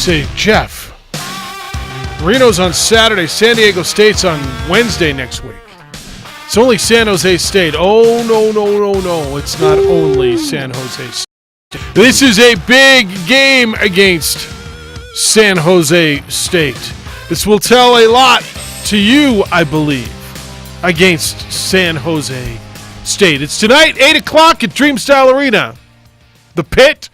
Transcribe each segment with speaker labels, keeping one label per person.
Speaker 1: Say, Jeff, Reno's on Saturday, San Diego State's on Wednesday next week. It's only San Jose State. Oh, no. It's not only San Jose State. This is a big game against San Jose State. This will tell a lot to you, I believe, against San Jose State. It's tonight, 8 o'clock at Dreamstyle Arena. The Pit.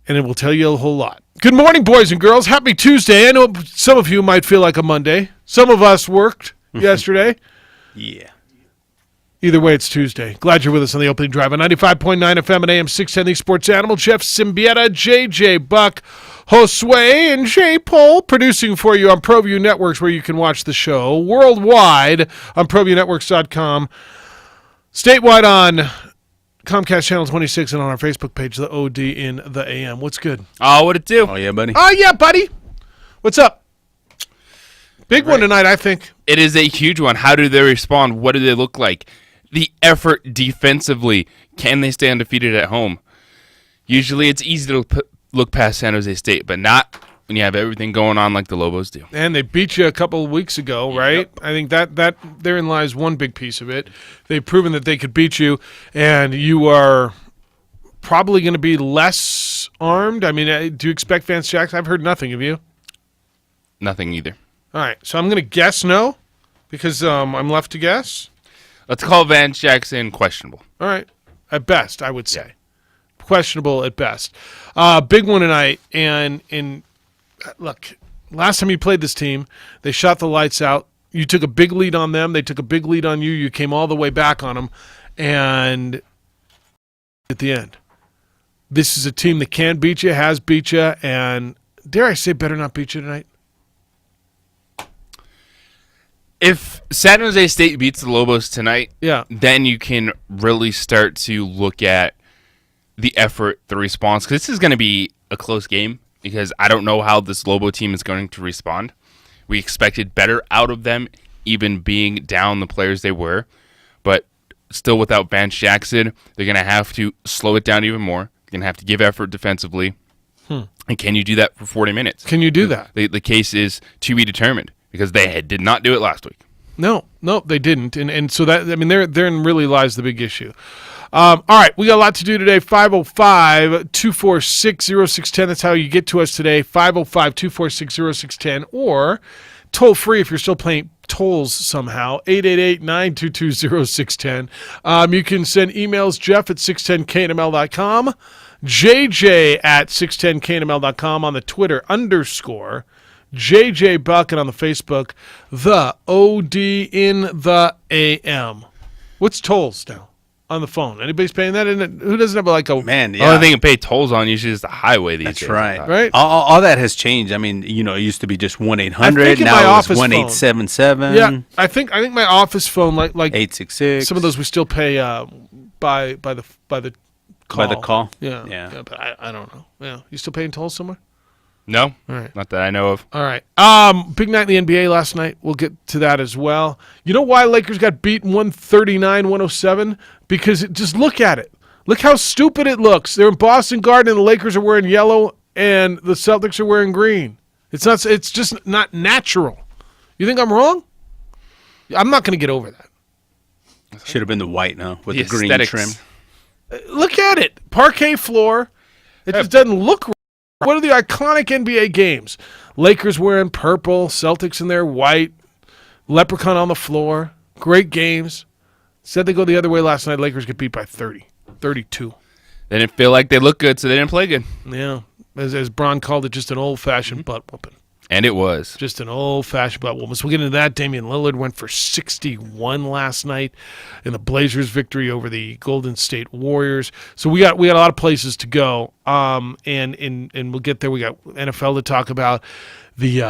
Speaker 1: And it will tell you a whole lot. Good morning, boys and girls. Happy Tuesday. I know some of you might feel like a Monday. Some of us worked yesterday.
Speaker 2: Yeah.
Speaker 1: Either way, it's Tuesday. Glad you're with us on the opening drive on 95.9 FM and AM 610, the Sports Animal. Jeff Siembieda, JJ Buck, Josue, and Jay Pohl producing for you on ProView Networks, where you can watch the show worldwide on ProViewNetworks.com, statewide on Comcast Channel 26 and on our Facebook page, the OD in the AM. What's good?
Speaker 3: Oh, what'd it do?
Speaker 2: Oh, yeah, buddy.
Speaker 1: Oh, yeah, buddy. What's up? Big one tonight, I think.
Speaker 3: It is a huge one. How do they respond? What do they look like? The effort defensively. Can they stay undefeated at home? Usually it's easy to look past San Jose State, but not when you have everything going on like the Lobos do.
Speaker 1: And they beat you a couple of weeks ago, right?
Speaker 3: Yep.
Speaker 1: I think that therein lies one big piece of it. They've proven that they could beat you, and you are probably going to be less armed. I mean, do you expect Vance Jackson? I've heard nothing of you.
Speaker 3: Nothing either.
Speaker 1: All right, so I'm going to guess no because I'm left to guess.
Speaker 3: Let's call Vance Jackson questionable.
Speaker 1: All right, at best, I would say. Questionable at best. Big one tonight, and look, last time you played this team, they shot the lights out. You took a big lead on them. They took a big lead on you. You came all the way back on them, and at the end, this is a team that can beat you, has beat you, and dare I say better not beat you tonight?
Speaker 3: If San Jose State beats the Lobos tonight,
Speaker 1: Yeah.
Speaker 3: then you can really start to look at the effort, the response, because this is going to be a close game because I don't know how this Lobo team is going to respond. We expected better out of them, even being down the players they were, but still without Vance Jackson, they're going to have to slow it down even more. They're going to have to give effort defensively. And can you do that for 40 minutes?
Speaker 1: Can you do that?
Speaker 3: The case is to be determined because they did not do it last week.
Speaker 1: No, they didn't, and so that, I mean, therein really lies the big issue. All right, we got a lot to do today. 505-246-0610. That's how you get to us today. 505-246-0610, or toll free if you're still paying tolls somehow. 888-922-0610. You can send emails. Jeff at 610knml.com. JJ at 610knml.com on the Twitter _ JJ Buck, and on the Facebook, the OD in the AM. What's tolls now on the phone? Anybody's paying that? Who doesn't have like a
Speaker 2: Man,
Speaker 3: The
Speaker 2: yeah.
Speaker 3: only thing you pay tolls on usually is the highway these days.
Speaker 2: That's right.
Speaker 1: Right?
Speaker 2: All that has changed. I mean, it used to be just 1-800.
Speaker 1: I think in my
Speaker 2: Now it's
Speaker 1: office phone.
Speaker 2: 1-877.
Speaker 1: Yeah, I think my office phone like
Speaker 2: 866.
Speaker 1: some of those we still pay by the call.
Speaker 2: By the call?
Speaker 1: Yeah, but I don't know. Yeah, you still paying tolls somewhere?
Speaker 3: No,
Speaker 1: All right.
Speaker 3: not that I know of.
Speaker 1: All right. Big night in the NBA last night. We'll get to that as well. You know why Lakers got beaten 139-107? Because just look at it. Look how stupid it looks. They're in Boston Garden, and the Lakers are wearing yellow, and the Celtics are wearing green. It's just not natural. You think I'm wrong? I'm not going to get over that.
Speaker 2: Should have been the white now with
Speaker 3: The
Speaker 2: the green
Speaker 3: aesthetics.
Speaker 2: trim.
Speaker 1: Look at it. Parquet floor. It just doesn't look right. What are the iconic NBA games? Lakers wearing purple, Celtics in their white, leprechaun on the floor. Great games. Said they go the other way last night. Lakers get beat by 30, 32.
Speaker 3: They didn't feel like they looked good, so they didn't play good.
Speaker 1: Yeah. As Bron called it, just an old-fashioned butt whooping.
Speaker 3: And it was.
Speaker 1: Just an old-fashioned butt whooping. So we'll get into that. Damian Lillard went for 61 last night in the Blazers' victory over the Golden State Warriors. So we got a lot of places to go, and we'll get there. We got NFL to talk about. The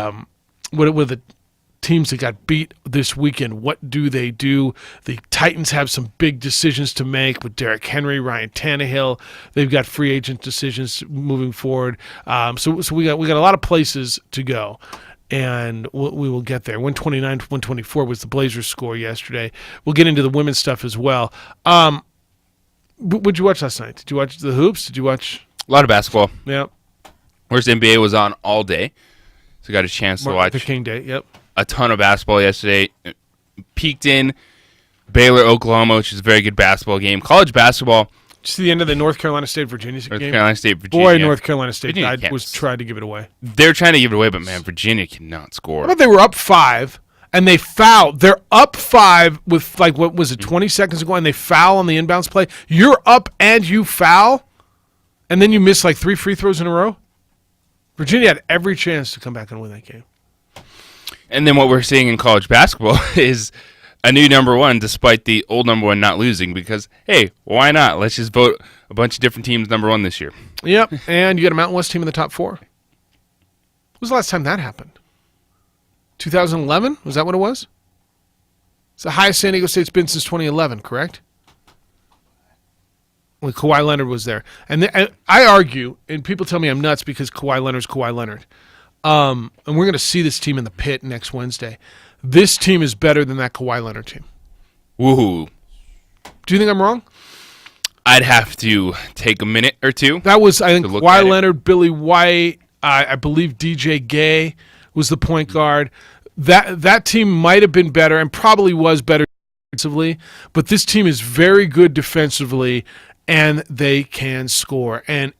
Speaker 1: what the teams that got beat this weekend, what do they do? The Titans have some big decisions to make with Derrick Henry, Ryan Tannehill. They've got free agent decisions moving forward. So we got a lot of places to go, and we will get there. 129-124 was the Blazers' score yesterday. We'll get into the women's stuff as well. What'd you watch last night? Did you watch the hoops? Did you watch?
Speaker 3: A lot of basketball.
Speaker 1: Yeah.
Speaker 3: Whereas NBA was on all day, so got a chance to
Speaker 1: Martin
Speaker 3: watch
Speaker 1: Luther King Day. Yep.
Speaker 3: a ton of basketball yesterday. Peaked in Baylor, Oklahoma, which is a very good basketball game. College basketball.
Speaker 1: Did you see the end of the North Carolina State Virginia
Speaker 3: North
Speaker 1: game?
Speaker 3: Carolina State, Virginia.
Speaker 1: Boy, North Carolina State
Speaker 3: Virginia
Speaker 1: tried to give it away.
Speaker 3: They're trying to give it away, but man, Virginia cannot score.
Speaker 1: How about they were up 5 and they fouled? They're up 5 with like what was it, 20 seconds ago, and they foul on the inbounds play. You're up and you foul, and then you miss like 3 free throws in a row. Virginia had every chance to come back and win that game.
Speaker 3: And then what we're seeing in college basketball is a new number one, despite the old number one not losing. Because hey, why not? Let's just vote a bunch of different teams number one this year.
Speaker 1: Yep, and you got a Mountain West team in the top 4. When was the last time that happened? 2011? Was that what it was? It's the highest San Diego State's been since 2011, correct? When Kawhi Leonard was there. And I argue, and people tell me I'm nuts because Kawhi Leonard's Kawhi Leonard. And we're going to see this team in the pit next Wednesday. This team is better than that Kawhi Leonard team.
Speaker 3: Woohoo.
Speaker 1: Do you think I'm wrong?
Speaker 3: I'd have to take a minute or two.
Speaker 1: That was, I think,
Speaker 3: to look
Speaker 1: Kawhi
Speaker 3: at it.
Speaker 1: Leonard, Billy White, I believe DJ Gay was the point guard. That team might have been better and probably was better defensively, but this team is very good defensively, and they can score. And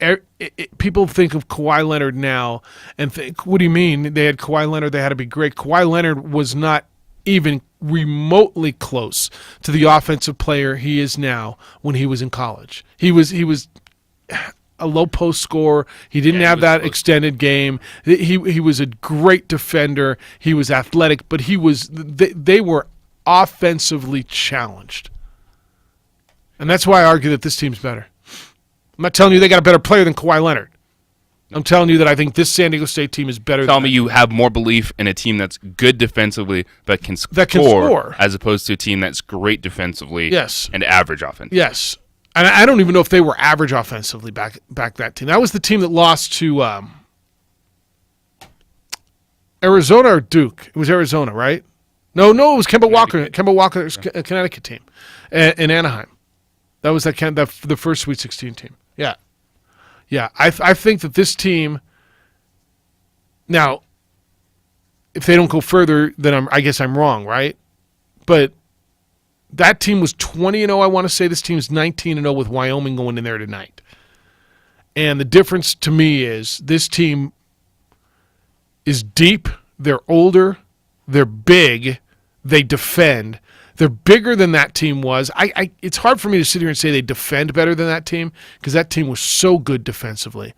Speaker 1: people think of Kawhi Leonard now and think, what do you mean? They had Kawhi Leonard, they had to be great. Kawhi Leonard was not even remotely close to the offensive player he is now when he was in college. He was a low post scorer. He didn't have that extended game. He was a great defender. He was athletic, but they were offensively challenged. And that's why I argue that this team's better. I'm not telling you they got a better player than Kawhi Leonard. I'm telling you that I think this San Diego State team is better.
Speaker 3: Tell me you have more belief in a team that's good defensively but can score, as opposed to a team that's great defensively and average offensively.
Speaker 1: Yes. And I don't even know if they were average offensively back that team. That was the team that lost to Arizona or Duke. It was Arizona, right? No, it was Kemba Walker. Kemba Walker's Connecticut team in Anaheim. That was the first Sweet 16 team. Yeah. Yeah, I think that this team, now, if they don't go further, then I guess I'm wrong, right? But that team was 20-0, I want to say. This team's 19-0 with Wyoming going in there tonight. And the difference to me is this team is deep, they're older, they're big, they defend. They're bigger than that team was. It's hard for me to sit here and say they defend better than that team because that team was so good defensively.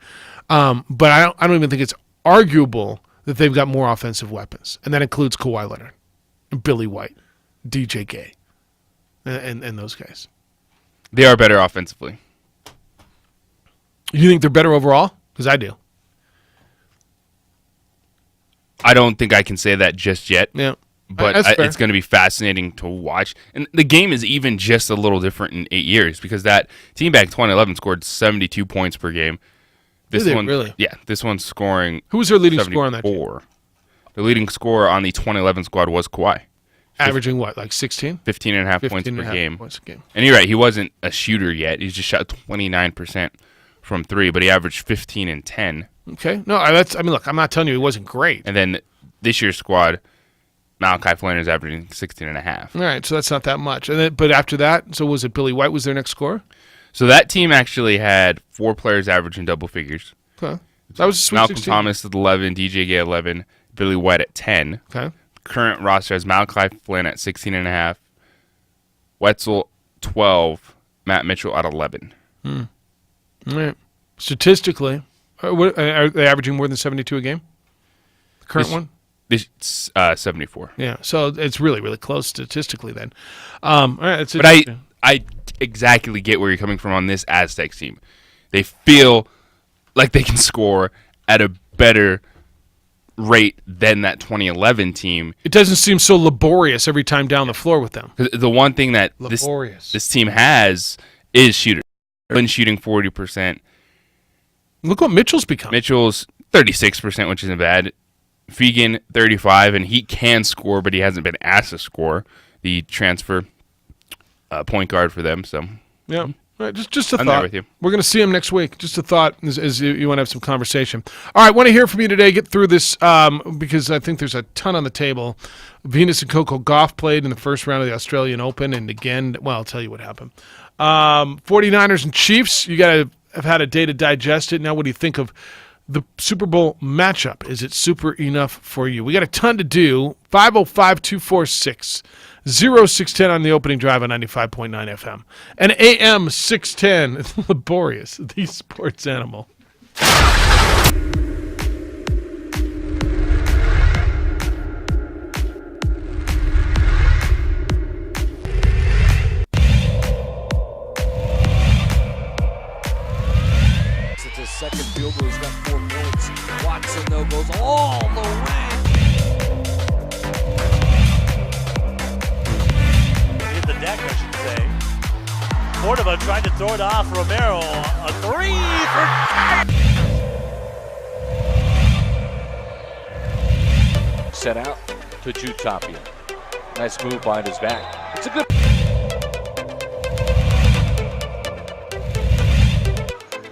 Speaker 1: But I don't even think it's arguable that they've got more offensive weapons, and that includes Kawhi Leonard, and Billy White, DJ Gay, and those guys.
Speaker 3: They are better offensively.
Speaker 1: You think they're better overall? Because I do.
Speaker 3: I don't think I can say that just yet.
Speaker 1: Yeah.
Speaker 3: But it's going to be fascinating to watch. And the game is even just a little different in 8 years because that team back 2011 scored 72 points per game. This one,
Speaker 1: really?
Speaker 3: Yeah, this one's scoring.
Speaker 1: Who was their leading
Speaker 3: 74.
Speaker 1: scorer on that team?
Speaker 3: The leading scorer on the 2011 squad was Kawhi.
Speaker 1: Averaging what, like 16?
Speaker 3: 15 and a half points per game.
Speaker 1: Points a game.
Speaker 3: And you're right, he wasn't a shooter yet. He's just shot 29% from 3, but he averaged 15 and 10.
Speaker 1: Okay. No, look, I'm not telling you he wasn't great.
Speaker 3: And then this year's squad, Malachi Flynn is averaging 16 and a half.
Speaker 1: All right, so that's not that much. But after that, so was it Billy White was their next scorer?
Speaker 3: So that team actually had 4 players averaging double figures.
Speaker 1: Okay. That was a Sweet
Speaker 3: Malcolm
Speaker 1: 16.
Speaker 3: Thomas at 11, DJ Gay 11, Billy White at 10.
Speaker 1: Okay.
Speaker 3: Current roster has Malachi Flynn at 16 and a half, Wetzel 12, Matt Mitchell at 11.
Speaker 1: All right. Statistically, are they averaging more than 72 a game? The current one?
Speaker 3: This 74.
Speaker 1: Yeah, so it's really, really close statistically then. All right,
Speaker 3: but I exactly get where you're coming from on this Aztecs team. They feel like they can score at a better rate than that 2011 team.
Speaker 1: It doesn't seem so laborious every time down the floor with them.
Speaker 3: The one thing that this team has is shooters. Been shooting 40%.
Speaker 1: Look what Mitchell's become.
Speaker 3: Mitchell's 36%, which isn't bad. Fegan 35, and he can score, but he hasn't been asked to score. The transfer point guard for them. So
Speaker 1: yeah, all All right, just a
Speaker 3: I'm
Speaker 1: thought.
Speaker 3: there with you.
Speaker 1: We're going to see him next week. Just a thought as you want to have some conversation. All right, want to hear from you today. Get through this because I think there's a ton on the table. Venus and Coco Gauff played in the first round of the Australian Open, and again, well, I'll tell you what happened. 49ers and Chiefs, you got to have had a day to digest it. Now, what do you think of the Super Bowl matchup? Is it super enough for you? We got a ton to do. 505-246-0610 on the opening drive on 95.9 FM. And AM 610, it's laborious, the sports animal.
Speaker 4: It's his second field goal. He's got 4 points. Watson, though, goes all the way.
Speaker 5: Hit the deck, I should say. Cordova tried to throw it off. Romero, a 3 for
Speaker 4: Set out to Jutapia. Nice move behind his back. It's a good.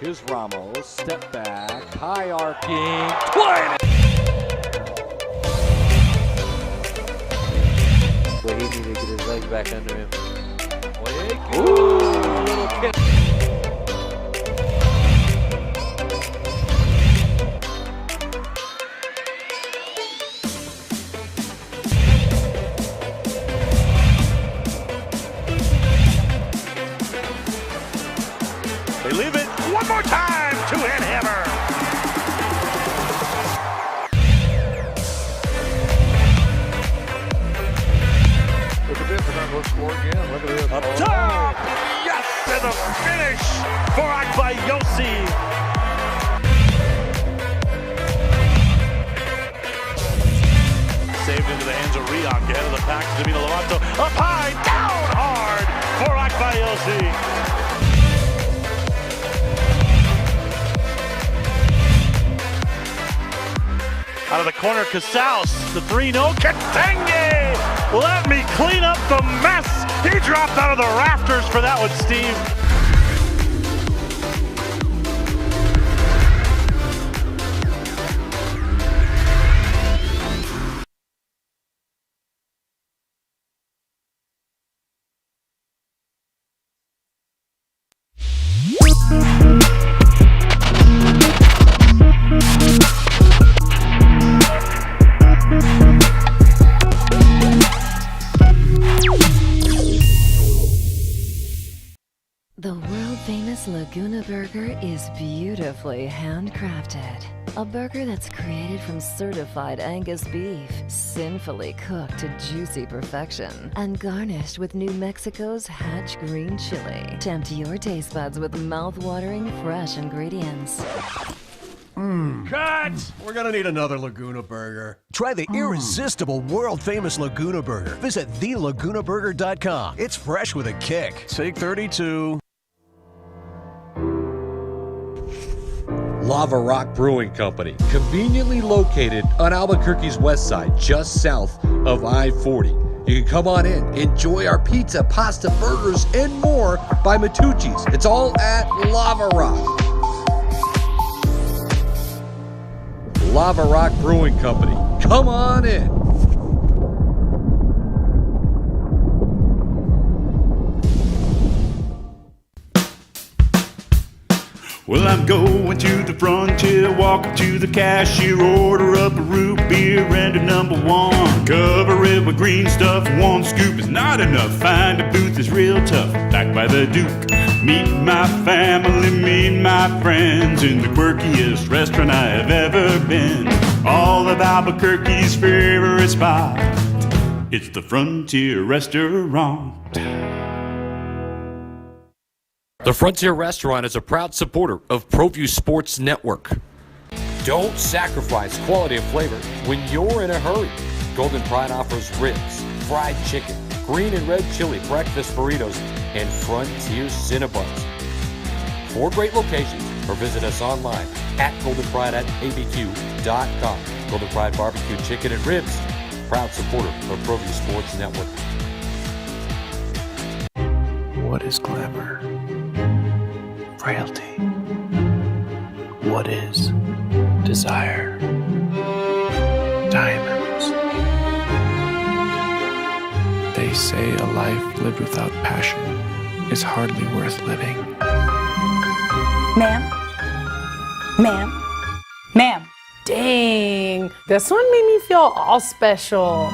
Speaker 4: Here's Ramos. Step back. High arcing. 20.
Speaker 6: But he needed to get his legs back under him.
Speaker 4: Ooh, a little kick.
Speaker 5: They leave it one more time. Two-hand hammer.
Speaker 7: Look at this, and then we'll score again. Look at this.
Speaker 5: Up top. Yes, and the finish for Akbayosi. Saved into the hands of Riak, ahead of the pack to Davina Lovato. Up high, down hard for Akbayosi. Out of the corner, Casals, the 3-0, Katenge! Let me clean up the mess! He dropped out of the rafters for that one, Steve.
Speaker 8: The world-famous Laguna Burger is beautifully handcrafted. A burger that's created from certified Angus beef, sinfully cooked to juicy perfection, and garnished with New Mexico's Hatch green chili. Tempt your taste buds with mouth-watering fresh ingredients.
Speaker 9: Cut! We're gonna need another Laguna Burger. Try the irresistible, world-famous Laguna Burger. Visit thelagunaburger.com. It's fresh with a kick. Take 32.
Speaker 10: Lava Rock Brewing Company, conveniently located on Albuquerque's west side, just south of I-40. You can come on in, enjoy our pizza, pasta, burgers, and more by Matucci's. It's all at Lava Rock. Lava Rock Brewing Company, come on in.
Speaker 11: Well, I'm going to the frontier, walk up to the cashier, order up a root beer and a number one. Cover it with green stuff, one scoop is not enough. Find a booth is real tough, back by the Duke. Meet my family, meet my friends in the quirkiest restaurant I have ever been. All of Albuquerque's favorite spot, it's the Frontier Restaurant.
Speaker 12: The Frontier Restaurant is a proud supporter of ProView Sports Network. Don't sacrifice quality of flavor when you're in a hurry. Golden Pride offers ribs, fried chicken, green and red chili breakfast burritos, and Frontier Cinnabons. 4 great locations, or visit us online at goldenpride@abq.com. Golden Pride Barbecue Chicken and Ribs, proud supporter of ProView Sports Network.
Speaker 13: What is glamour? frailty? What is desire? Diamonds. They say a life lived without passion is hardly worth living.
Speaker 14: Ma'am? Ma'am? Ma'am?
Speaker 15: Dang, this one made me feel all special.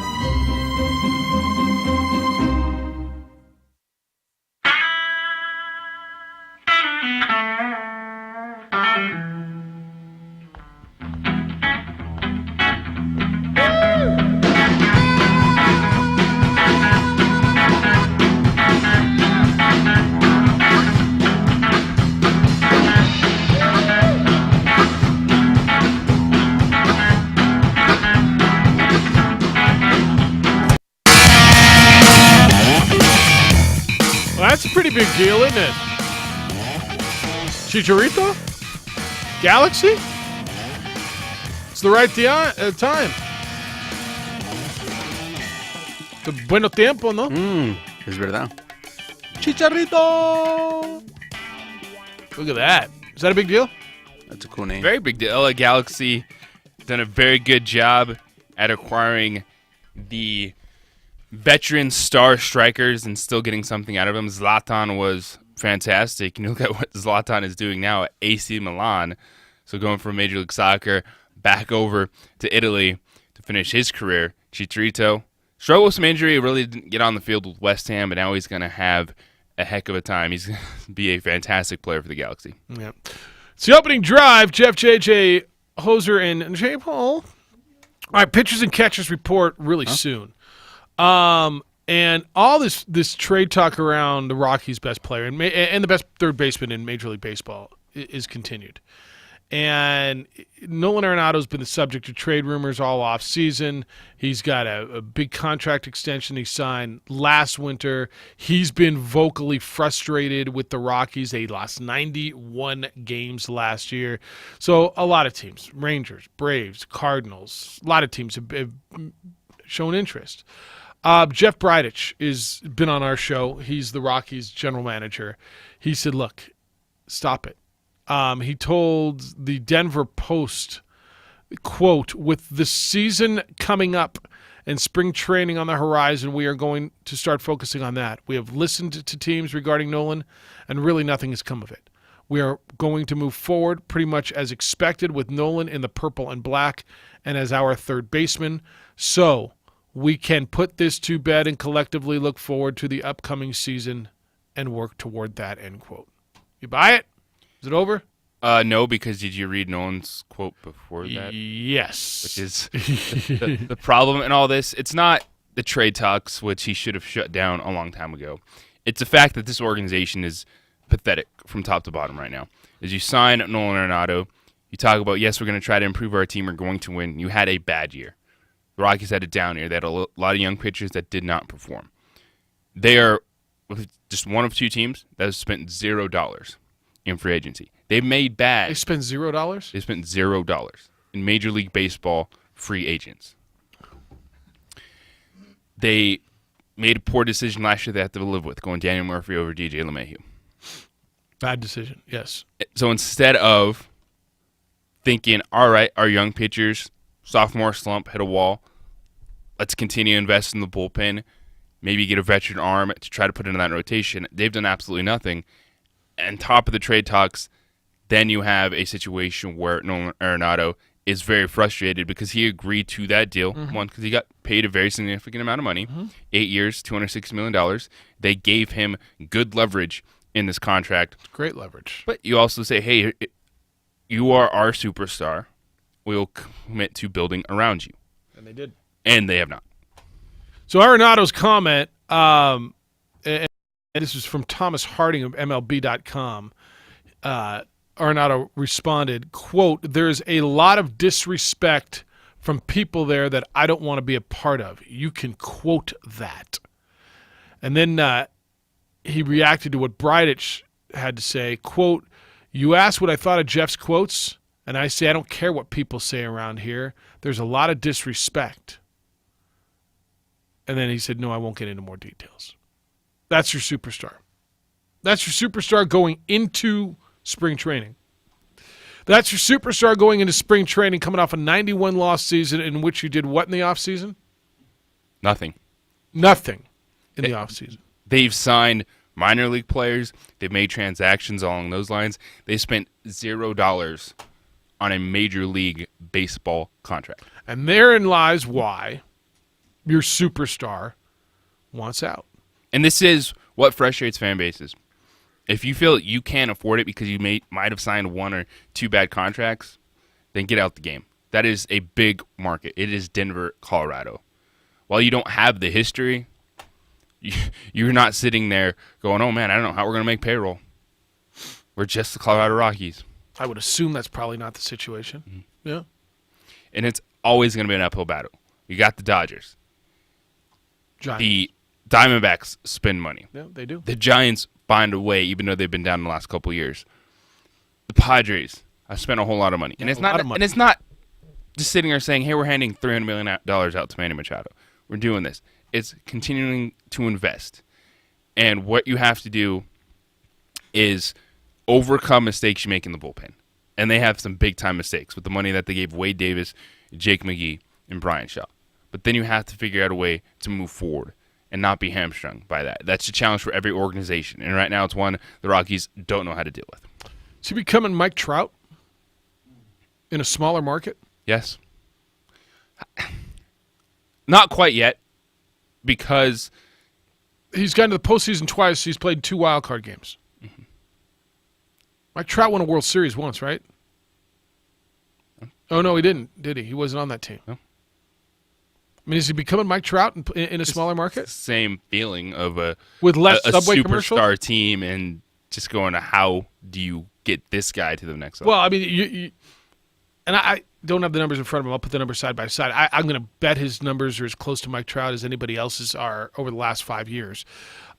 Speaker 1: Well, that's a pretty big deal, isn't it? Chicharito? Galaxy? It's the right time. The bueno tiempo, ¿no?
Speaker 2: Es verdad.
Speaker 1: Chicharito! Look at that. Is that a big deal?
Speaker 2: That's a cool name.
Speaker 3: Very big deal. LA Galaxy done a very good job at acquiring the veteran star strikers and still getting something out of them. Zlatan was fantastic. You look at what Zlatan is doing now at AC Milan. So going from Major League Soccer back over to Italy to finish his career. Chicharito struggled with some injury, really didn't get on the field with West Ham, but now he's going to have a heck of a time. He's going to be a fantastic player for the Galaxy.
Speaker 1: Yeah. It's the opening drive. Jeff, JJ, Hoser, and J. Paul. All right, pitchers and catchers report really soon. And all this trade talk around the Rockies' best player and the best third baseman in Major League Baseball is continued. And Nolan Arenado's been the subject of trade rumors all off season. He's got a big contract extension he signed last winter. He's been vocally frustrated with the Rockies. They lost 91 games last year. So a lot of teams, Rangers, Braves, Cardinals, a lot of teams have shown interest. Jeff Bridich has been on our show. He's the Rockies general manager. He said, look, stop it. He told the Denver Post, quote, with the season coming up and spring training on the horizon, we are going to start focusing on that. We have listened to teams regarding Nolan, and really nothing has come of it. We are going to move forward pretty much as expected with Nolan in the purple and black and as our third baseman. So we can put this to bed and collectively look forward to the upcoming season and work toward that, end quote. You buy it? Is it over?
Speaker 3: No, because did you read Nolan's quote before that?
Speaker 1: Yes.
Speaker 3: Which is the problem in all this. It's not the trade talks, which he should have shut down a long time ago. It's the fact that this organization is pathetic from top to bottom right now. As you sign Nolan Arenado, you talk about, yes, we're going to try to improve our team. We're going to win. You had a bad year. The Rockies had a down year. They had a lot of young pitchers that did not perform. They are just one of two teams that have spent $0 in free agency. They've made bad.
Speaker 1: They spent $0?
Speaker 3: They spent $0 in Major League Baseball free agents. They made a poor decision last year they have to live with, going Daniel Murphy over DJ LeMahieu.
Speaker 1: Bad decision, yes.
Speaker 3: So instead of thinking, all right, our young pitchers, sophomore slump, hit a wall, let's continue to invest in the bullpen, maybe get a veteran arm to try to put into that rotation, they've done absolutely nothing. And top of the trade talks, then you have a situation where Nolan Arenado is very frustrated because he agreed to that deal. One, because he got paid a very significant amount of money, 8 years, $260 million. They gave him good leverage in this contract.
Speaker 1: Great leverage.
Speaker 3: But you also say, hey, you are our superstar. We'll commit to building around you.
Speaker 1: And they did. And
Speaker 3: they have not.
Speaker 1: So Arenado's comment, and this is from Thomas Harding of MLB.com. Arenado responded, quote, there's a lot of disrespect from people there that I don't want to be a part of. You can quote that. And then he reacted to what Bridich had to say, quote, you asked what I thought of Jeff's quotes, and I say I don't care what people say around here. There's a lot of disrespect. And then he said, no, I won't get into more details. That's your superstar. That's your superstar going into spring training. That's your superstar going into spring training, coming off a 91-loss season in which you did what in the offseason?
Speaker 3: Nothing.
Speaker 1: Nothing in the offseason.
Speaker 3: They've signed minor league players. They've made transactions along those lines. They spent $0 on a Major League Baseball contract.
Speaker 1: And therein lies why your superstar wants out.
Speaker 3: And this is what frustrates fan bases. If you feel you can't afford it because you might have signed 1 or 2 bad contracts, then get out the game. That is a big market. It is Denver, Colorado. While you don't have the history, you're not sitting there going, oh, man, I don't know how we're going to make payroll. We're just the Colorado Rockies.
Speaker 1: I would assume that's probably not the situation. Mm-hmm. Yeah.
Speaker 3: And it's always going to be an uphill battle. You got the Dodgers.
Speaker 1: Giants.
Speaker 3: The Diamondbacks spend money.
Speaker 1: Yeah, they do.
Speaker 3: The Giants find a way, even though they've been down the last couple of years. The Padres have spent a whole lot of money, and it's not just sitting there saying, "Hey, we're handing $300 million out to Manny Machado. We're doing this." It's continuing to invest, and what you have to do is overcome mistakes you make in the bullpen, and they have some big time mistakes with the money that they gave Wade Davis, Jake McGee, and Brian Shaw. But then you have to figure out a way to move forward and not be hamstrung by that. That's the challenge for every organization. And right now it's one the Rockies don't know how to deal with.
Speaker 1: Is he becoming Mike Trout in a smaller market?
Speaker 3: Yes. Not quite yet, because
Speaker 1: he's gotten to the postseason twice. He's played 2 wild card games. Mm-hmm. Mike Trout won a World Series once, right? Oh, no, he didn't, did he? He wasn't on that team.
Speaker 3: No.
Speaker 1: I mean, is he becoming Mike Trout in a smaller market?
Speaker 3: Same feeling of
Speaker 1: with less
Speaker 3: a
Speaker 1: Subway
Speaker 3: superstar
Speaker 1: commercials?
Speaker 3: team, and just going, how do you get this guy to the next level?
Speaker 1: Well, I mean, I don't have the numbers in front of him. I'll put the numbers side by side. I'm going to bet his numbers are as close to Mike Trout as anybody else's are over the last 5 years.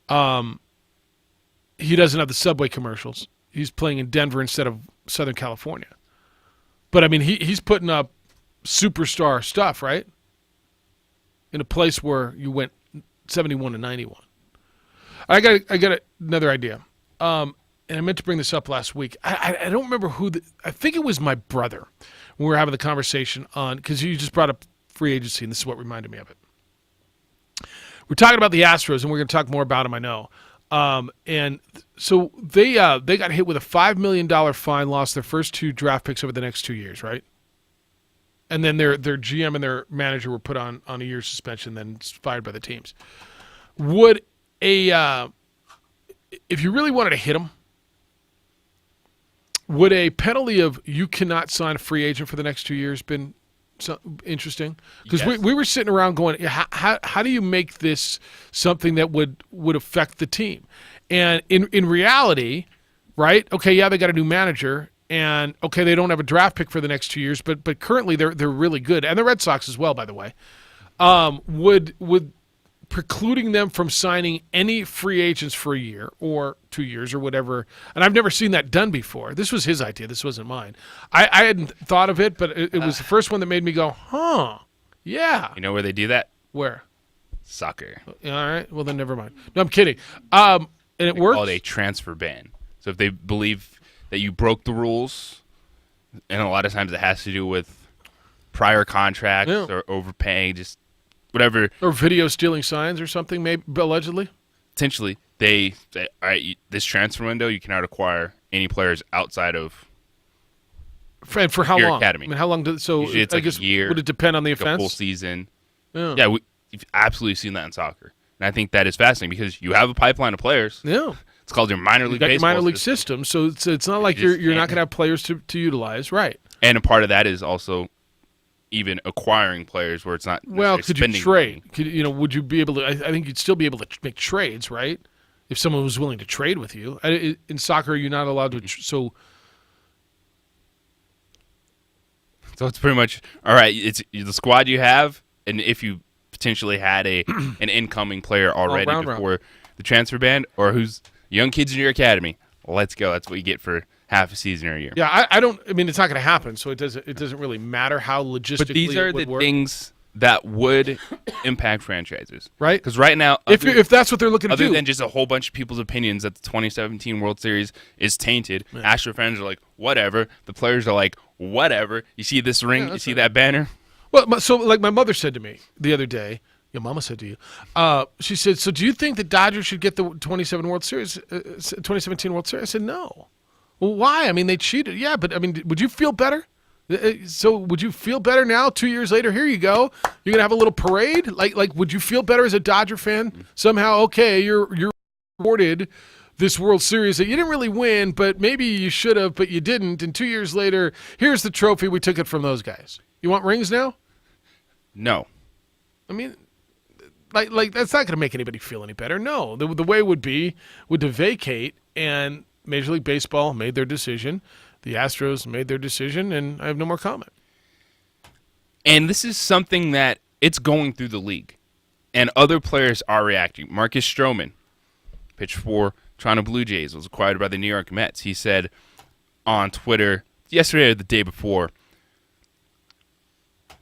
Speaker 1: He doesn't have the Subway commercials. He's playing in Denver instead of Southern California. But, I mean, he's putting up superstar stuff, right? In a place where you went 71 to 91. I got another idea. And I meant to bring this up last week. I don't remember who. I think it was my brother when we were having the conversation on, because you just brought up free agency, and this is what reminded me of it. We're talking about the Astros, and we're going to talk more about them, I know. And so they got hit with a $5 million fine, lost their first 2 draft picks over the next 2 years, right? And then their GM and their manager were put on a year's suspension, then fired by the teams. Would if you really wanted to hit them, would a penalty of you cannot sign a free agent for the next 2 years been interesting? Because
Speaker 3: Yes.
Speaker 1: we were sitting around going, how do you make this something that would affect the team? And in reality, right? Okay, yeah, they got a new manager. And, okay, they don't have a draft pick for the next 2 years, but currently they're really good. And the Red Sox as well, by the way. Would precluding them from signing any free agents for a year or 2 years or whatever, and I've never seen that done before. This was his idea. This wasn't mine. I hadn't thought of it, but it was the first one that made me go, huh, yeah.
Speaker 3: You know where they do that?
Speaker 1: Where?
Speaker 3: Soccer.
Speaker 1: All right, well, then never mind. No, I'm kidding. And it
Speaker 3: They
Speaker 1: works?
Speaker 3: call it a transfer ban. So if they believe that you broke the rules, and a lot of times it has to do with prior contracts or overpaying, just whatever.
Speaker 1: Or video stealing signs or something, maybe allegedly?
Speaker 3: Potentially, they say, all right, this transfer window, you cannot acquire any players outside of
Speaker 1: And for how
Speaker 3: your
Speaker 1: long?
Speaker 3: academy.
Speaker 1: I mean, how long?
Speaker 3: Usually it's
Speaker 1: I
Speaker 3: like
Speaker 1: guess,
Speaker 3: a year.
Speaker 1: would it depend on the
Speaker 3: like a
Speaker 1: offense?
Speaker 3: full season.
Speaker 1: Yeah.
Speaker 3: We've absolutely seen that in soccer. And I think that is fascinating because you have a pipeline of players.
Speaker 1: Yeah.
Speaker 3: It's called your minor league
Speaker 1: You got your
Speaker 3: baseball
Speaker 1: minor league system, so it's not like you're not going to have players to utilize, right?
Speaker 3: And a part of that is also even acquiring players where it's not.
Speaker 1: Well, could you
Speaker 3: spending
Speaker 1: trade? Would you be able to? I think you'd still be able to make trades, right? If someone was willing to trade with you. In soccer, you're not allowed to. So
Speaker 3: it's pretty much all right. It's the squad you have, and if you potentially had an incoming player already before the transfer ban, or who's young kids in your academy, let's go. That's what you get for half a season or a year.
Speaker 1: Yeah, I don't. I mean, it's not going to happen, so it doesn't really matter how logistically.
Speaker 3: But these are
Speaker 1: it would
Speaker 3: the
Speaker 1: work.
Speaker 3: things that would impact franchises,
Speaker 1: right?
Speaker 3: Because right now,
Speaker 1: if that's what they're looking to do,
Speaker 3: other than just a whole bunch of people's opinions that the 2017 World Series is tainted, Astro fans are like, whatever. The players are like, whatever. You see this ring? You see that banner?
Speaker 1: Well, so like my mother said to me the other day, your mama said to you, she said, so do you think the Dodgers should get the 2017 World Series? I said, no. Well, why? I mean, they cheated. Yeah, but I mean, would you feel better? So would you feel better now? 2 years later, here you go. You're gonna have a little parade. Like, would you feel better as a Dodger fan somehow? Okay, you're awarded this World Series that you didn't really win, but maybe you should have, but you didn't. And 2 years later, here's the trophy. We took it from those guys. You want rings now?
Speaker 3: No.
Speaker 1: I mean, like that's not gonna make anybody feel any better. No, the way would be to vacate, and Major League Baseball made their decision. The Astros made their decision, and I have no more comment.
Speaker 3: And this is something that it's going through the league, and other players are reacting. Marcus Stroman, pitched for Toronto Blue Jays, was acquired by the New York Mets. He said on Twitter yesterday or the day before,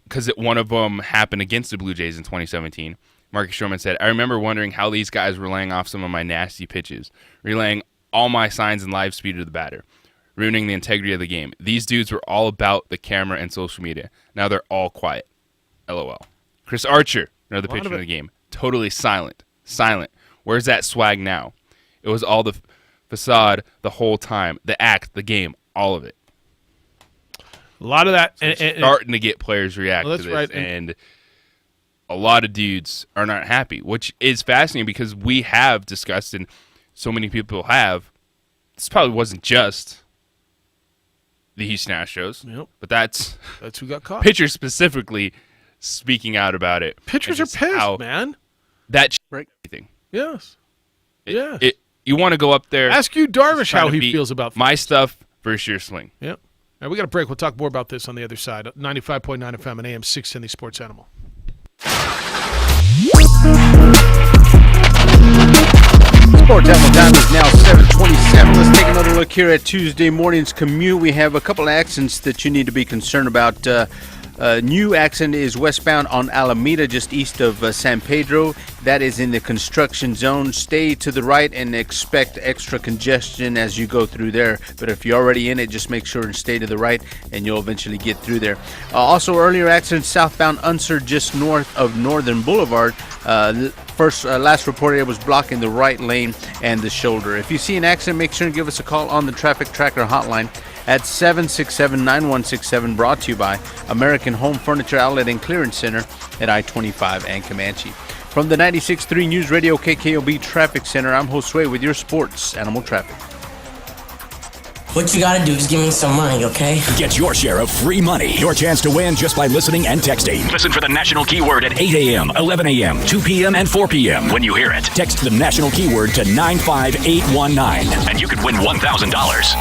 Speaker 3: because one of them happened against the Blue Jays in 2017, Marcus Stroman said, I remember wondering how these guys were laying off some of my nasty pitches, relaying all my signs and live speed to the batter, ruining the integrity of the game. These dudes were all about the camera and social media. Now they're all quiet. LOL. Chris Archer, another pitcher in the game, totally silent. Where's that swag now? It was all the facade the whole time. The act, the game, all of it.
Speaker 1: A lot of that.
Speaker 3: So starting to get players react to this.
Speaker 1: Right.
Speaker 3: And a lot of dudes are not happy, which is fascinating because we have discussed, and so many people have, this probably wasn't just the Houston Astros, but that's
Speaker 1: who got caught.
Speaker 3: Pitchers specifically speaking out about it.
Speaker 1: Pitchers are pissed, man.
Speaker 3: That everything.
Speaker 1: Yes. Yeah.
Speaker 3: You want to go up there.
Speaker 1: Ask you Darvish how he feels about
Speaker 3: my stuff versus your swing.
Speaker 1: Yep. All right, we got a break. We'll talk more about this on the other side. 95.9 FM and AM 610, the Sports Animal.
Speaker 2: Sports Animal time is now 7:27. Let's take another look here at Tuesday morning's commute. We have a couple of accidents that you need to be concerned about. New accident is westbound on Alameda, just east of San Pedro. That is in the construction zone. Stay to the right and expect extra congestion as you go through there. But if you're already in it, just make sure and stay to the right, and you'll eventually get through there. Also, earlier accident southbound Unser, just north of Northern Boulevard. Last reported it was blocking the right lane and the shoulder. If you see an accident, make sure and give us a call on the Traffic Tracker hotline at 767-9167, brought to you by American Home Furniture Outlet and Clearance Center at I-25 and Comanche. From the 96.3 News Radio KKOB Traffic Center, I'm Josue with your Sports Animal Traffic.
Speaker 16: What you gotta do is give me some money, okay?
Speaker 17: Get your share of free money. Your chance to win just by listening and texting. Listen for the national keyword at 8 a.m., 11 a.m., 2 p.m., and 4 p.m. When you hear it, text the national keyword to 95819. And you could win $1,000.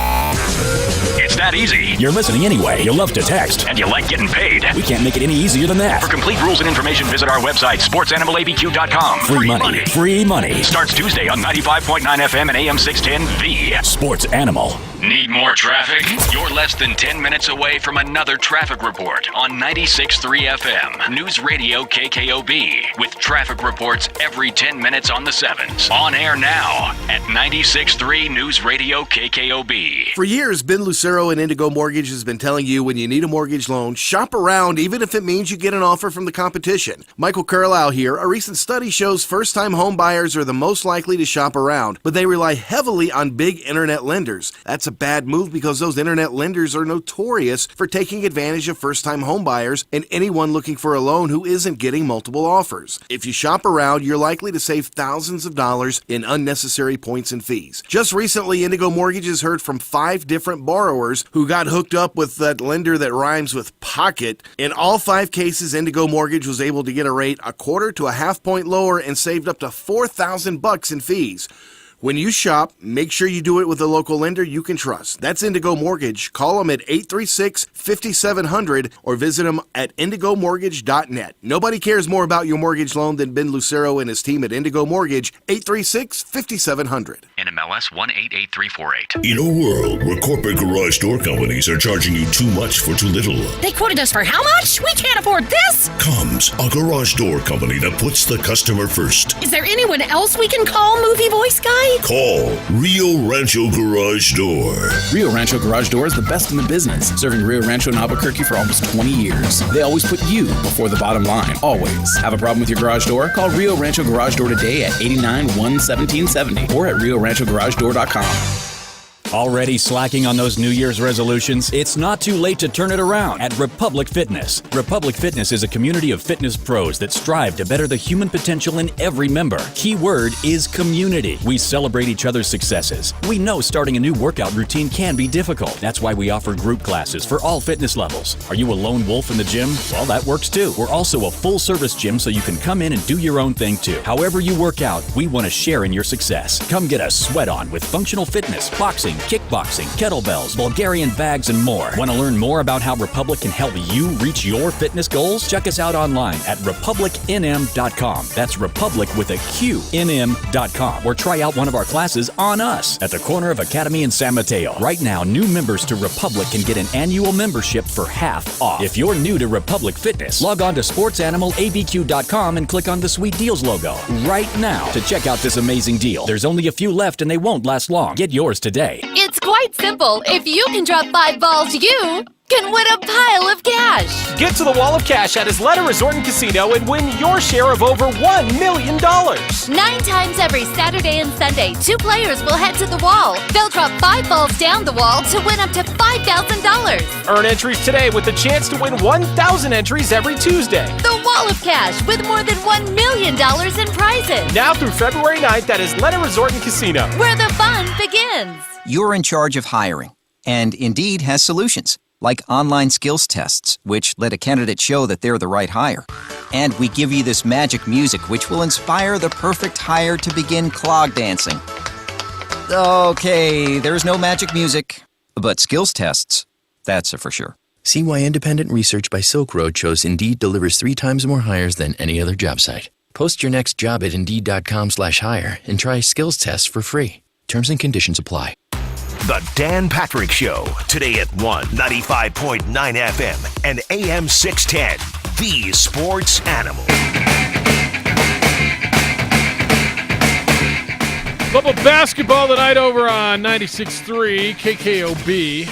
Speaker 17: It's that easy. You're listening anyway. You love to text. And you like getting paid. We can't make it any easier than that. For complete rules and information, visit our website, sportsanimalabq.com. Free money. Free money. Starts Tuesday on 95.9 FM and AM 610, The Sports Animal.
Speaker 18: Need more traffic? You're less than 10 minutes away from another traffic report on 96.3 FM. News Radio KKOB. With traffic reports every 10 minutes on the 7s. On air now at 96.3 News Radio KKOB.
Speaker 19: For years, Ben Lucero and Indigo Mortgage has been telling you when you need a mortgage loan, shop around even if it means you get an offer from the competition. Michael Carlisle here. A recent study shows first-time home buyers are the most likely to shop around, but they rely heavily on big internet lenders. That's a bad move because those internet lenders are notorious for taking advantage of first-time home buyers and anyone looking for a loan who isn't getting multiple offers. If you shop around, you're likely to save thousands of dollars in unnecessary points and fees. Just recently, Indigo Mortgage has heard from 5 different borrowers who got hooked up with that lender that rhymes with pocket. In all 5 cases, Indigo Mortgage was able to get a rate a quarter to a half point lower and saved up to $4,000 in fees. When you shop, make sure you do it with a local lender you can trust. That's Indigo Mortgage. Call them at 836-5700 or visit them at indigomortgage.net. Nobody cares more about your mortgage loan than Ben Lucero and his team at Indigo Mortgage, 836-5700.
Speaker 18: NMLS 188348.
Speaker 20: In a world where corporate garage door companies are charging you too much for too little,
Speaker 21: They quoted us for how much? We can't afford this!
Speaker 20: comes a garage door company that puts the customer first.
Speaker 21: Is there anyone else we can call, movie voice guy?
Speaker 20: Call Rio Rancho Garage Door.
Speaker 22: Rio Rancho Garage Door is the best in the business, serving Rio Rancho and Albuquerque for almost 20 years. They always put you before the bottom line, always. Have a problem with your garage door? Call Rio Rancho Garage Door today at 891-1770 or at rioranchogaragedoor.com.
Speaker 23: Already slacking on those New Year's resolutions? It's not too late to turn it around at Republic Fitness. Republic Fitness is a community of fitness pros that strive to better the human potential in every member. Key word is community. We celebrate each other's successes. We know starting a new workout routine can be difficult. That's why we offer group classes for all fitness levels. Are you a lone wolf in the gym? Well, that works too. We're also a full-service gym so you can come in and do your own thing too. However you work out, we want to share in your success. Come get a sweat on with functional fitness, boxing, kickboxing, kettlebells, Bulgarian bags, and more. Want to learn more about how Republic can help you reach your fitness goals? Check us out online at republicnm.com. That's Republic with a Q, nm.com. Or try out one of our classes on us at the corner of Academy and San Mateo. Right now, new members to Republic can get an annual membership for half off. If you're new to Republic Fitness, log on to sportsanimалabq.com and click on the Sweet Deals logo right now to check out this amazing deal. There's only a few left and they won't last long. Get yours today.
Speaker 24: It's quite simple. If you can drop 5 balls, you can win a pile of cash.
Speaker 25: Get to the wall of cash at Isleta Resort and Casino and win your share of over $1 million.
Speaker 24: 9 times every Saturday and Sunday, 2 players will head to the wall. They'll drop 5 balls down the wall to win up to $5,000.
Speaker 25: Earn entries today with the chance to win 1,000 entries every Tuesday.
Speaker 24: The wall of cash with more than $1 million in prizes.
Speaker 25: Now through February 9th at Isleta Resort and Casino,
Speaker 24: where the fun begins.
Speaker 26: You're in charge of hiring, and Indeed has solutions, like online skills tests, which let a candidate show that they're the right hire. And we give you this magic music, which will inspire the perfect hire to begin clog dancing. Okay, there's no magic music, but skills tests, that's a for sure.
Speaker 27: See why independent research by Silk Road shows Indeed delivers 3 times more hires than any other job site. Post your next job at Indeed.com/hire and try skills tests for free. Terms and conditions apply.
Speaker 9: The Dan Patrick Show, today at 95.9 FM and AM 610, the sports animal.
Speaker 1: Global basketball tonight over on 96.3 KKOB.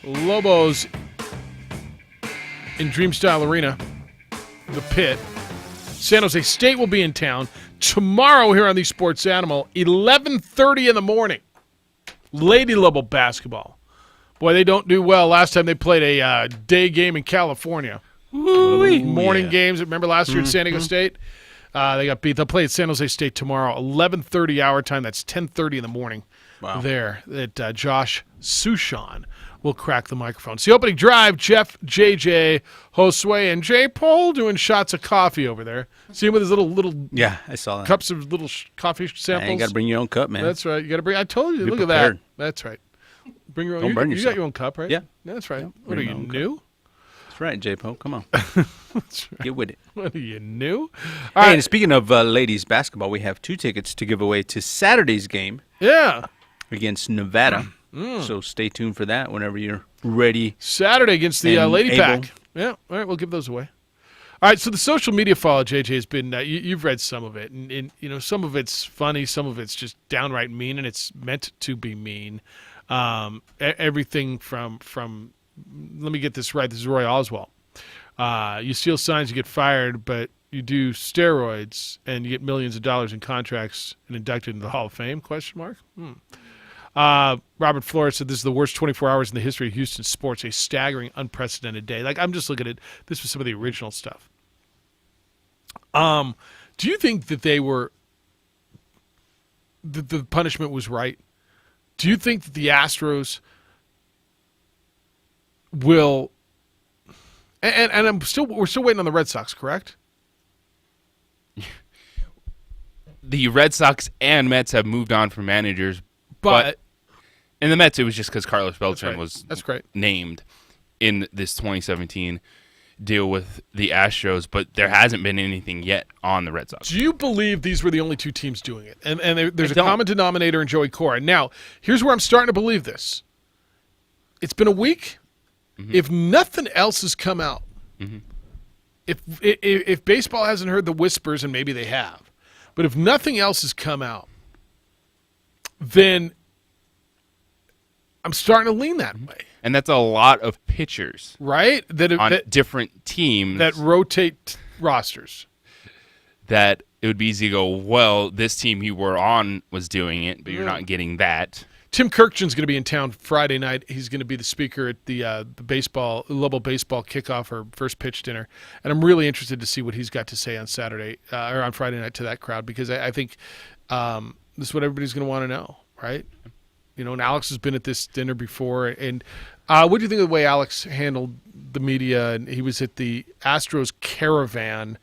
Speaker 1: Lobos in Dreamstyle Arena, the Pit. San Jose State will be in town tomorrow here on the Sports Animal, 11:30 in the morning. Lady Lobo basketball. Boy, they don't do well. Last time they played a day game in California. Morning games. Remember last year at San Diego State? They got beat. They'll play at San Jose State tomorrow, 11:30 our time. That's 10:30 in the morning.
Speaker 2: Wow.
Speaker 1: There, that Josh Sushan will crack the microphone. It's the opening drive. Jeff, JJ, Josue, and J. Paul doing shots of coffee over there. See him with his little
Speaker 2: yeah, I saw that.
Speaker 1: Cups of little coffee samples.
Speaker 2: You got to bring your own cup, man.
Speaker 1: That's right. You got to bring. I told you.
Speaker 2: Be
Speaker 1: Look
Speaker 2: prepared.
Speaker 1: at that. That's right. Bring your own.
Speaker 2: Don't burn
Speaker 1: you
Speaker 2: yourself.
Speaker 1: got your own cup, right?
Speaker 2: Yeah.
Speaker 1: That's right.
Speaker 2: Yeah,
Speaker 1: What are
Speaker 2: bring
Speaker 1: you
Speaker 2: my own
Speaker 1: new?
Speaker 2: That's right, J-Po. Come on.
Speaker 1: That's right.
Speaker 2: Get with it.
Speaker 1: What are you new?
Speaker 2: Hey, and speaking of ladies basketball, we have 2 tickets to give away to Saturday's game.
Speaker 1: Yeah.
Speaker 2: Against Nevada. So stay tuned for that whenever you're ready.
Speaker 1: Saturday against the Lady
Speaker 2: able.
Speaker 1: Pack. Yeah. All right, we'll give those away. All right, so the social media follow, JJ, has been, you've read some of it. And, some of it's funny, some of it's just downright mean, and it's meant to be mean. Everything from let me get this right, this is Roy Oswald. You steal signs, you get fired, but you do steroids, and you get millions of dollars in contracts and inducted into the Hall of Fame, ? Robert Flores said this is the worst 24 hours in the history of Houston sports, a staggering, unprecedented day. Like, I'm just looking at this was some of the original stuff. Do you think that the punishment was right? Do you think that the Astros will, and we're still waiting on the Red Sox, correct?
Speaker 3: the Red Sox and Mets have moved on from managers,
Speaker 1: but
Speaker 3: in the Mets, it was just because Carlos Beltran
Speaker 1: That's great.
Speaker 3: named in this 2017 deal with the Astros, but there hasn't been anything yet on the Red Sox.
Speaker 1: Do you believe these were the only two teams doing it? And there's a common denominator in Joey Cora. Now, here's where I'm starting to believe this. It's been a week.
Speaker 3: Mm-hmm.
Speaker 1: If nothing else has come out, if baseball hasn't heard the whispers, and maybe they have, but if nothing else has come out, then I'm starting to lean that way.
Speaker 3: And that's a lot of pitchers,
Speaker 1: right?
Speaker 3: On different teams
Speaker 1: that rotate rosters.
Speaker 3: That it would be easy to go, well, this team you were on was doing it, but you're not getting that.
Speaker 1: Tim Kirkjian's going to be in town Friday night. He's going to be the speaker at the Global Baseball kickoff or first pitch dinner, and I'm really interested to see what he's got to say on Saturday or on Friday night to that crowd, because I think this is what everybody's going to want to know, right? You know, and Alex has been at this dinner before, and what do you think of the way Alex handled the media? And he was at the Astros caravan.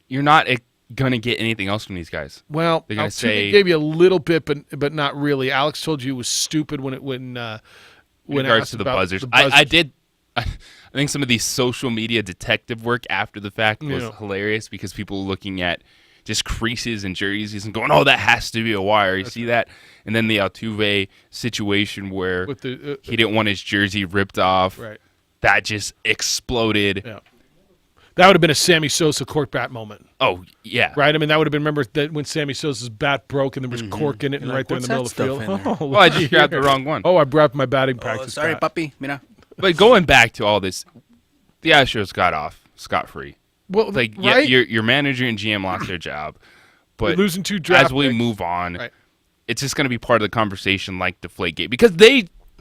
Speaker 3: You're not going to get anything else from these guys.
Speaker 1: Well,
Speaker 3: they're going to say
Speaker 1: he gave you a little bit, but not really. Alex told you it was stupid when
Speaker 3: in regards to the buzzers.
Speaker 1: The buzzers.
Speaker 3: I did. I think some of the social media detective work after the fact was hilarious, because people were looking at just creases and jerseys and going, "Oh, that has to be a wire." You see that, and then the Altuve situation where
Speaker 1: with the,
Speaker 3: he didn't want his jersey ripped off.
Speaker 1: Right.
Speaker 3: That just exploded.
Speaker 1: Yeah. That would have been a Sammy Sosa cork bat moment.
Speaker 3: Oh, yeah.
Speaker 1: Right? I mean, that would have been, remember that when Sammy Sosa's bat broke and there was cork in it and right there in the middle of the field.
Speaker 3: Oh, I just grabbed the wrong one.
Speaker 1: Oh, I grabbed my batting practice.
Speaker 2: Sorry,
Speaker 1: bat.
Speaker 2: puppy. Mira.
Speaker 3: But going back to all this, the Astros got off scot-free.
Speaker 1: Well,
Speaker 3: like,
Speaker 1: right?
Speaker 3: yeah, your manager and GM lost their job. But
Speaker 1: you're losing 2 draft
Speaker 3: as we
Speaker 1: picks.
Speaker 3: move on,
Speaker 1: right.
Speaker 3: It's just going to be part of the conversation like Deflategate. Because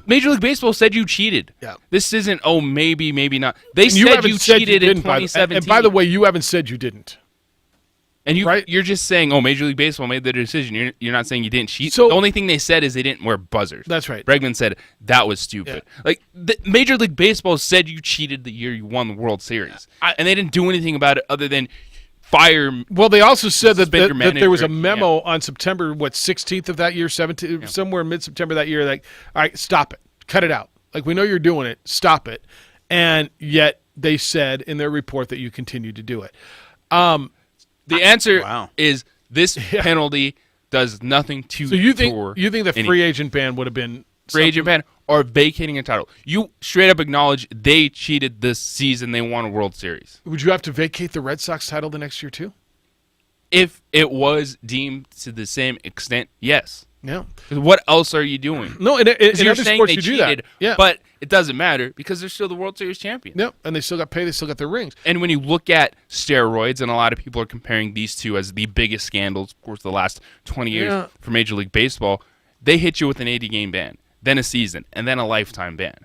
Speaker 3: Major League Baseball said you cheated.
Speaker 1: Yeah.
Speaker 3: This isn't, maybe not. They
Speaker 1: And
Speaker 3: said you cheated in 2017.
Speaker 1: And by the way, you haven't said you didn't.
Speaker 3: And you're just saying, Major League Baseball made the decision. You're not saying you didn't cheat.
Speaker 1: So,
Speaker 3: the only thing they said is they didn't wear buzzers.
Speaker 1: That's right.
Speaker 3: Bregman said that was stupid.
Speaker 1: Yeah.
Speaker 3: Like, Major League Baseball said you cheated the year you won the World Series. And they didn't do anything about it other than fire.
Speaker 1: Well, they also said that there was a
Speaker 3: manager.
Speaker 1: memo on September 16th of that year, 17th, somewhere mid-September that year. Like, all right, stop it, cut it out. Like, we know you're doing it, stop it. And yet they said in their report that you continue to do it.
Speaker 3: The answer is this penalty does nothing to.
Speaker 1: So you think the free agent ban would have been
Speaker 3: free agent ban or vacating a title? You straight up acknowledge they cheated this season. They won a World Series.
Speaker 1: Would you have to vacate the Red Sox title the next year too?
Speaker 3: If it was deemed to the same extent, yes.
Speaker 1: Yeah.
Speaker 3: What else are you doing?
Speaker 1: No, in
Speaker 3: you're
Speaker 1: other
Speaker 3: saying
Speaker 1: sports
Speaker 3: they
Speaker 1: you do
Speaker 3: cheated,
Speaker 1: that. Yeah.
Speaker 3: But it doesn't matter because they're still the World Series champions.
Speaker 1: Yep, and they still got paid. They still got their rings.
Speaker 3: And when you look at steroids, and a lot of people are comparing these two as the biggest scandals, of course, the last 20 years for Major League Baseball, they hit you with an 80-game ban, then a season, and then a lifetime ban.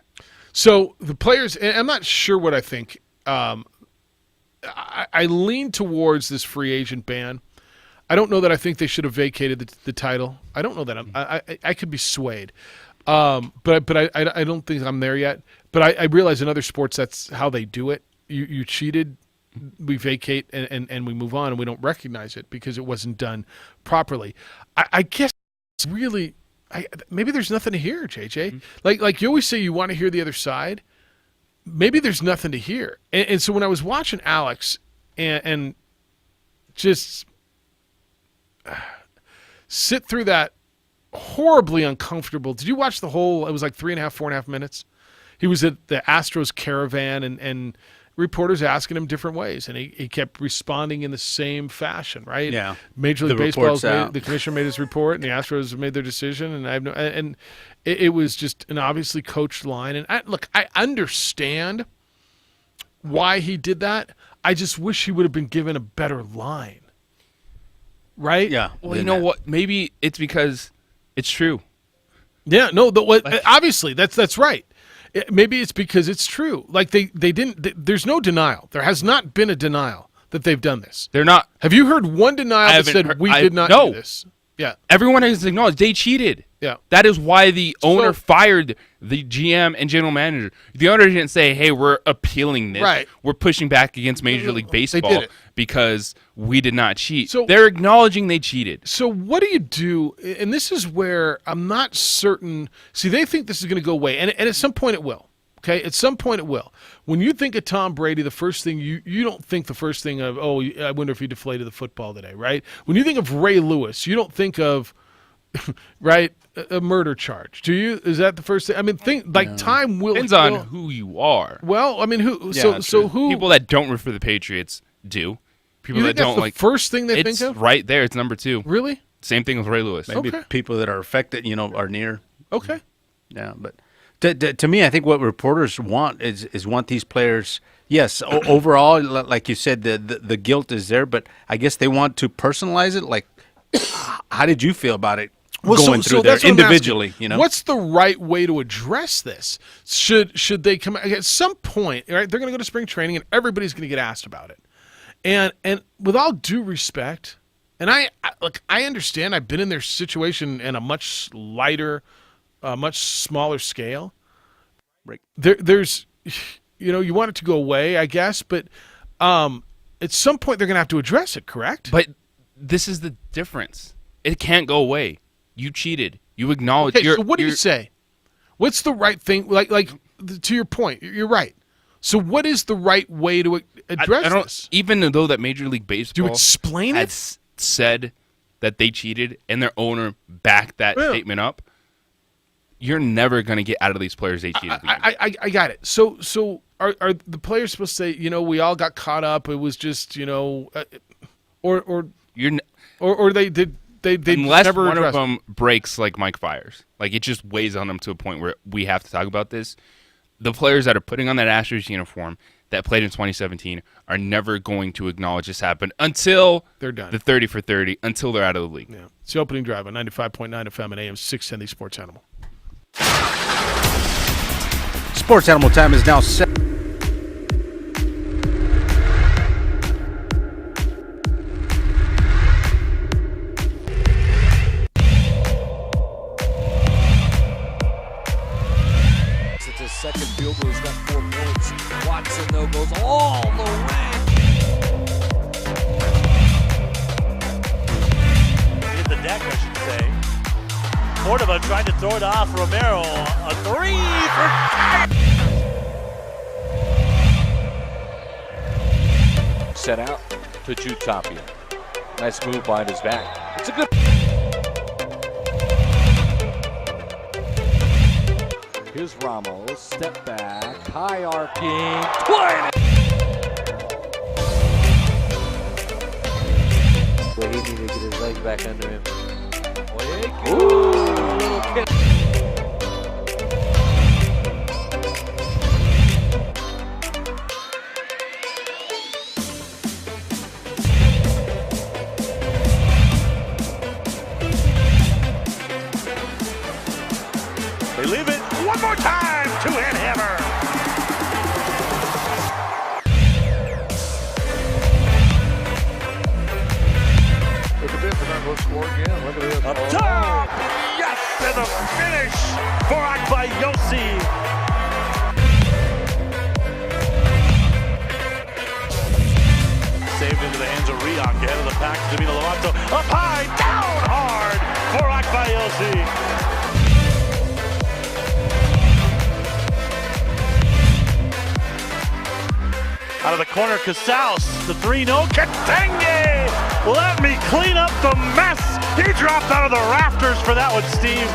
Speaker 1: So the players, and I'm not sure what I think. I lean towards this free agent ban. I don't know that I think they should have vacated the title. I don't know that I could be swayed, but I don't think I'm there yet. But I realize in other sports that's how they do it. You cheated, we vacate and we move on, and we don't recognize it because it wasn't done properly. I guess it's really maybe there's nothing to hear, JJ. Mm-hmm. Like you always say, you want to hear the other side. Maybe there's nothing to hear, and so when I was watching Alex and just sit through that horribly uncomfortable. Did you watch the whole? It was like 4.5 minutes. He was at the Astros caravan and reporters asking him different ways, and he kept responding in the same fashion, right?
Speaker 2: Yeah.
Speaker 1: Major League Baseball's the commissioner made his report, and the Astros made their decision, and it was just an obviously coached line. And I understand why he did that. I just wish he would have been given a better line. Right?
Speaker 2: Yeah.
Speaker 3: Well, you know what? Maybe it's because it's true.
Speaker 1: Yeah. No. Obviously, that's right. Maybe it's because it's true. Like they didn't. There's no denial. There has not been a denial that they've done this.
Speaker 3: They're not.
Speaker 1: Have you heard one denial that said we did not do this? Yeah.
Speaker 3: Everyone has acknowledged they cheated.
Speaker 1: Yeah.
Speaker 3: That is why the owner fired the GM and general manager. The owner didn't say, hey, we're appealing this.
Speaker 1: Right.
Speaker 3: We're pushing back against Major League Baseball because we did not cheat. So they're acknowledging they cheated.
Speaker 1: So what do you do? And this is where I'm not certain. See, they think this is going to go away, and at some point it will. Okay, at some point it will. When you think of Tom Brady, the first thing you don't think the first thing of, oh, I wonder if he deflated the football today, right? When you think of Ray Lewis, you don't think of, right, a murder charge. Do you? Is that the first thing? I mean, time will
Speaker 3: depends on who you are.
Speaker 1: Well, I mean, who?
Speaker 3: Yeah,
Speaker 1: so who?
Speaker 3: People that don't root for the Patriots do. People that don't
Speaker 1: the first thing they think of?
Speaker 3: It's right there. It's number 2.
Speaker 1: Really?
Speaker 3: Same thing with Ray Lewis.
Speaker 2: Maybe people that are affected, are near.
Speaker 1: Okay.
Speaker 2: Yeah, but to me, I think what reporters want is want these players. Yes, overall, like you said, the guilt is there, but I guess they want to personalize it. Like, how did you feel about it going through there individually?
Speaker 1: What's the right way to address this? Should they come at some point? Right, they're going to go to spring training, and everybody's going to get asked about it. And with all due respect, and I understand. I've been in their situation in a much lighter, much smaller scale.
Speaker 2: Right.
Speaker 1: There's, you want it to go away, I guess, but at some point they're going to have to address it. Correct?
Speaker 3: But this is the difference. It can't go away. You cheated. You acknowledge.
Speaker 1: Okay, so what do you say? What's the right thing? Like to your point, you're right. So what is the right way to address
Speaker 3: I don't,
Speaker 1: this?
Speaker 3: Even though that Major League Baseball
Speaker 1: to explain
Speaker 3: had said that they cheated and their owner backed that statement up, you're never going to get out of these players they cheated.
Speaker 1: I got it. So are the players supposed to say, we all got caught up? It was just, or they did. They
Speaker 3: unless
Speaker 1: never
Speaker 3: one of
Speaker 1: addressed
Speaker 3: them breaks like Mike Fiers, like it just weighs on them to a point where we have to talk about this. The players that are putting on that Astros uniform that played in 2017 are never going to acknowledge this happened until
Speaker 1: they're done.
Speaker 3: The 30 for 30, until they're out of the league.
Speaker 1: Yeah, it's the opening drive on 95.9 FM and AM 610, the Sports Animal.
Speaker 2: Sports Animal time is now 7.
Speaker 4: Second field goal, he's got 4 points. Watson, though, goes all the way.
Speaker 5: Hit the deck, I should say. Cordova trying to throw it off. Romero, a 3 for...
Speaker 4: Set out to Jutapia. Nice move behind his back. It's a good... Here's Ramos, step back, high arcing, twine! Well, he needed to get his legs back under him. Ooh, little kick.
Speaker 5: They leave it one more time. Two-hand hammer.
Speaker 6: Look at this. They're going to go score again. Look at this.
Speaker 5: Up top. Yes, and the finish for Akbayosi. Saved into the hands of Riak. Ahead of the pack. Davina Lovato. Up high. Down hard for Akbayosi. Out of the corner, Casals, the 3-0, Katenge! Let me clean up the mess! He dropped out of the rafters for that one, Steve.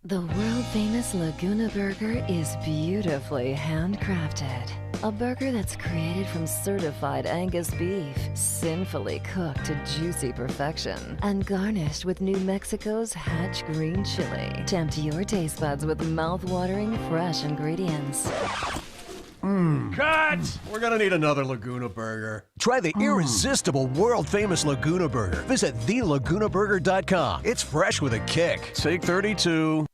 Speaker 7: The world-famous Laguna Burger is beautifully handcrafted. A burger that's created from certified Angus beef, sinfully cooked to juicy perfection, and garnished with New Mexico's Hatch green chili. Tempt your taste buds with mouth-watering fresh ingredients.
Speaker 6: Cut!
Speaker 9: We're gonna need another Laguna Burger. Try the irresistible, world-famous Laguna Burger. Visit thelagunaburger.com. It's fresh with a kick. Take 32.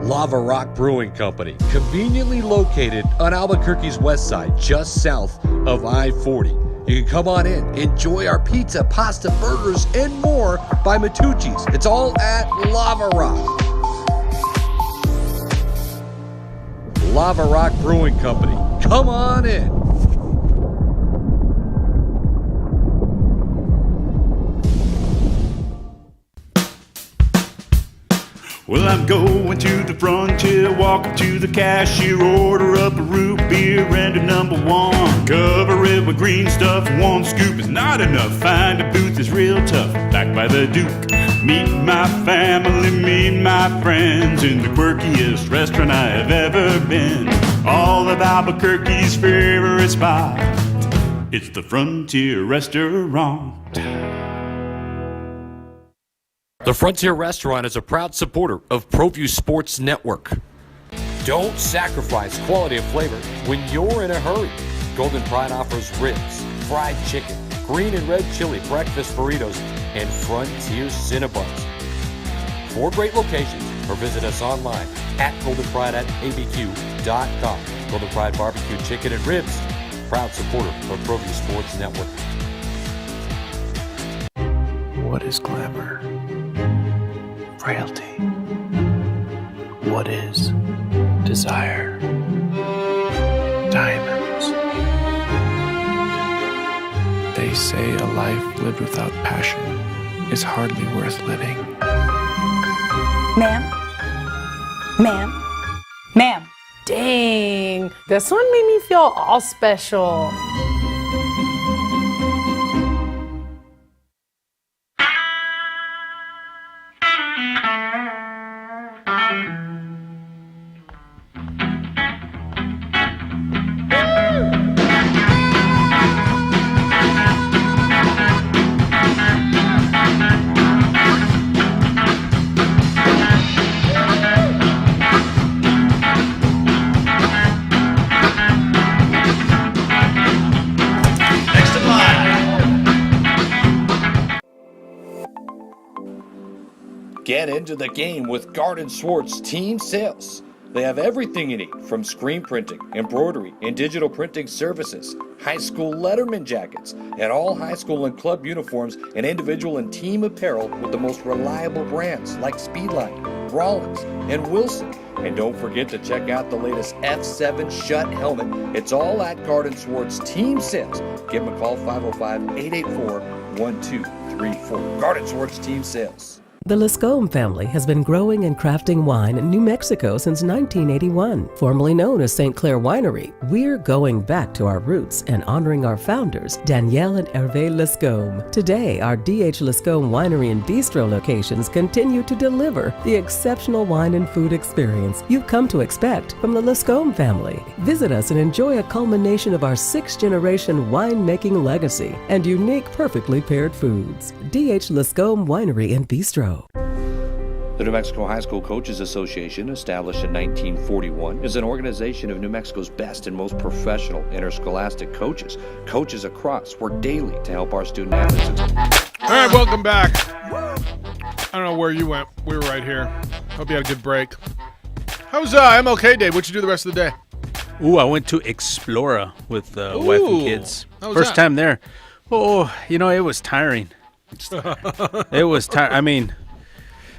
Speaker 4: Lava Rock Brewing Company, conveniently located on Albuquerque's west side, just south of I-40. You can come on in, enjoy our pizza, pasta, burgers, and more by Matucci's. It's all at Lava Rock. Lava Rock Brewing Company. Come on in.
Speaker 8: Well, I'm going to the frontier, walk up to the cashier, order up a root beer and a number one. Cover it with green stuff, one scoop is not enough. Find a booth is real tough, back by the Duke. Meet my family, meet my friends in the quirkiest restaurant I have ever been. All of Albuquerque's favorite spot, it's the Frontier Restaurant.
Speaker 4: The Frontier Restaurant is a proud supporter of ProView Sports Network. Don't sacrifice quality of flavor when you're in a hurry. Golden Pride offers ribs, fried chicken, green and red chili breakfast burritos, and Frontier Cinnabons. 4 great locations, or visit us online at goldenpride@abq.com. Golden Pride Barbecue Chicken and Ribs, proud supporter of ProView Sports Network.
Speaker 10: What is glamour? Frailty. What is desire? Diamonds. They say a life lived without passion is hardly worth living.
Speaker 11: Ma'am? Ma'am? Ma'am?
Speaker 12: Dang, this one made me feel all special.
Speaker 13: Get into the game with Garden Swartz Team Sales. They have everything you need, from screen printing, embroidery, and digital printing services, high school letterman jackets, and all high school and club uniforms, and individual and team apparel with the most reliable brands like Speedline, Rollins, and Wilson. And don't forget to check out the latest F7 Shut helmet. It's all at Garden Swartz Team Sales. Give them a call, 505-884-1234. Garden Swartz Team Sales.
Speaker 14: The Lascombe family has been growing and crafting wine in New Mexico since 1981. Formerly known as St. Clair Winery, we're going back to our roots and honoring our founders, Danielle and Hervé Lascombe. Today, our D.H. Lascombe Winery and Bistro locations continue to deliver the exceptional wine and food experience you've come to expect from the Lascombe family. Visit us and enjoy a culmination of our 6th-generation winemaking legacy and unique, perfectly paired foods. D.H. Lascombe Winery and Bistro.
Speaker 13: The New Mexico High School Coaches Association, established in 1941, is an organization of New Mexico's best and most professional interscholastic coaches. Coaches across work daily to help our student athletes.
Speaker 1: All right, welcome back. I don't know where you went. We were right here. Hope you had a good break. How was MLK Day? What'd you do the rest of the day?
Speaker 2: Ooh, I went to Explora with wife and kids.
Speaker 1: How was
Speaker 2: First
Speaker 1: that?
Speaker 2: time there. Oh, it was tiring. It was tiring. I mean,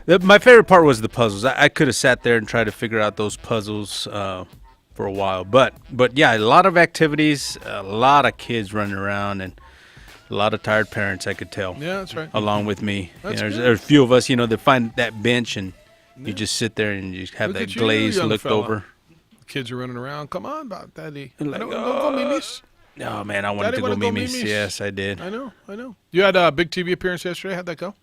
Speaker 2: my favorite part was the puzzles. I could have sat there and tried to figure out those puzzles for a while. But yeah, a lot of activities, a lot of kids running around, and a lot of tired parents, I could tell.
Speaker 1: Yeah, that's right.
Speaker 2: Along with me.
Speaker 1: That's
Speaker 2: There's
Speaker 1: good.
Speaker 2: a few of us, that find that bench and you just sit there and you have
Speaker 1: Look
Speaker 2: that
Speaker 1: at you,
Speaker 2: glaze
Speaker 1: young
Speaker 2: looked
Speaker 1: fella.
Speaker 2: over.
Speaker 1: Kids are running around. Come on, Daddy.
Speaker 2: Like,
Speaker 1: Don't go Mimi's.
Speaker 2: Oh, man, I wanted
Speaker 1: Daddy
Speaker 2: to go
Speaker 1: wanna go
Speaker 2: Mimi's.
Speaker 1: Mimi's.
Speaker 2: Yes, I did.
Speaker 1: I know. You had a big TV appearance yesterday. How'd that go?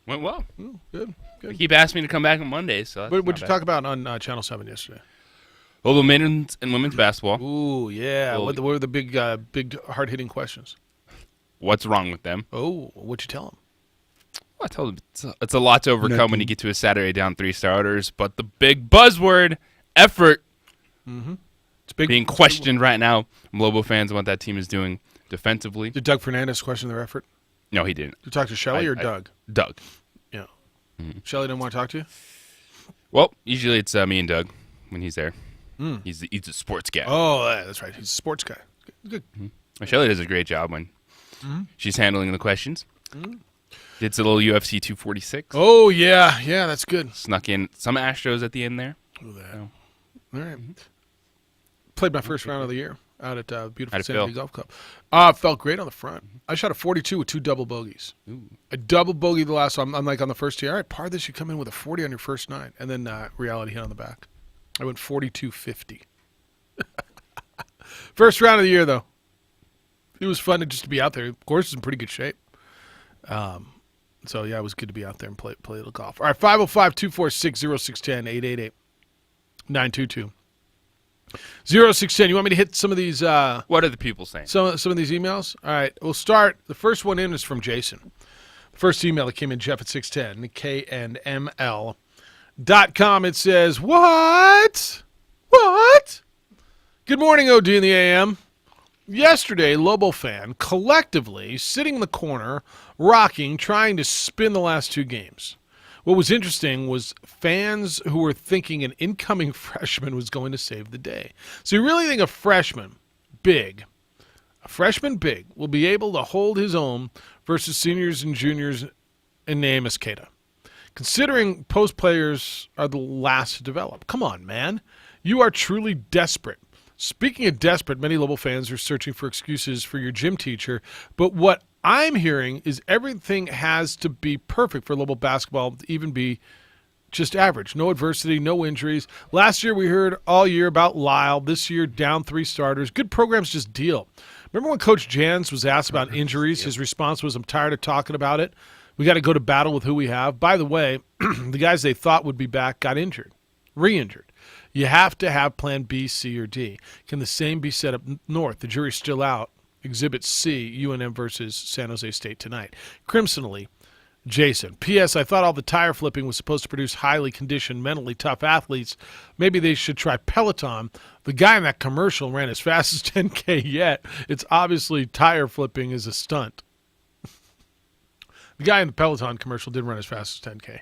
Speaker 3: Went well.
Speaker 1: Good.
Speaker 3: They keep asking me to come back on Mondays. So
Speaker 1: What did you talk about on Channel 7 yesterday?
Speaker 3: Well, the men's and women's basketball.
Speaker 1: Ooh, yeah.
Speaker 3: Well,
Speaker 1: What were the big hard-hitting questions?
Speaker 3: What's wrong with them?
Speaker 1: Oh, what'd you tell them?
Speaker 3: Well, I told him it's a lot to overcome when you get to a Saturday down 3 starters. But the big buzzword, effort,
Speaker 1: it's
Speaker 3: being questioned right now. Lobo fans, what that team is doing defensively.
Speaker 1: Did Doug Fernandez question their effort?
Speaker 3: No, he didn't.
Speaker 1: Did you talk to Shelley or Doug?
Speaker 3: Doug.
Speaker 1: Yeah. Shelley didn't want to talk to you?
Speaker 3: Well, usually it's me and Doug when he's there. He's a sports guy.
Speaker 1: Oh, that's right. He's a sports guy. Good.
Speaker 3: Shelley does a great job when she's handling the questions. Did a little UFC 246.
Speaker 1: Oh, yeah. Yeah, that's good.
Speaker 3: Snuck in some Astros at the end there.
Speaker 1: All right. Played my first round of the year out at beautiful San Diego Golf Club. Felt great on the front. I shot a 42 with 2 double bogeys. A double bogey the last one. I'm like on the first tee. All right, par this, you come in with a 40 on your first 9. And then reality hit on the back. I went 42.50. First round of the year, though. It was fun just to be out there. The course is in pretty good shape. So, yeah, it was good to be out there and play a little golf. All right, 505-246-0610, 888-922. 0610. You want me to hit some of these?
Speaker 3: What are the people saying?
Speaker 1: Some of these emails? All right, we'll start. The first one in is from Jason. The first email that came in, Jeff at 610, KNML.com. It says, What? Good morning, OD in the AM. Yesterday, Lobo fan collectively sitting in the corner, rocking, trying to spin the last 2 games. What was interesting was fans who were thinking an incoming freshman was going to save the day. So you really think a freshman big will be able to hold his own versus seniors and juniors in name Mosqueda. Considering post players are the last to develop. Come on, man. You are truly desperate. Speaking of desperate, many Lobo fans are searching for excuses for your gym teacher, but what I'm hearing is everything has to be perfect for Lobo basketball to even be just average. No adversity, no injuries. Last year we heard all year about Lyle. This year down 3 starters. Good programs just deal. Remember when Coach Jans was asked about injuries? His response was, I'm tired of talking about it. We got to go to battle with who we have. By the way, the guys they thought would be back got injured, re-injured. You have to have plan B, C, or D. Can the same be set up north? The jury's still out. Exhibit C, UNM versus San Jose State tonight. Crimsonally, Jason. P.S. I thought all the tire flipping was supposed to produce highly conditioned, mentally tough athletes. Maybe they should try Peloton. The guy in that commercial ran as fast as 10K yet. It's obviously tire flipping is a stunt. The guy in the Peloton commercial did run as fast as 10K.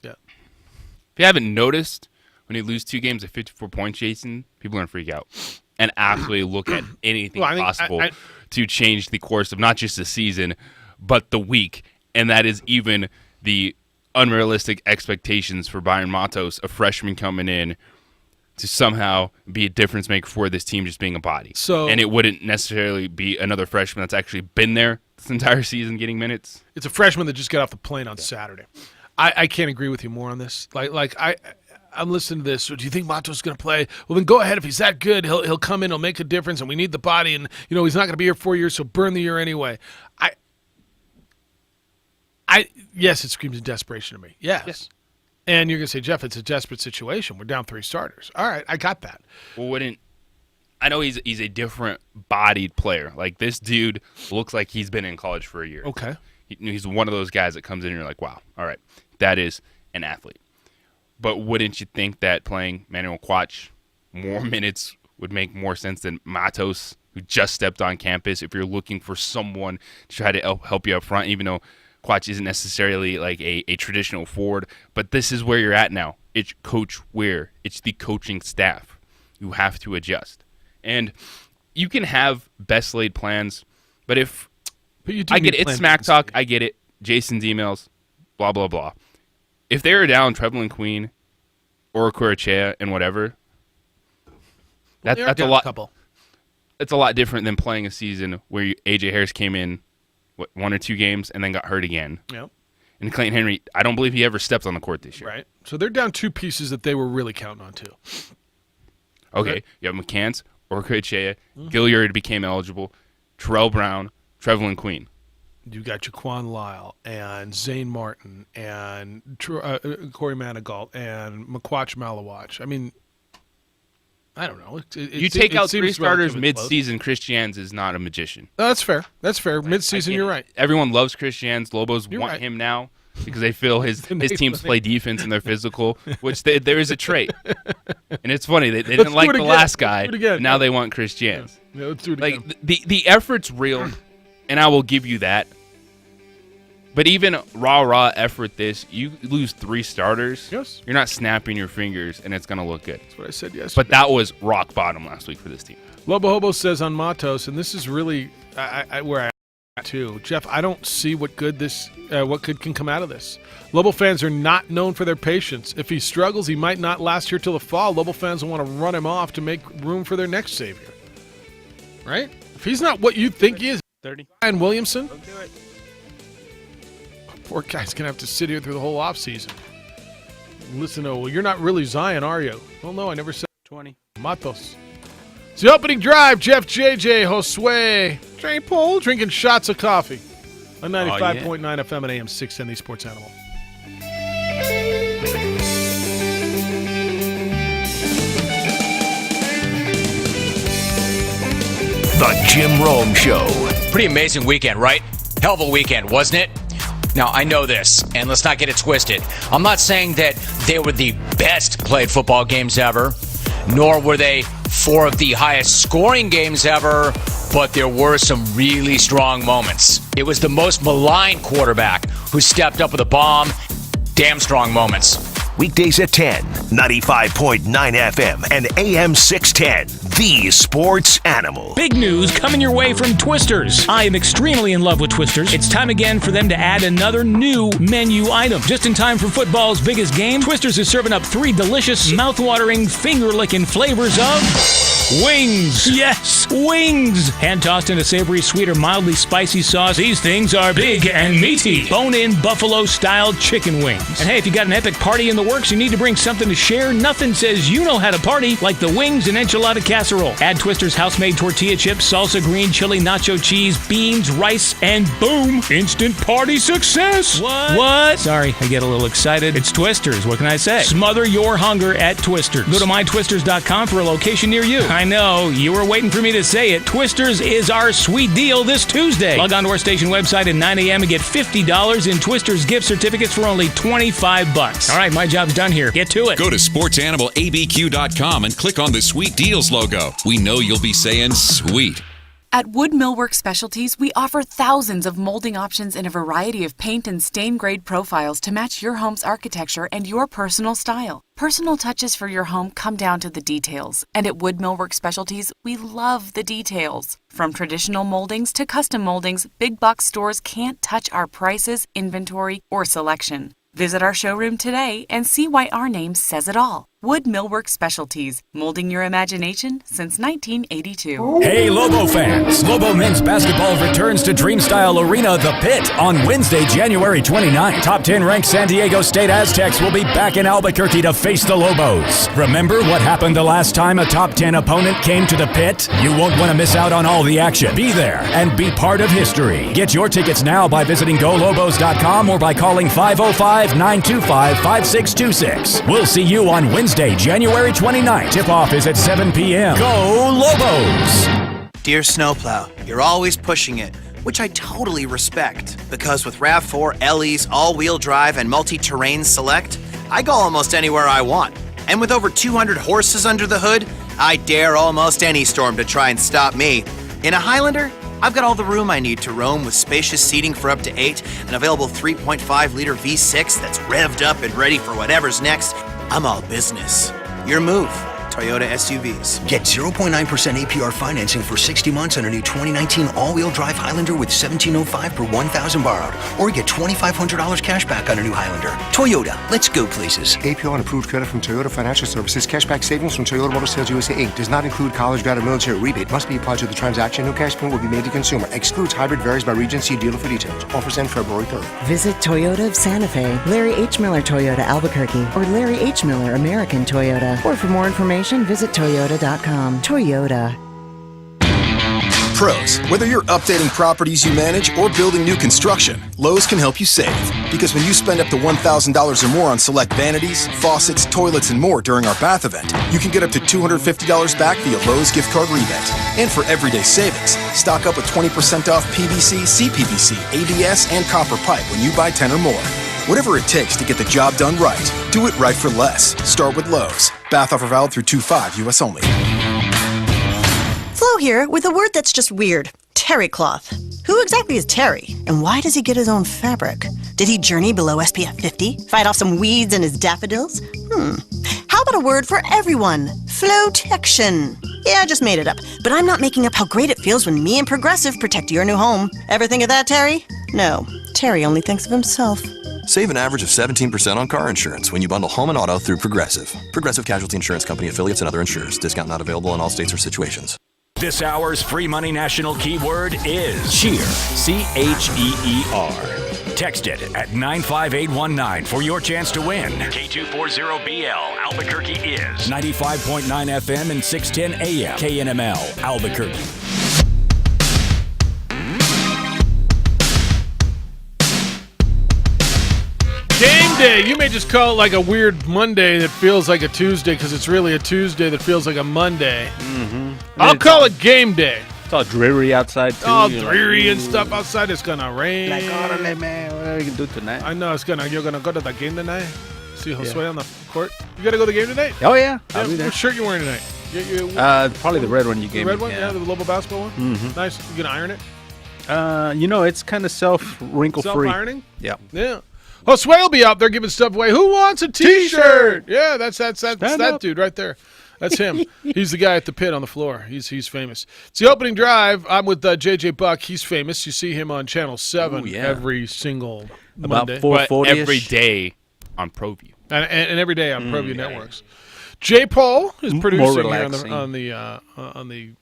Speaker 1: Yeah.
Speaker 3: If you haven't noticed, when you lose 2 games at 54 points, Jason, people are going to freak out and absolutely look at anything possible to change the course of not just the season, but the week. And that is even the unrealistic expectations for Byron Matos, a freshman coming in to somehow be a difference maker for this team just being a body. And it wouldn't necessarily be another freshman that's actually been there this entire season getting minutes.
Speaker 1: It's a freshman that just got off the plane on Saturday. I can't agree with you more on this. I'm listening to this. So do you think Matos is going to play? Well, then go ahead. If he's that good, he'll come in. He'll make a difference, and we need the body. And he's not going to be here 4 years, so burn the year anyway. Yes, it screams of desperation to me. Yes. And you're going to say, Jeff, it's a desperate situation. We're down 3 starters. All right, I got that.
Speaker 3: Well, I know he's a different bodied player. Like, this dude looks like he's been in college for a year.
Speaker 1: Okay.
Speaker 3: He's one of those guys that comes in and you're like, wow, all right, that is an athlete. But wouldn't you think that playing Manuel Quach more minutes would make more sense than Matos, who just stepped on campus, if you're looking for someone to try to help you up front, even though Quach isn't necessarily like a traditional forward. But this is where you're at now. It's Coach Ware. It's the coaching staff. You have to adjust. And you can have best laid plans, but
Speaker 1: you
Speaker 3: I get it. It's smack talk. I get it. Jason's emails, blah, blah, blah. If they were down Trevelyan Queen or Corachea and whatever, that's a lot. It's a lot different than playing a season where AJ Harris came in 1 or 2 games and then got hurt again.
Speaker 1: Yep.
Speaker 3: And Clayton Henry, I don't believe he ever stepped on the court this year.
Speaker 1: Right. So they're down 2 pieces that they were really counting on too.
Speaker 3: Okay. You have McCants or Corachea. Gilliard became eligible. Terrell Brown, Trevelyan Queen.
Speaker 1: You got Jaquan Lyle and Zane Martin and Corey Manigault and McQuatch Malawatch. I mean, I don't know.
Speaker 3: You take out 3 starters mid-season, Christians is not a magician.
Speaker 1: No, that's fair. That's fair. Mid-season, you're right.
Speaker 3: Everyone loves Christians. Lobos want him now. because they feel his teams play defense and they're physical, which there is a trait. And it's funny, they didn't like the last guy, and now they want Chris Jans.
Speaker 1: Yeah, let's do it again.
Speaker 3: The effort's real, and I will give you that. But even raw effort you lose 3 starters.
Speaker 1: Yes.
Speaker 3: You're not snapping your fingers, and it's going to look good.
Speaker 1: That's what I said yesterday.
Speaker 3: But that was rock bottom last week for this team.
Speaker 1: Lobo Hobo says on Matos, and this is really where I am too. Jeff, I don't see what good can come out of this. Lobo fans are not known for their patience. If he struggles, he might not last here till the fall. Lobo fans will want to run him off to make room for their next savior. Right? If he's not what you think he is,
Speaker 3: 30.
Speaker 1: Ryan Williamson.
Speaker 3: Don't do it.
Speaker 1: Poor guy's going to have to sit here through the whole offseason. Listen, well, you're not really Zion, are you? Well, no, I never said
Speaker 3: 20.
Speaker 1: Matos. It's the opening drive. Jeff, JJ, Josue, Trey Paul drinking shots of coffee on 95.9 FM and AM 610, the Sports Animal.
Speaker 9: The Jim Rome Show.
Speaker 15: Pretty amazing weekend, right? Hell of a weekend, wasn't it? Now, I know this, and let's not get it twisted. I'm not saying that they were the best played football games ever, nor were they 4 of the highest scoring games ever, but there were some really strong moments. It was the most maligned quarterback who stepped up with a bomb. Damn strong moments.
Speaker 9: Weekdays at 10, 95.9 FM and AM 610, the Sports Animal.
Speaker 16: Big news coming your way from Twisters. I am extremely in love with Twisters. It's time again for them to add another new menu item. Just in time for football's biggest game, Twisters is serving up 3 delicious, mouth-watering, finger-licking flavors of wings. Yes, wings. Hand-tossed in a savory, sweet, or mildly spicy sauce, these things are big and meaty. Bone-in buffalo-style chicken wings. And hey, if you got an epic party in the works, you need to bring something to share. Nothing says you know how to party like the wings and enchilada casserole. Add Twister's house-made tortilla chips, salsa, green chili, nacho cheese, beans, rice, and boom, instant party success. What? Sorry, I get a little excited. It's Twisters. What can I say? Smother your hunger at Twisters. Go to mytwisters.com for a location near you. I know, you were waiting for me to say it. Twisters is our sweet deal this Tuesday. Log on to our station website at 9 a.m. and get $50 in Twisters gift certificates for only $25. All right, my job's done here. Get to it.
Speaker 17: Go to sportsanimalabq.com and click on the Sweet Deals logo. We know you'll be saying sweet.
Speaker 18: At Wood Millwork Specialties, we offer thousands of molding options in a variety of paint and stain grade profiles to match your home's architecture and your personal style. Personal touches for your home come down to the details, and at Wood Millwork Specialties, we love the details. From traditional moldings to custom moldings, big box stores can't touch our prices, inventory, or selection. Visit our showroom today and see why our name says it all. Wood Millwork Specialties, molding your imagination since 1982.
Speaker 23: Hey, Lobo fans! Lobo men's basketball returns to Dreamstyle Arena, The Pit, on Wednesday, January 29th. Top 10 ranked San Diego State Aztecs will be back in Albuquerque to face the Lobos. Remember what happened the last time a top 10 opponent came to The Pit? You won't want to miss out on all the action. Be there and be part of history. Get your tickets now by visiting GoLobos.com or by calling 505-925-5626. We'll see you on Wednesday, January 29th. Tip-off is at 7 p.m. Go Lobos!
Speaker 19: Dear Snowplow, you're always pushing it, which I totally respect. Because with RAV4, LE's all-wheel drive and multi-terrain select, I go almost anywhere I want. And with over 200 horses under the hood, I dare almost any storm to try and stop me. In a Highlander, I've got all the room I need to roam with spacious seating for up to 8, an available 3.5-liter V6 that's revved up and ready for whatever's next. I'm all business. Your move. Toyota SUVs.
Speaker 9: Get 0.9% APR financing for 60 months on a new 2019 all-wheel drive Highlander with $1,705 per $1,000 borrowed. Or get $2,500 cash back on a new Highlander. Toyota, let's go places.
Speaker 20: APR on approved credit from Toyota Financial Services. Cashback savings from Toyota Motor Sales USA Inc. Does not include college grad or military rebate. Must be applied to the transaction. No cash payment will be made to consumer. Excludes hybrid, varies by region. See dealer for details. Offers end February 3rd.
Speaker 21: Visit Toyota of Santa Fe, Larry H. Miller Toyota Albuquerque, or Larry H. Miller American Toyota. Or for more information, visit Toyota.com. Toyota.
Speaker 28: Pros, whether you're updating properties you manage or building new construction, Lowe's can help you save. Because when you spend up to $1,000 or more on select vanities, faucets, toilets, and more during our bath event, you can get up to $250 back via Lowe's gift card rebate. And for everyday savings, stock up with 20% off PVC, CPVC, ABS, and copper pipe when you buy 10 or more. Whatever it takes to get the job done right, do it right for less. Start with Lowe's. Bath offer valid through 2/5 U.S. only.
Speaker 21: Flo here with a word that's just weird. Terry cloth. Who exactly is Terry? And why does he get his own fabric? Did he journey below SPF 50? Fight off some weeds in his daffodils? How about a word for everyone? Flotection. Yeah, I just made it up. But I'm not making up how great it feels when me and Progressive protect your new home. Ever think of that, Terry? No. Terry only thinks of himself.
Speaker 28: Save an average of 17% on car insurance when you bundle home and auto through Progressive. Progressive Casualty Insurance Company, affiliates, and other insurers. Discount not available in all states or situations.
Speaker 23: This hour's free money national keyword is cheer. CHEER. Text it at 95819 for your chance to win. K240BL Albuquerque is 95.9 FM and 610 AM. KNML Albuquerque.
Speaker 1: Game day. You may just call it like a weird Monday that feels like a Tuesday because it's really a Tuesday that feels like a Monday. I'll call it game day.
Speaker 2: It's all dreary outside, too.
Speaker 1: All dreary and stuff outside. It's going to rain.
Speaker 2: Like, oh, man, what are we going to do tonight?
Speaker 1: I know. You're going to go to the game tonight? See Josue on the court? You got to go to the game tonight?
Speaker 2: Oh, yeah. I'll be there.
Speaker 1: What shirt you wearing tonight?
Speaker 2: Probably the red one you gave me.
Speaker 1: The red one? Yeah, the Lobo basketball one?
Speaker 2: Mm-hmm.
Speaker 1: Nice. You going to iron it?
Speaker 2: It's kind of self-wrinkle-free.
Speaker 1: Self-ironing?
Speaker 2: Yeah.
Speaker 1: Yeah. Josue will be out there giving stuff away. Who wants a T-shirt? Yeah, that's that dude right there. That's him. He's the guy at the pit on the floor. He's famous. It's the opening drive. I'm with JJ Buck. He's famous. You see him on Channel 7 every single Monday.
Speaker 2: About 4:40
Speaker 3: every day on ProView.
Speaker 1: And every day on ProView Networks. J. Paul is producing here on the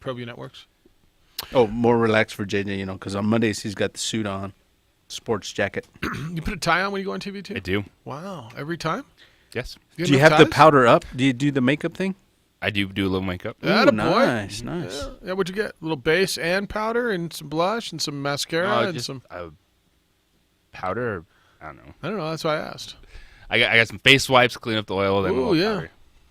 Speaker 1: ProView Networks.
Speaker 2: Oh, more relaxed for JJ, because on Mondays he's got the suit on, sports jacket.
Speaker 1: You put a tie on when you go on TV too?
Speaker 3: I do.
Speaker 1: Wow, every time?
Speaker 3: Yes.
Speaker 2: Do you have the powder up? Do you do the makeup thing?
Speaker 3: I do a little makeup.
Speaker 2: Nice.
Speaker 1: Yeah, what'd you get? A little base and powder and some blush and some mascara and
Speaker 3: just
Speaker 1: some
Speaker 3: powder. I don't know.
Speaker 1: That's why I asked.
Speaker 3: I got some face wipes, clean up the oil. Then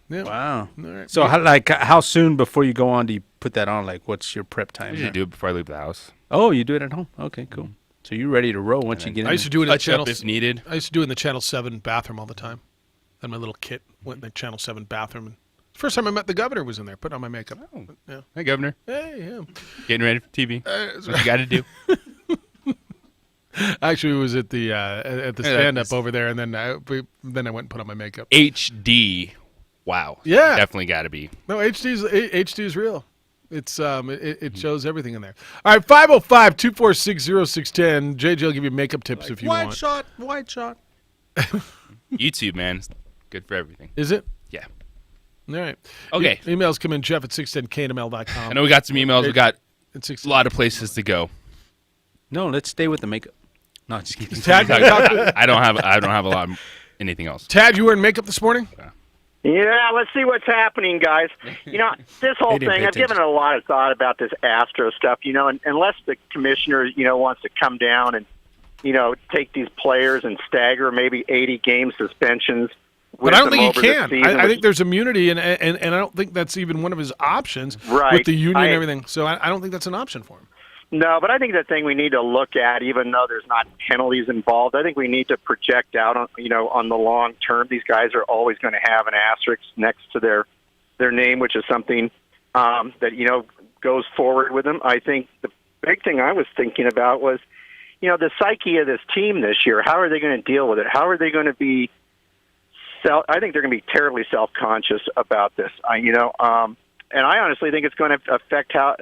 Speaker 1: yeah.
Speaker 2: Wow.
Speaker 1: All right.
Speaker 2: So how soon before you go on do you put that on? Like, what's your prep time?
Speaker 3: I usually do it before I leave the house.
Speaker 2: Oh, you do it at home? Okay, cool. So you're ready to roll once you get in.
Speaker 1: I used to do it in
Speaker 3: Channel if needed.
Speaker 1: I used to do it in the Channel 7 bathroom all the time. And my little kit went in the Channel 7 bathroom. And first time I met the governor was in there, putting on my makeup.
Speaker 3: Oh.
Speaker 1: Yeah.
Speaker 3: Hey, Governor.
Speaker 1: Hey, yeah.
Speaker 3: Getting ready for TV. What you got to do.
Speaker 1: Actually, it was at the stand-up over there, and then I went and put on my makeup.
Speaker 3: HD. Wow.
Speaker 1: Yeah.
Speaker 3: Definitely got to be.
Speaker 1: No, HD is real. It's it shows everything in there. All right, 505-246-0610. JJ will give you makeup tips if you want.
Speaker 2: White shot.
Speaker 3: YouTube, man. It's good for everything.
Speaker 1: Is it?
Speaker 3: Yeah.
Speaker 1: All right.
Speaker 3: Okay.
Speaker 1: Emails come in, Jeff at 610knml.com.
Speaker 3: I know we got some emails. We got
Speaker 1: a
Speaker 3: lot of places to go.
Speaker 2: No, let's stay with the makeup. No, just kidding.
Speaker 1: Tad,
Speaker 3: I don't have a lot of anything else.
Speaker 1: Tad, you wearing makeup this morning?
Speaker 5: Yeah, let's see what's happening, guys. This whole thing, I've given it a lot of thought about this Astro stuff, and unless the commissioner, wants to come down and, take these players and stagger maybe 80 game suspensions.
Speaker 1: But I don't think he can. I think there's immunity, and I don't think that's even one of his options with the union and everything. So I don't think that's an option for him.
Speaker 5: No, but I think the thing we need to look at, even though there's not penalties involved, I think we need to project out on, on the long term. These guys are always going to have an asterisk next to their name, which is something that, goes forward with them. I think the big thing I was thinking about was, the psyche of this team this year. How are they going to deal with it? How are they going to be I think they're going to be terribly self-conscious about this, and I honestly think it's going to affect how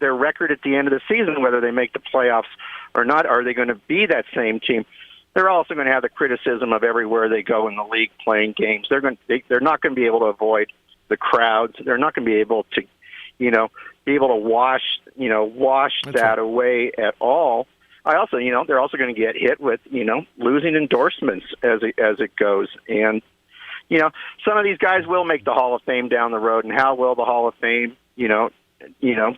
Speaker 5: their record at the end of the season, whether they make the playoffs or not. Are they going to be that same team? They're also going to have the criticism of everywhere they go in the league playing games. They're not going to be able to avoid the crowds. They're not going to be able to, be able to wash that away at all. I also, they're also going to get hit with, losing endorsements as it goes. And, some of these guys will make the Hall of Fame down the road, and how will the Hall of Fame,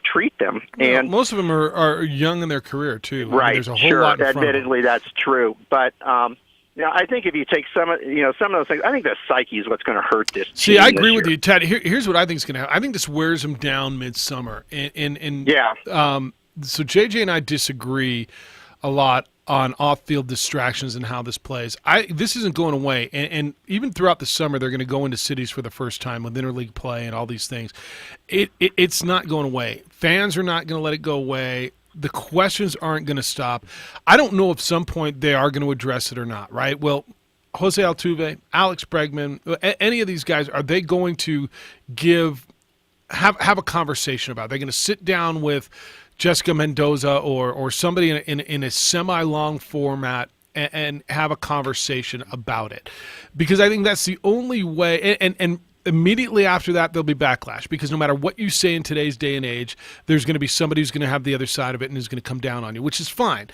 Speaker 5: treat them? And
Speaker 1: most of them are young in their career too.
Speaker 5: Right.
Speaker 1: There's a whole lot in front
Speaker 5: admittedly, that's true. But I think if you take some of those things, I think the psyche is what's going to hurt this.
Speaker 1: See, I agree with you, Ted. Here's what I think is going to happen. I think this wears them down midsummer. So JJ and I disagree a lot on off-field distractions and how this plays. This isn't going away, and even throughout the summer, they're going to go into cities for the first time with interleague play and all these things. It's not going away. Fans are not going to let it go away. The questions aren't going to stop. I don't know if some point they are going to address it or not, right? Well, Jose Altuve, Alex Bregman, any of these guys, are they going to have a conversation about it? They're going to sit down with Jessica Mendoza or somebody in a semi-long format and have a conversation about it. Because I think that's the only way, and immediately after that, there'll be backlash, because no matter what you say in today's day and age, there's going to be somebody who's going to have the other side of it and is going to come down on you, which is fine.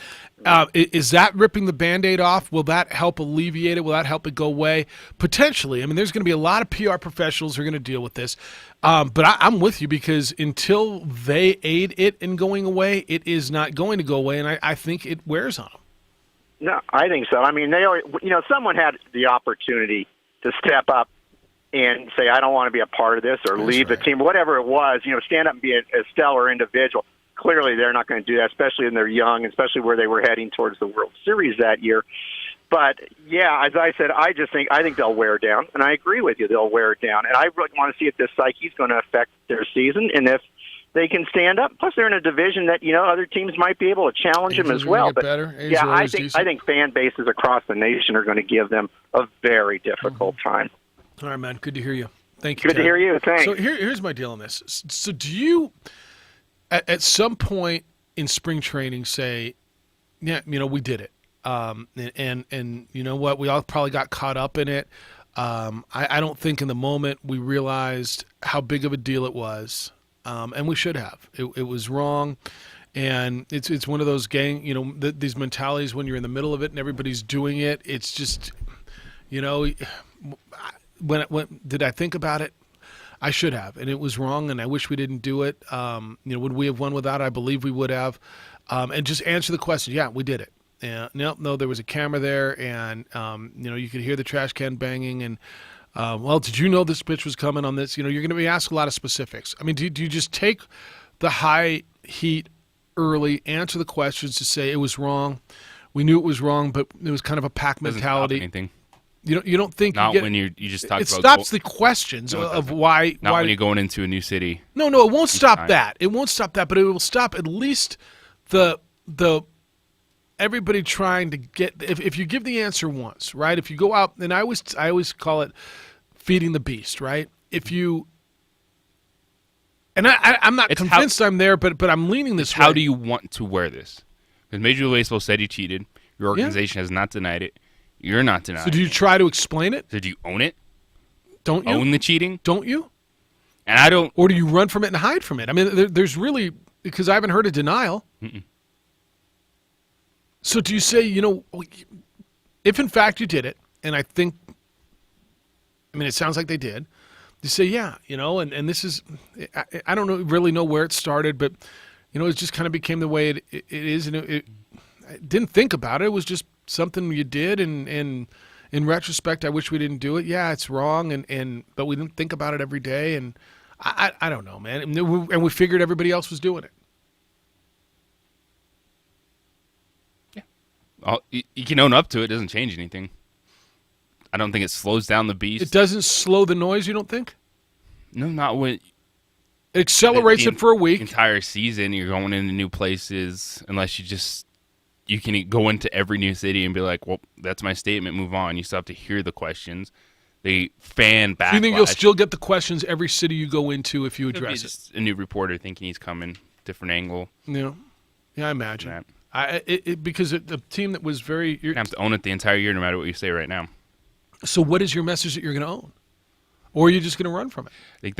Speaker 1: Is that ripping the Band-Aid off? Will that help alleviate it? Will that help it go away? Potentially. I mean, there's going to be a lot of PR professionals who are going to deal with this. But I'm with you, because until they aid it in going away, it is not going to go away, and I think it wears on them.
Speaker 5: No, I think so. I mean, someone had the opportunity to step up and say, I don't want to be a part of this, or leave the team, whatever it was, stand up and be a stellar individual. Clearly, they're not going to do that, especially when they're young, especially where they were heading towards the World Series that year. But, yeah, as I said, I think they'll wear down, and I agree with you, they'll wear down. And I really want to see if this psyche is going to affect their season, and if they can stand up. Plus, they're in a division that, other teams might be able to challenge them as well. But, yeah, I think fan bases across the nation are going to give them a very difficult time.
Speaker 1: All right, man. Good to hear you. Thank you.
Speaker 5: Good to hear you. Thanks.
Speaker 1: So here's my deal on this. So do you, at some point in spring training, say, yeah, we did it, and you know what? We all probably got caught up in it. I don't think in the moment we realized how big of a deal it was, and we should have. It was wrong. And it's one of those these mentalities when you're in the middle of it and everybody's doing it. It's just, when did I think about it? I should have, and it was wrong, and I wish we didn't do it. Would we have won without it? I believe we would have. And just answer the question. Yeah, we did it. No, there was a camera there, and you could hear the trash can banging. And did you know this pitch was coming on this? You're going to be asked a lot of specifics. I mean, do you just take the high heat early, answer the questions to say it was wrong? We knew it was wrong, but it was kind of a pack mentality.
Speaker 3: Anything.
Speaker 1: You don't think
Speaker 3: not when you just talk about.
Speaker 1: It stops the questions of why.
Speaker 3: Not when you're going into a new city.
Speaker 1: No, it won't stop that. It won't stop that, but it will stop at least the everybody trying to get. If you give the answer once, right? If you go out, and I always call it feeding the beast, right? If you. And I'm not convinced I'm there, but I'm leaning this way.
Speaker 3: How do you want to wear this? Because Major League Baseball said you cheated. Your organization has not denied it. You're not denying it.
Speaker 1: So do you try to explain it?
Speaker 3: So do you own it?
Speaker 1: Don't you?
Speaker 3: Own the cheating?
Speaker 1: Don't you?
Speaker 3: And I don't.
Speaker 1: Or do you run from it and hide from it? I mean, there's really, because I haven't heard a denial.
Speaker 3: Mm-mm.
Speaker 1: So do you say, if in fact you did it, and it sounds like they did, you say, yeah, and this is, I don't really know where it started, but, it just kind of became the way it is, and I didn't think about it. It was just something you did, and in retrospect, I wish we didn't do it. Yeah, it's wrong, but we didn't think about it every day, and I don't know, man. And we figured everybody else was doing it.
Speaker 3: Yeah. You can own up to it. It doesn't change anything. I don't think it slows down the beast.
Speaker 1: It doesn't slow the noise, you don't think?
Speaker 3: No, not when.
Speaker 1: It accelerates it for a week.
Speaker 3: Entire season, you're going into new places, unless you can go into every new city and be like, well, that's my statement, move on. You still have to hear the questions. They fan backlash.
Speaker 1: Do you think you'll still get the questions every city you go into if you address it?
Speaker 3: Just a new reporter thinking he's coming, different angle.
Speaker 1: Yeah, I imagine. Because the team that was very...
Speaker 3: You have to own it the entire year no matter what you say right now.
Speaker 1: So what is your message that you're going to own? Or are you just going to run from it?
Speaker 3: I think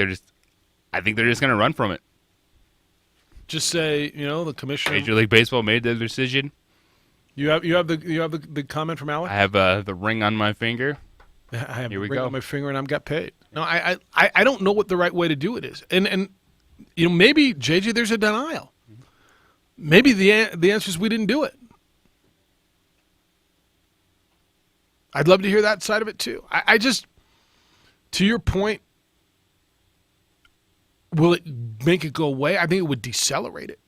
Speaker 3: they're just going to run from it.
Speaker 1: Just say, the commissioner...
Speaker 3: Major League Baseball made their decision.
Speaker 1: You have the comment from Alex?
Speaker 3: I have the ring on my finger.
Speaker 1: I have the ring on my finger, and I'm got paid. No, I don't know what the right way to do it is, and maybe JJ, there's a denial. Maybe the answer is we didn't do it. I'd love to hear that side of it too. I just, to your point, will it make it go away? I think it would decelerate it.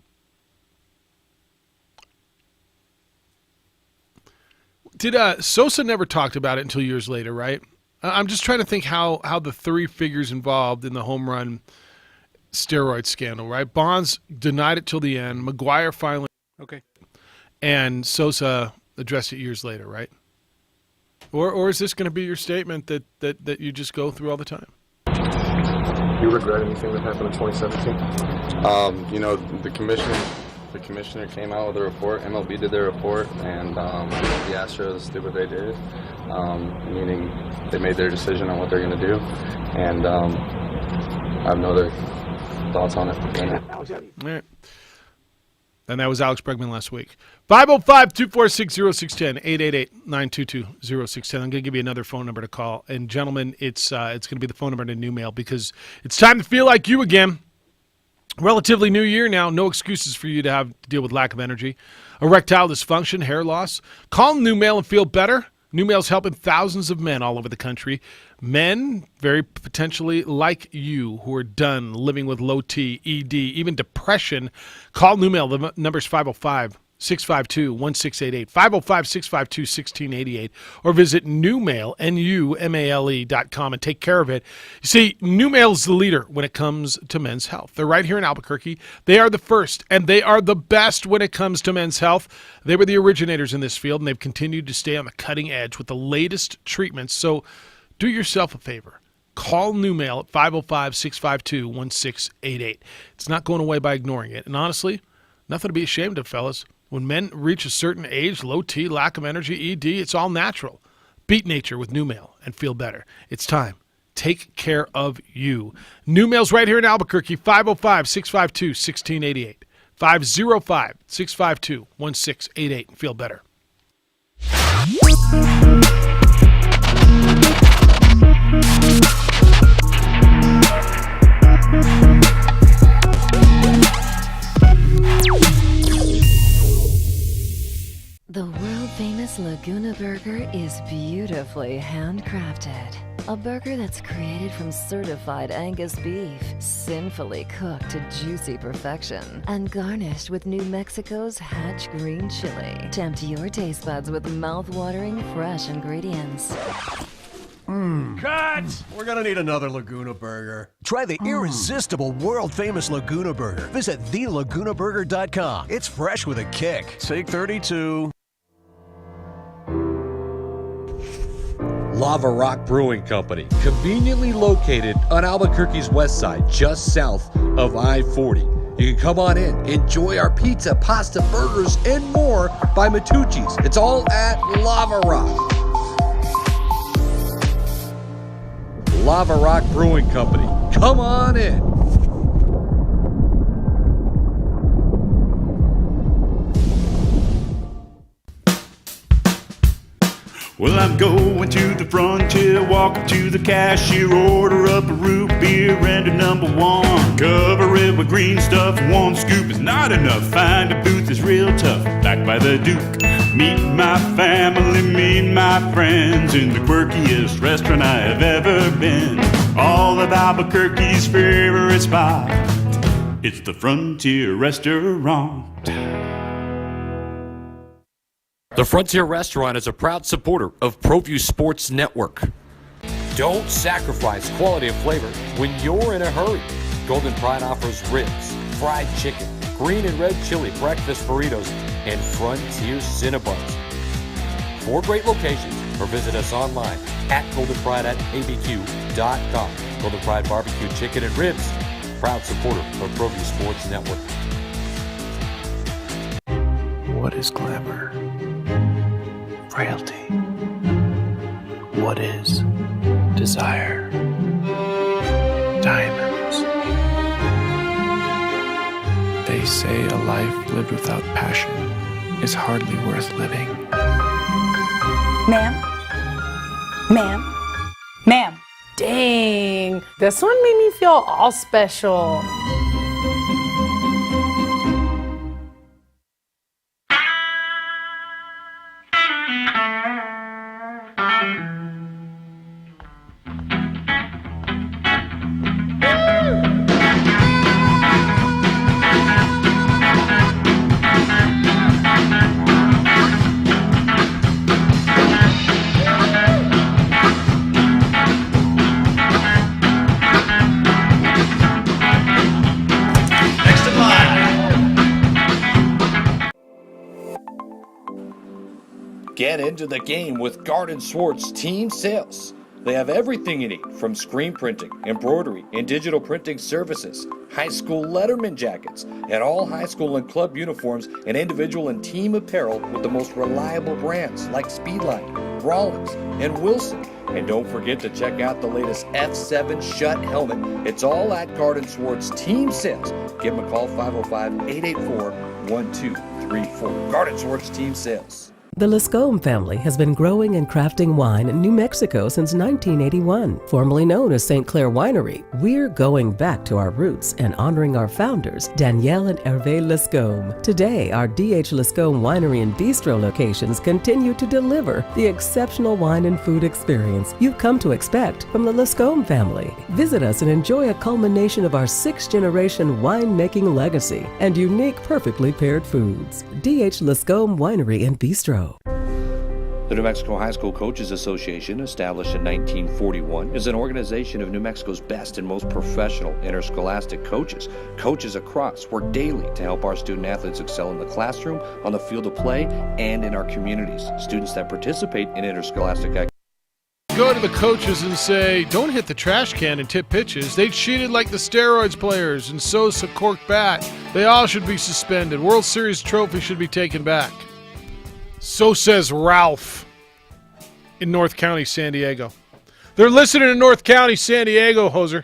Speaker 1: Did Sosa never talked about it until years later, right? I'm just trying to think how the three figures involved in the home run steroid scandal, right? Bonds denied it till the end. McGuire finally.
Speaker 2: Okay.
Speaker 1: And Sosa addressed it years later, right? Or is this going to be your statement that you just go through all the time?
Speaker 10: Do you regret anything that happened in 2017?
Speaker 6: You know, the commissioner came out with a report. MLB did their report, and the Astros did what they did, meaning they made their decision on what they're going to do, and I have no other thoughts on it.
Speaker 1: All right. And that was Alex Bregman last week. 505-246-0610, 888-922-0610. I'm going to give you another phone number to call. And, gentlemen, it's going to be the phone number to New Mail because it's time to feel like you again. Relatively new year now. No excuses for you to have to deal with lack of energy, erectile dysfunction, hair loss. Call New Mail and feel better. New Mail's helping thousands of men all over the country. Men, very potentially like you, who are done living with low T, ED, even depression. Call New Mail. The number's 505-652-1688, 505-652-1688, or visit newmail, NUMALE.com, and take care of it. You see, New Mail is the leader when it comes to men's health. They're right here in Albuquerque. They are the first, and they are the best when it comes to men's health. They were the originators in this field, and they've continued to stay on the cutting edge with the latest treatments. So do yourself a favor. Call New Mail at 505-652-1688. It's not going away by ignoring it. And honestly, nothing to be ashamed of, fellas. When men reach a certain age, low T, lack of energy, ED, it's all natural. Beat nature with New Mail and feel better. It's time. Take care of you. New Mail's right here in Albuquerque, 505-652-1688. 505-652-1688 and feel better.
Speaker 7: The world-famous Laguna Burger is beautifully handcrafted. A burger that's created from certified Angus beef, sinfully cooked to juicy perfection, and garnished with New Mexico's Hatch green chili. Tempt your taste buds with mouth-watering fresh ingredients.
Speaker 8: Cut! We're gonna need another Laguna Burger. Try the irresistible, world-famous Laguna Burger. Visit thelagunaburger.com. It's fresh with a kick. Take 32.
Speaker 13: Lava Rock Brewing Company, conveniently located on Albuquerque's west side, just south of I-40. You can come on in, enjoy our pizza, pasta, burgers, and more by Matucci's. It's all at Lava Rock. Lava Rock Brewing Company. Come on in.
Speaker 22: Well, I'm going to the frontier, walk up to the cashier, order up a root beer and a number one. Cover it with green stuff, one scoop is not enough. Find a booth is real tough, back by the Duke. Meet my family, meet my friends in the quirkiest restaurant I have ever been. All of Albuquerque's favorite spot, it's the Frontier Restaurant.
Speaker 4: The Frontier Restaurant is a proud supporter of ProView Sports Network. Don't sacrifice quality of flavor when you're in a hurry. Golden Pride offers ribs, fried chicken, green and red chili breakfast burritos, and Frontier Cinnabons. 4 great locations, or visit us online at goldenpride@abq.com. Golden Pride Barbecue Chicken and Ribs, proud supporter of ProView Sports Network.
Speaker 10: What is glamour? Frailty. What is desire? Diamonds. They say a life lived without passion is hardly worth living.
Speaker 11: Ma'am? Ma'am? Ma'am?
Speaker 12: Dang, this one made me feel all special.
Speaker 13: Get into the game with Garden Swartz Team Sales. They have everything you need from screen printing, embroidery, and digital printing services, high school letterman jackets, and all high school and club uniforms and individual and team apparel with the most reliable brands like Speedline, Rollins, and Wilson. And don't forget to check out the latest F7 Shut helmet. It's all at Garden Swartz Team Sales. Give them a call, 505-884-1234. Garden Swartz Team Sales.
Speaker 14: The Lascombe family has been growing and crafting wine in New Mexico since 1981. Formerly known as St. Clair Winery, we're going back to our roots and honoring our founders, Danielle and Hervé Lascombe. Today, our D.H. Lascombe Winery and Bistro locations continue to deliver the exceptional wine and food experience you've come to expect from the Lascombe family. Visit us and enjoy a culmination of our 6th-generation winemaking legacy and unique, perfectly paired foods. D.H. Lascombe Winery and Bistro.
Speaker 13: The New Mexico High School Coaches Association, established in 1941, is an organization of New Mexico's best and most professional interscholastic coaches. Coaches across work daily to help our student athletes excel in the classroom, on the field of play, and in our communities. Students that participate in interscholastic activities
Speaker 1: go to the coaches and say, don't hit the trash can and tip pitches. They cheated like the steroids players, and Sosa corked bat. They all should be suspended. World Series trophy should be taken back. So says Ralph in North County, San Diego. They're listening in North County, San Diego, Hoser.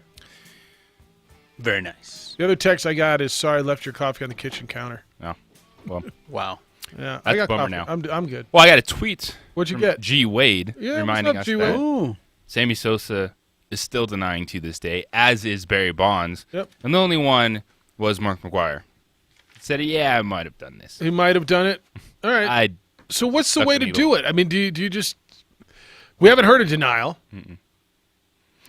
Speaker 2: Very nice.
Speaker 1: The other text I got is, sorry, I left your coffee on the kitchen counter.
Speaker 3: Oh, well.
Speaker 2: Wow.
Speaker 1: Yeah,
Speaker 3: That's
Speaker 1: I got
Speaker 3: a bummer
Speaker 1: coffee.
Speaker 3: now.
Speaker 1: I'm good.
Speaker 3: Well, I got a tweet.
Speaker 1: What'd you
Speaker 3: from
Speaker 1: get?
Speaker 3: G. Wade
Speaker 1: Yeah,
Speaker 3: reminding
Speaker 1: what's
Speaker 3: us
Speaker 1: up, G.
Speaker 3: that
Speaker 1: Wade?
Speaker 3: Sammy Sosa is still denying to this day, as is Barry Bonds.
Speaker 1: Yep.
Speaker 3: And the only one was Mark McGwire. Said, yeah, I might have done this.
Speaker 1: He might have done it. All right. So what's the way to do it? I mean, do you just – we haven't heard a denial.
Speaker 3: Mm-mm.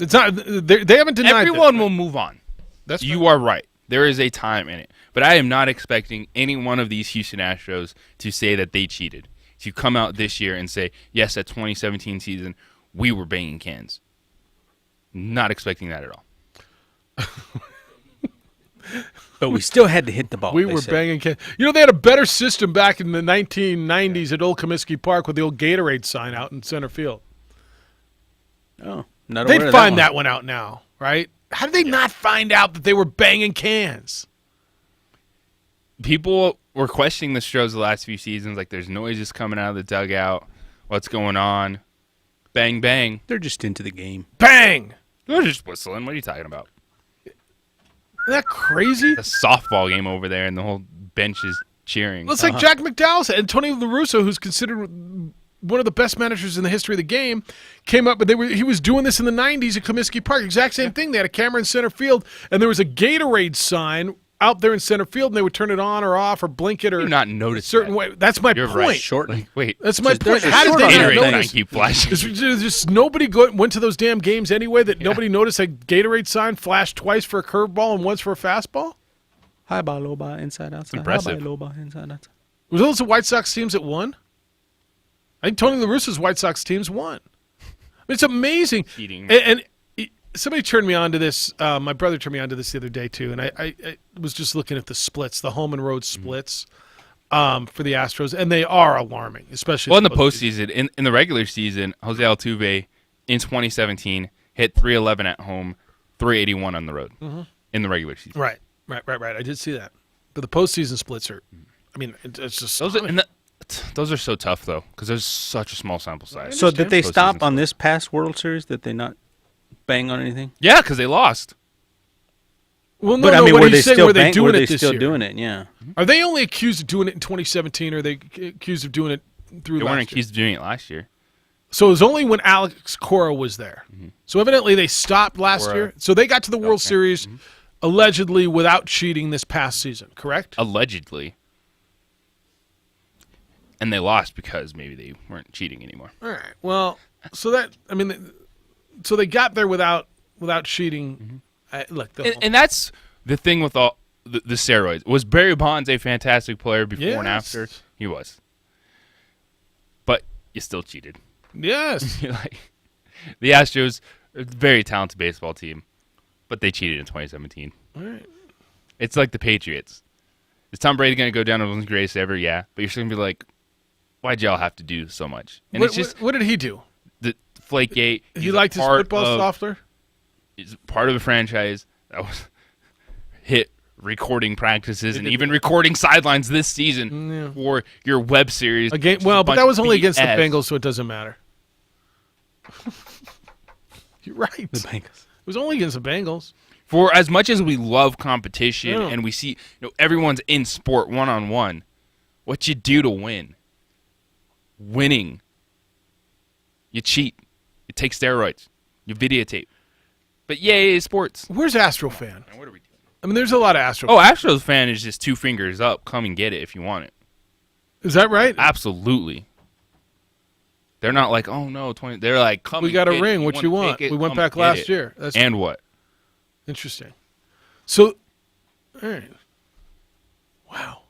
Speaker 1: It's not – they haven't denied
Speaker 3: Everyone will move on.
Speaker 1: That's
Speaker 3: you are right. There is a time in it. But I am not expecting any one of these Houston Astros to say that they cheated. To come out this year and say, yes, that 2017 season, we were banging cans. Not expecting that at all.
Speaker 2: But we still had to hit the ball.
Speaker 1: We were banging cans. You know, they had a better system back in the 1990s at Old Comiskey Park with the old Gatorade sign out in center field.
Speaker 2: Oh, not
Speaker 1: They'd
Speaker 2: aware of
Speaker 1: find
Speaker 2: that
Speaker 1: that one out now, right? How did they not find out that they were banging cans?
Speaker 3: People were questioning the Stros the last few seasons, like there's noises coming out of the dugout. What's going on? Bang, bang.
Speaker 2: They're just into the game.
Speaker 1: Bang!
Speaker 3: They're just whistling. What are you talking about?
Speaker 1: Isn't that crazy?
Speaker 3: The softball game over there, and the whole bench is cheering.
Speaker 1: Well, it's like Jack McDowell said. Antonio La Russa, who's considered one of the best managers in the history of the game, came up, but he was doing this in the 90s at Comiskey Park. Exact same thing. They had a camera in center field, and there was a Gatorade sign out there in center field, and they would turn it on or off or blink it or
Speaker 3: not notice
Speaker 1: a certain way. That's my
Speaker 3: You're
Speaker 1: point.
Speaker 3: right. Short. Like, wait.
Speaker 1: That's my point.
Speaker 3: There's a
Speaker 1: How did
Speaker 3: short
Speaker 1: they
Speaker 3: on
Speaker 1: not
Speaker 3: that
Speaker 1: notice?
Speaker 3: sign keep flashing.
Speaker 1: Just nobody went to those damn games anyway that nobody noticed a Gatorade sign flashed twice for a curveball and once for a fastball?
Speaker 2: High ball, low ball, inside, outside.
Speaker 3: Impressive.
Speaker 2: High ball, low ball, inside, outside.
Speaker 1: Was those the White Sox teams that won? I think Tony La Russa's White Sox teams won. I mean, it's amazing.
Speaker 3: Cheating.
Speaker 1: And somebody turned me on to this. My brother turned me on to this the other day, too. And I was just looking at the splits, the home and road splits for the Astros. And they are alarming, especially
Speaker 3: in the postseason. In the regular season, Jose Altuve in 2017 hit .311 at home, .381 on the road in the regular season.
Speaker 1: Right. I did see that. But the postseason splits are, I mean, it's just
Speaker 3: those are so tough, though, because there's such a small sample size.
Speaker 2: So did they stop on this past World Series? Did they not bang on anything?
Speaker 3: Yeah, because they lost.
Speaker 1: Well, no,
Speaker 2: but I mean,
Speaker 1: what
Speaker 2: were
Speaker 1: he's
Speaker 2: they
Speaker 1: saying,
Speaker 2: still
Speaker 1: were they doing
Speaker 2: were they
Speaker 1: it this
Speaker 2: still
Speaker 1: year?
Speaker 2: doing it? Yeah.
Speaker 1: Are they only accused of doing it in 2017, or are they accused of doing it through
Speaker 3: They
Speaker 1: last
Speaker 3: weren't
Speaker 1: year?
Speaker 3: accused of doing it last year.
Speaker 1: So it was only when Alex Cora was there. So evidently they stopped last
Speaker 3: Cora.
Speaker 1: year. So they got to the World Series allegedly without cheating this past season, correct?
Speaker 3: Allegedly. And they lost because maybe they weren't cheating anymore.
Speaker 1: All right. Well, so they got there without cheating. Look,
Speaker 3: And that's the thing with all the steroids. Was Barry Bonds a fantastic player before and after? He was. But you still cheated.
Speaker 1: Yes.
Speaker 3: Like, the Astros, a very talented baseball team, but they cheated in 2017.
Speaker 1: All right.
Speaker 3: It's like the Patriots. Is Tom Brady going to go down as one of the greatest ever? Yeah. But you're still going to be like, why'd y'all have to do so much? And
Speaker 1: What,
Speaker 3: it's just
Speaker 1: what did he do?
Speaker 3: the Flakegate.
Speaker 1: He liked his football softer?
Speaker 3: He's part of the franchise that was hit recording practices and even recording sidelines this season for your web series.
Speaker 1: Again, well, but that was only against the Bengals, so it doesn't matter. You're right.
Speaker 2: The Bengals.
Speaker 1: It was only against the Bengals.
Speaker 3: For as much as we love competition and we see everyone's in sport one-on-one, what you do to win? Winning. You cheat. You take steroids. You videotape. But yay, sports.
Speaker 1: Where's Astro fan? What are we doing? I mean, there's a lot of Astro
Speaker 3: Astros fan is just 2 fingers up. Come and get it if you want it.
Speaker 1: Is that right?
Speaker 3: Absolutely. They're not like, oh no, 20. They're like, come.
Speaker 1: We got a ring. What you want? We went back last year.
Speaker 3: And what?
Speaker 1: Interesting. So, all right. Wow.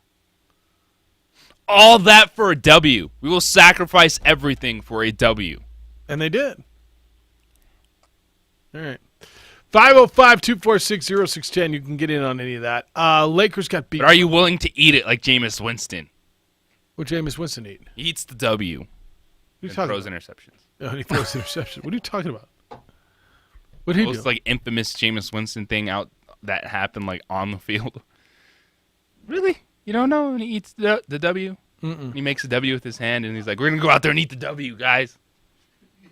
Speaker 3: All that for a W. We will sacrifice everything for a W.
Speaker 1: And they did. All right. 505-246-0610. You can get in on any of that. Lakers got beat.
Speaker 3: But are you willing to eat it like Jameis Winston?
Speaker 1: What Jameis Winston eat?
Speaker 3: He eats the W.
Speaker 1: He
Speaker 3: throws interceptions.
Speaker 1: Oh, he throws interceptions. What are you talking about? What did he do?
Speaker 3: It's like infamous Jameis Winston thing out that happened like on the field. Really? You don't know? And he eats the W?
Speaker 1: Mm-mm.
Speaker 3: He makes a W with his hand, and he's like, we're going to go out there and eat the W, guys.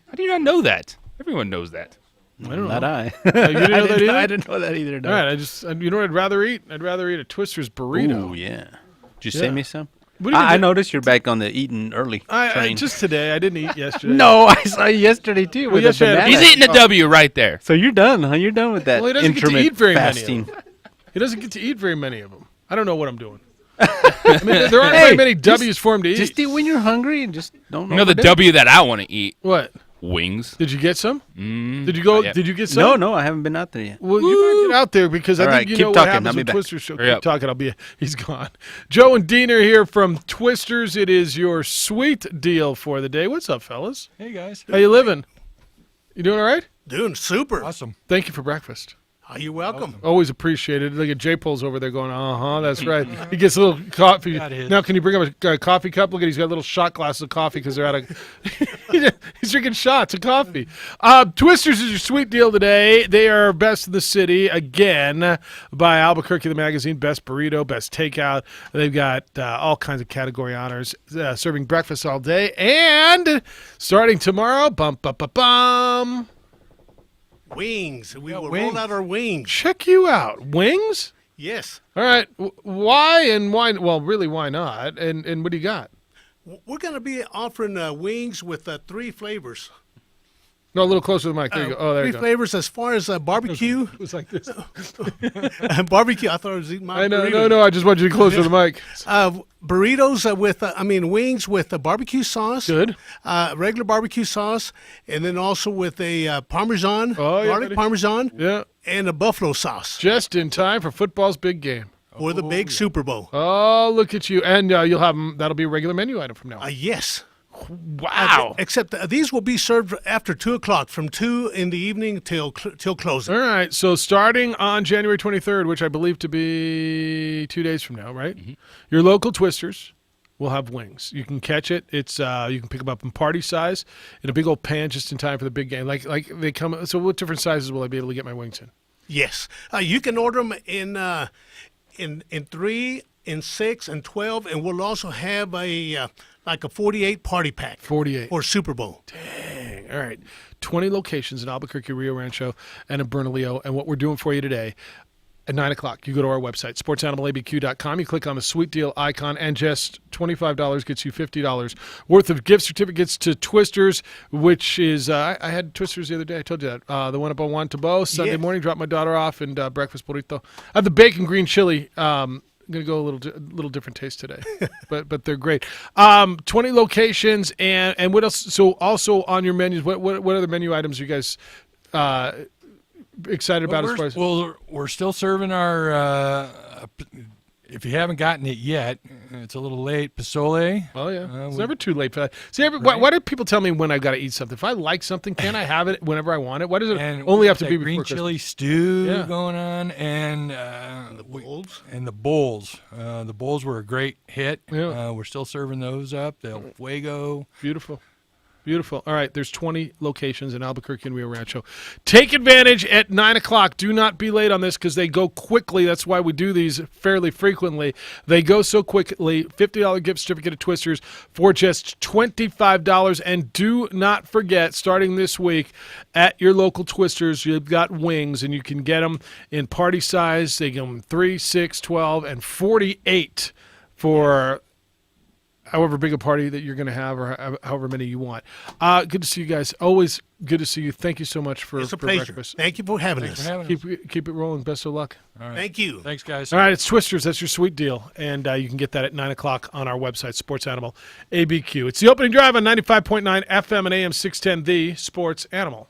Speaker 3: How do you not know that? Everyone knows that.
Speaker 1: I don't
Speaker 2: Not
Speaker 1: know.
Speaker 2: I.
Speaker 1: You didn't know that either?
Speaker 2: I didn't know that either. No.
Speaker 1: All right, you know what I'd rather eat? I'd rather eat a Twister's burrito.
Speaker 2: Ooh, yeah. Did you save me some?
Speaker 1: What do you
Speaker 2: I
Speaker 1: do?
Speaker 2: noticed you're back on the eating early train.
Speaker 1: Just today. I didn't eat yesterday.
Speaker 2: No, I saw you yesterday too.
Speaker 1: Well,
Speaker 2: with the
Speaker 1: yesterday I had-
Speaker 2: banana.
Speaker 3: He's eating a W right there.
Speaker 2: So you're done, huh? You're done with that
Speaker 1: Well, he doesn't get to
Speaker 2: intermittent
Speaker 1: eat very
Speaker 2: fasting.
Speaker 1: many of them. He doesn't get to eat very many of them. I don't know what I'm doing. I mean, there aren't very many W's for him to eat.
Speaker 2: Just eat when you're hungry and just don't.
Speaker 3: You know the
Speaker 2: overdo it.
Speaker 3: W that I want to eat?
Speaker 1: What?
Speaker 3: Wings.
Speaker 1: Did you get some?
Speaker 3: Mm,
Speaker 1: Did you go?
Speaker 3: not yet.
Speaker 1: Did you get some?
Speaker 2: No, I haven't been out there yet.
Speaker 1: Well, you better get out there because I
Speaker 2: All
Speaker 1: think
Speaker 2: right,
Speaker 1: you
Speaker 2: keep
Speaker 1: know
Speaker 2: talking.
Speaker 1: what happens
Speaker 2: I'll be
Speaker 1: with
Speaker 2: back.
Speaker 1: Twisters. So
Speaker 3: Hurry
Speaker 1: keep
Speaker 3: up.
Speaker 1: talking. He's gone. Joe and Dean are here from Twisters. It is your sweet deal for the day. What's up, fellas?
Speaker 15: Hey, guys.
Speaker 1: How you living? You doing all right?
Speaker 15: Doing super. Awesome.
Speaker 1: Thank you for breakfast.
Speaker 15: You're welcome.
Speaker 1: Always appreciated. Look at J Pole's over there going, that's right. He gets a little coffee.
Speaker 15: Got his.
Speaker 1: Now, can you bring him a coffee cup? Look at he's got little shot glasses of coffee because they're out of. He's drinking shots of coffee. Twisters is your sweet deal today. They are best in the city again by Albuquerque the magazine. Best burrito, best takeout. They've got all kinds of category honors. Serving breakfast all day and starting tomorrow. Bum bum bum bum.
Speaker 15: Wings. We will roll out our wings.
Speaker 1: Check you out. Wings?
Speaker 15: Yes.
Speaker 1: All right. Why and why? Well, really, why not? And what do you got?
Speaker 15: We're going to be offering wings with 3 flavors.
Speaker 1: No, a little closer to the mic. There you go. Oh, there you
Speaker 15: 3
Speaker 1: go.
Speaker 15: flavors as far as barbecue.
Speaker 1: It was like this.
Speaker 15: Barbecue. I thought I was eating my
Speaker 1: I know.
Speaker 15: burrito.
Speaker 1: No. I just wanted you to closer to the mic.
Speaker 15: Burritos with, wings with barbecue sauce.
Speaker 1: Good.
Speaker 15: Regular barbecue sauce. And then also with a Parmesan, garlic
Speaker 1: buddy.
Speaker 15: Parmesan.
Speaker 1: Yeah.
Speaker 15: And a buffalo sauce.
Speaker 1: Just in time for football's big game.
Speaker 15: For the big Super Bowl.
Speaker 1: Oh, look at you. And you'll have them. That'll be a regular menu item from now on.
Speaker 15: Yes.
Speaker 1: Wow.
Speaker 15: Except these will be served after 2 o'clock, from 2 in the evening till closing.
Speaker 1: All right. So starting on January 23rd, which I believe to be 2 days from now, right?
Speaker 3: Mm-hmm.
Speaker 1: Your local Twisters will have wings. You can catch it. It's you can pick them up in party size in a big old pan just in time for the big game. Like they come. So what different sizes will I be able to get my wings in?
Speaker 15: Yes. You can order them in 3, in 6, and 12, and we'll also have a 48 party pack.
Speaker 1: 48
Speaker 15: for Super Bowl.
Speaker 1: Dang. All right. 20 locations in Albuquerque, Rio Rancho, and in Bernalillo. And what we're doing for you today, at 9 o'clock, you go to our website, sportsanimalabq.com. You click on the sweet deal icon, and just $25 gets you $50 worth of gift certificates to Twisters, which is, I had Twisters the other day. I told you that. The one up on Juan Tabo. Sunday morning, dropped my daughter off, and breakfast burrito. I have the bacon green chili. I'm going to go a little different taste today, but they're great. 20 locations, and what else? So also on your menus, what other menu items are you guys excited about as far as?
Speaker 15: Well, we're still serving our
Speaker 16: if you haven't gotten it yet, it's a little late. Pozole.
Speaker 1: Oh, yeah. It's never too late for that. See, why do people tell me when I've got to eat something? If I like something, can I have it whenever I want it? Why does it only have to be before
Speaker 16: green
Speaker 1: Christmas?
Speaker 16: chili stew going on, and the bowls. The bowls were a great hit.
Speaker 1: Yeah.
Speaker 16: We're still serving those up. The El Fuego.
Speaker 1: Beautiful. Beautiful. All right, there's 20 locations in Albuquerque and Rio Rancho. Take advantage at 9 o'clock. Do not be late on this because they go quickly. That's why we do these fairly frequently. They go so quickly. $50 gift certificate of Twisters for just $25. And do not forget, starting this week, at your local Twisters, you've got wings, and you can get them in party size. They give them 3, 6, 12, and 48 for however big a party that you're going to have or however many you want. Good to see you guys. Always good to see you. Thank you so much for
Speaker 15: It's a pleasure.
Speaker 1: breakfast.
Speaker 15: Thank you for having us.
Speaker 1: Keep it rolling. Best of luck.
Speaker 16: All right.
Speaker 15: Thank you.
Speaker 16: Thanks, guys.
Speaker 1: All right, it's Twisters. That's your sweet deal. And you can get that at 9 o'clock on our website, Sports Animal ABQ. It's the opening drive on 95.9 FM and AM 610, the Sports Animal.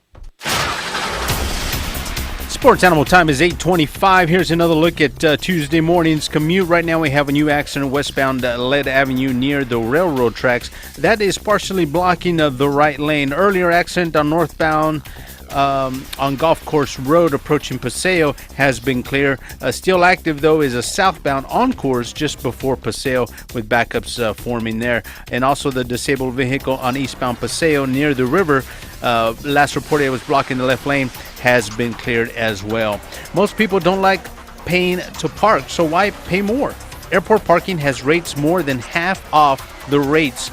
Speaker 2: Sports Animal time is 8:25. Here's another look at Tuesday morning's commute. Right now we have a new accident westbound Lead Avenue near the railroad tracks. That is partially blocking the right lane. Earlier accident on northbound on Golf Course Road approaching Paseo has been clear. Still active, though, is a southbound on course just before Paseo with backups forming there. And also the disabled vehicle on eastbound Paseo near the river. Last report it was blocking the left lane has been cleared as well. Most people don't like paying to park, so why pay more? Airport parking has rates more than half off the rates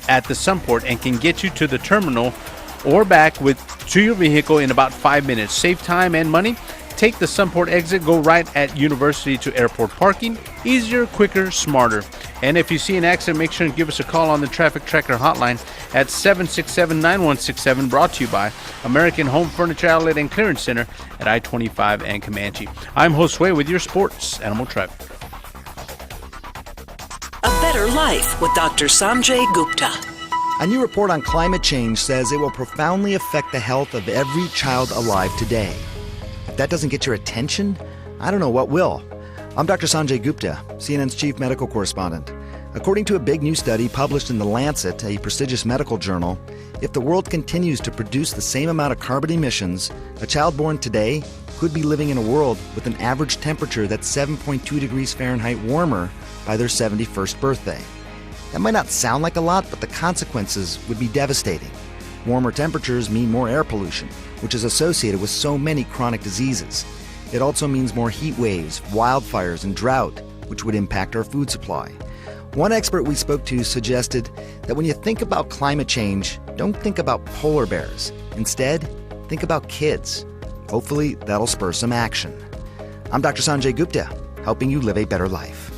Speaker 2: at the Sunport and can get you to the terminal or back to your vehicle in about 5 minutes. Save time and money. Take the Sunport exit, go right at University to airport parking. Easier, quicker, smarter. And if you see an accident, make sure and give us a call on the Traffic Tracker hotline at 767-9167, brought to you by American Home Furniture Outlet and Clearance Center at I-25 and Comanche. I'm Josue with your Sports Animal Traffic.
Speaker 17: A better life with Dr. Sanjay Gupta.
Speaker 18: A new report on climate change says it will profoundly affect the health of every child alive today. If that doesn't get your attention, I don't know what will. I'm Dr. Sanjay Gupta, CNN's chief medical correspondent. According to a big new study published in The Lancet, a prestigious medical journal, if the world continues to produce the same amount of carbon emissions, a child born today could be living in a world with an average temperature that's 7.2 degrees Fahrenheit warmer by their 71st birthday. That might not sound like a lot, but the consequences would be devastating. Warmer temperatures mean more air pollution, which is associated with so many chronic diseases. It also means more heat waves, wildfires, and drought, which would impact our food supply. One expert we spoke to suggested that when you think about climate change, don't think about polar bears. Instead, think about kids. Hopefully, that'll spur some action. I'm Dr. Sanjay Gupta, helping you live a better life.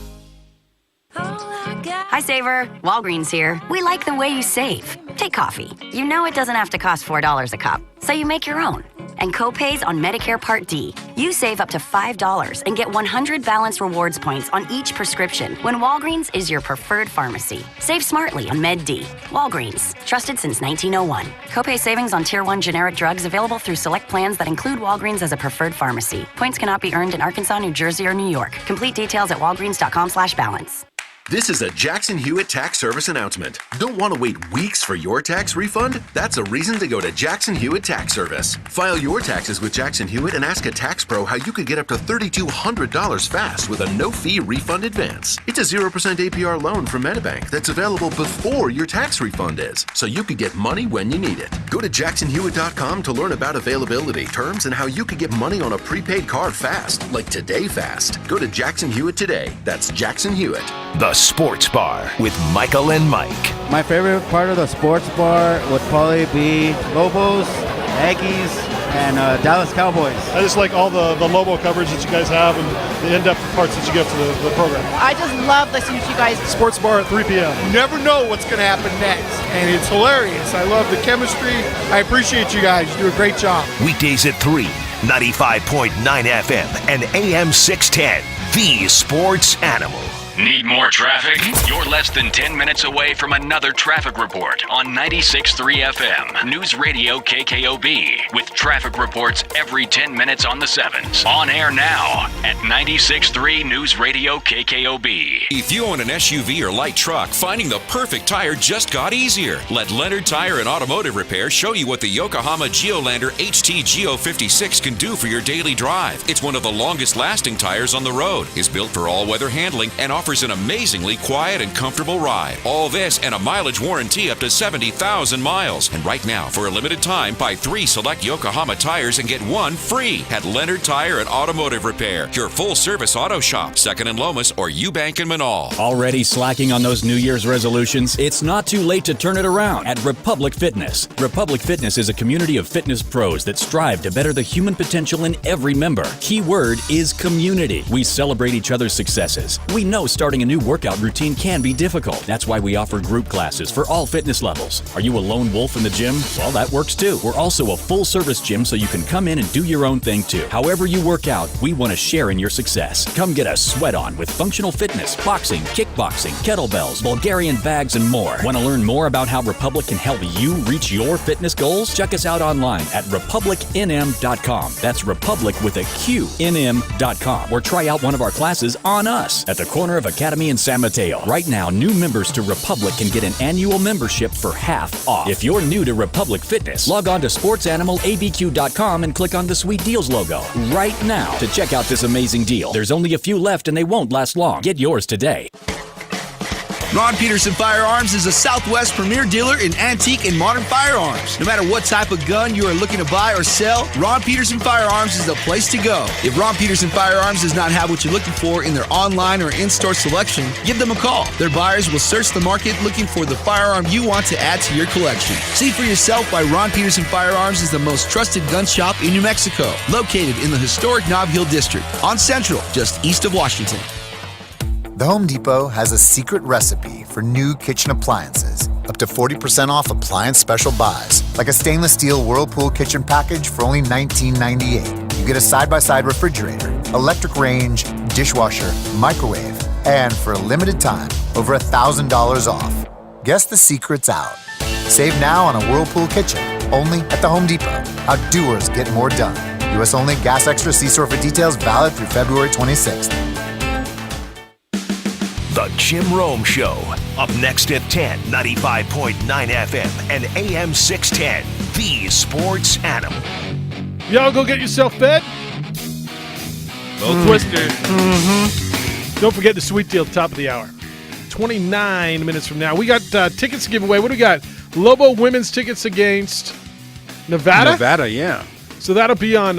Speaker 19: Hi, Saver. Walgreens here. We like the way you save. Take coffee. You know it doesn't have to cost $4 a cup, so you make your own. And co-pays on Medicare Part D. You save up to $5 and get 100 Balance Rewards points on each prescription when Walgreens is your preferred pharmacy. Save smartly on Med D. Walgreens. Trusted since 1901. Copay savings on Tier 1 generic drugs available through select plans that include Walgreens as a preferred pharmacy. Points cannot be earned in Arkansas, New Jersey, or New York. Complete details at walgreens.com/balance.
Speaker 24: This is a Jackson Hewitt Tax Service announcement. Don't want to wait weeks for your tax refund? That's a reason to go to Jackson Hewitt Tax Service. File your taxes with Jackson Hewitt and ask a tax pro how you could get up to $3,200 fast with a no-fee refund advance. It's a 0% APR loan from MetaBank that's available before your tax refund is, so you could get money when you need it. Go to jacksonhewitt.com to learn about availability, terms, and how you could get money on a prepaid card fast, like Today Fast. Go to Jackson Hewitt today. That's Jackson Hewitt.
Speaker 8: The Sports Bar with Michael and Mike.
Speaker 25: My favorite part of the Sports Bar would probably be Lobos, Aggies, and Dallas Cowboys.
Speaker 26: I just like all the Lobo coverage that you guys have and the in-depth parts that you give to the program.
Speaker 27: I just love listening to you guys.
Speaker 26: Sports Bar at 3 p.m.
Speaker 29: You never know what's going to happen next, and it's hilarious. I love the chemistry. I appreciate you guys. You do a great job.
Speaker 8: Weekdays at 3, 95.9 FM and AM 610, the Sports Animal.
Speaker 5: Need more traffic? You're less than 10 minutes away from another traffic report on 96.3 FM, News Radio KKOB, with traffic reports every 10 minutes on the 7s. On air now at 96.3 News Radio KKOB.
Speaker 6: If you own an SUV or light truck, finding the perfect tire just got easier. Let Leonard Tire and Automotive Repair show you what the Yokohama Geolander HT Geo 56 can do for your daily drive. It's one of the longest lasting tires on the road, is built for all-weather handling, and offers an amazingly quiet and comfortable ride. All this and a mileage warranty up to 70,000 miles. And right now, for a limited time, buy 3 select Yokohama tires and get 1 free at Leonard Tire and Automotive Repair, your full-service auto shop, 2nd and Lomas or Eubank and Manal.
Speaker 7: Already slacking on those New Year's resolutions? It's not too late to turn it around at Republic Fitness. Republic Fitness is a community of fitness pros that strive to better the human potential in every member. Key word is community. We celebrate each other's successes. We know starting a new workout routine can be difficult. That's why we offer group classes for all fitness levels. Are you a lone wolf in the gym? Well, that works too. We're also a full-service gym, so you can come in and do your own thing too. However you work out, we want to share in your success. Come get a sweat on with functional fitness, boxing, kickboxing, kettlebells, Bulgarian bags, and more. Want to learn more about how Republic can help you reach your fitness goals? Check us out online at republicnm.com. That's Republic with a Q, nm.com. Or try out one of our classes on us at the corner of Academy in San Mateo. Right now, new members to Republic can get an annual membership for half off. If you're new to Republic Fitness, log on to sportsanimalabq.com and click on the Sweet Deals logo right now to check out this amazing deal. There's only a few left and they won't last long. Get yours today.
Speaker 9: Ron Peterson Firearms is a Southwest premier dealer in antique and modern firearms. No matter what type of gun you are looking to buy or sell, Ron Peterson Firearms is the place to go. If Ron Peterson Firearms does not have what you're looking for in their online or in-store selection, give them a call. Their buyers will search the market looking for the firearm you want to add to your collection. See for yourself why Ron Peterson Firearms is the most trusted gun shop in New Mexico, located in the historic Nob Hill District on Central, just east of Washington.
Speaker 20: The Home Depot has a secret recipe for new kitchen appliances. Up to 40% off appliance special buys, like a stainless steel Whirlpool kitchen package for only $19.98. You get a side-by-side refrigerator, electric range, dishwasher, microwave, and for a limited time, over $1,000 off. Guess the secret's out. Save now on a Whirlpool kitchen, only at the Home Depot. How doers get more done. U.S. only, gas extra, see store for details, valid through February 26th.
Speaker 21: The Jim Rome Show. Up next at 10, 95.9 FM and AM 610. The Sports Animal.
Speaker 1: Y'all go get yourself fed.
Speaker 3: Little twister.
Speaker 1: Don't forget the sweet deal at the top of the hour. 29 minutes from now. We got tickets to give away. What do we got? Lobo women's tickets against Nevada?
Speaker 2: Nevada, yeah.
Speaker 1: So that'll be on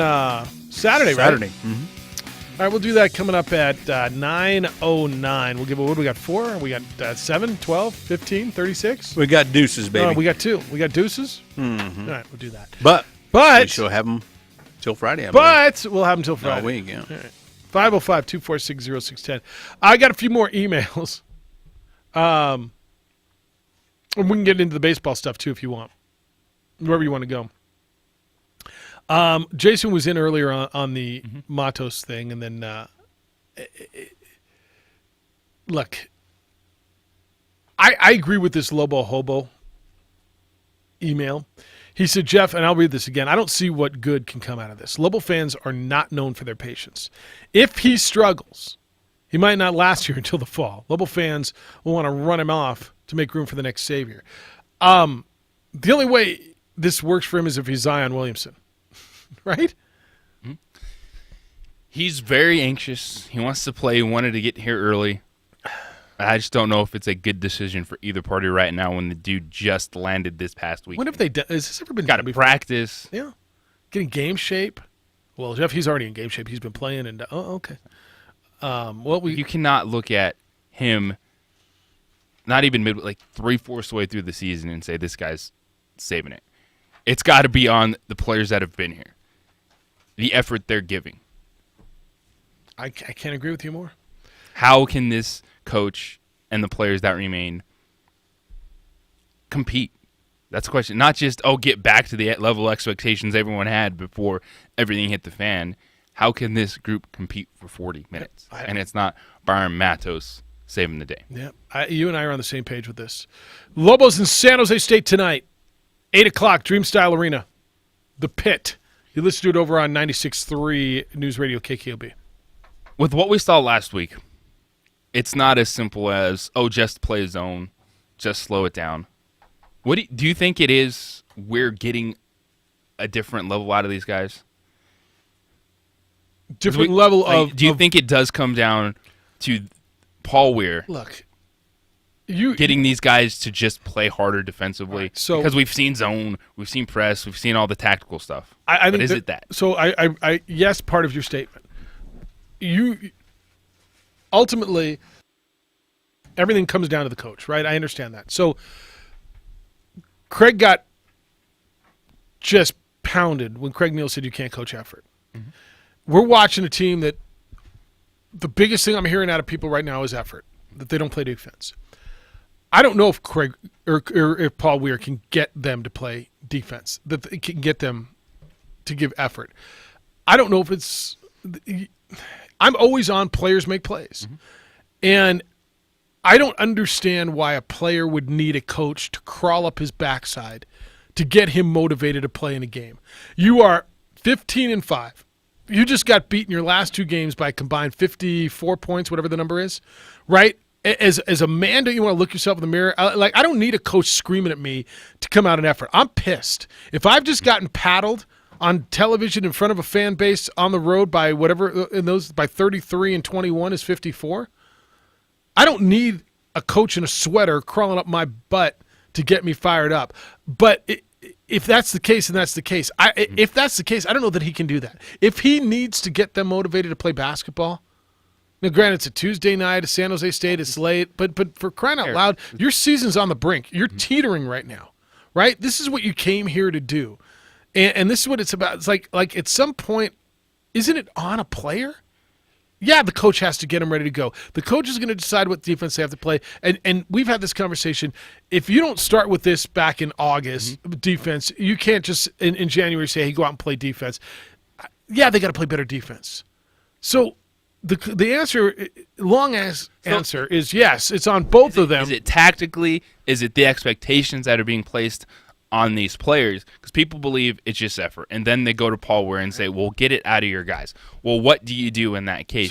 Speaker 1: Saturday, right?
Speaker 2: Saturday. Mm-hmm.
Speaker 1: All right, we'll do that coming up at 9:09. We'll give away, what do we got, 4? We got 7, 12, 15, 36?
Speaker 2: We got deuces, baby.
Speaker 1: We got 2. We got deuces?
Speaker 2: Mm-hmm.
Speaker 1: All right, we'll do that.
Speaker 2: But
Speaker 1: we
Speaker 2: shall have them till Friday.
Speaker 1: We'll have them till Friday.
Speaker 2: No, we yeah.
Speaker 1: All right. 505-246-0610. I got a few more emails. And we can get into the baseball stuff, too, if you want. Wherever you want to go. Jason was in earlier on the Matos thing, and then look, I agree with this Lobo Hobo email. He said, Jeff, and I'll read this again, I don't see what good can come out of this. Lobo fans are not known for their patience. If he struggles, he might not last here until the fall. Lobo fans will want to run him off to make room for the next savior. The only way this works for him is if he's Zion Williamson. Right?
Speaker 3: He's very anxious. He wants to play. He wanted to get here early. I just don't know if it's a good decision for either party right now when the dude just landed this past week.
Speaker 1: What have they done? Has this ever been
Speaker 3: got
Speaker 1: done
Speaker 3: to
Speaker 1: before?
Speaker 3: practice.
Speaker 1: Yeah. Getting game shape. Well, Jeff, he's already in game shape. He's been playing. And okay.
Speaker 3: You cannot look at him not even like 3/4 the way through the season and say this guy's saving it. It's got to be on the players that have been here. The effort they're giving.
Speaker 1: I can't agree with you more.
Speaker 3: How can this coach and the players that remain compete? That's the question. Not just, get back to the level of expectations everyone had before everything hit the fan. How can this group compete for 40 minutes? And it's not Byron Matos saving the day.
Speaker 1: Yeah, you and I are on the same page with this. Lobos in San Jose State tonight, 8 o'clock, Dreamstyle Arena, the Pit. You listen to it over on 96.3 News Radio KKOB.
Speaker 3: With what we saw last week, it's not as simple as, just play zone, just slow it down. What do you think it is we're getting a different level out of these guys?
Speaker 1: Different level of...
Speaker 3: Do you think it does come down to Paul Weir getting these guys to just play harder defensively?
Speaker 1: Right, so,
Speaker 3: because we've seen zone, we've seen press, we've seen all the tactical stuff.
Speaker 1: I think
Speaker 3: is it that?
Speaker 1: So yes, part of your statement. Ultimately, everything comes down to the coach, right? I understand that. So Craig got just pounded when Craig Neal said you can't coach effort. Mm-hmm. We're watching a team that the biggest thing I'm hearing out of people right now is effort, that they don't play defense. I don't know if Craig or if Paul Weir can get them to play defense, that it can get them to give effort. I don't know if it's – I'm always on players make plays. Mm-hmm. And I don't understand why a player would need a coach to crawl up his backside to get him motivated to play in a game. You are 15-5. You just got beaten your last two games by combined 54 points, whatever the number is, right? As a man, don't you want to look yourself in the mirror? I don't need a coach screaming at me to come out in effort. I'm pissed. If I've just gotten paddled on television in front of a fan base on the road by whatever in those by 33 and 21 is 54, I don't need a coach in a sweater crawling up my butt to get me fired up. But if that's the case, then that's the case. If that's the case, I don't know that he can do that. If he needs to get them motivated to play basketball, now granted it's a Tuesday night, San Jose State, it's late, but for crying out loud, your season's on the brink. You're teetering right now, right? This is what you came here to do. And this is what it's about. It's like at some point, isn't it on a player? Yeah, the coach has to get them ready to go. The coach is going to decide what defense they have to play. And we've had this conversation. If you don't start with this back in August, defense, you can't just in January say, hey, go out and play defense. Yeah, they got to play better defense. So the answer, answer is yes. It's on both of them.
Speaker 3: Is it tactically? Is it the expectations that are being placed on these players? Because people believe it's just effort, and then they go to Paul Weir and say, well, get it out of your guys. Well, what do you do in that case?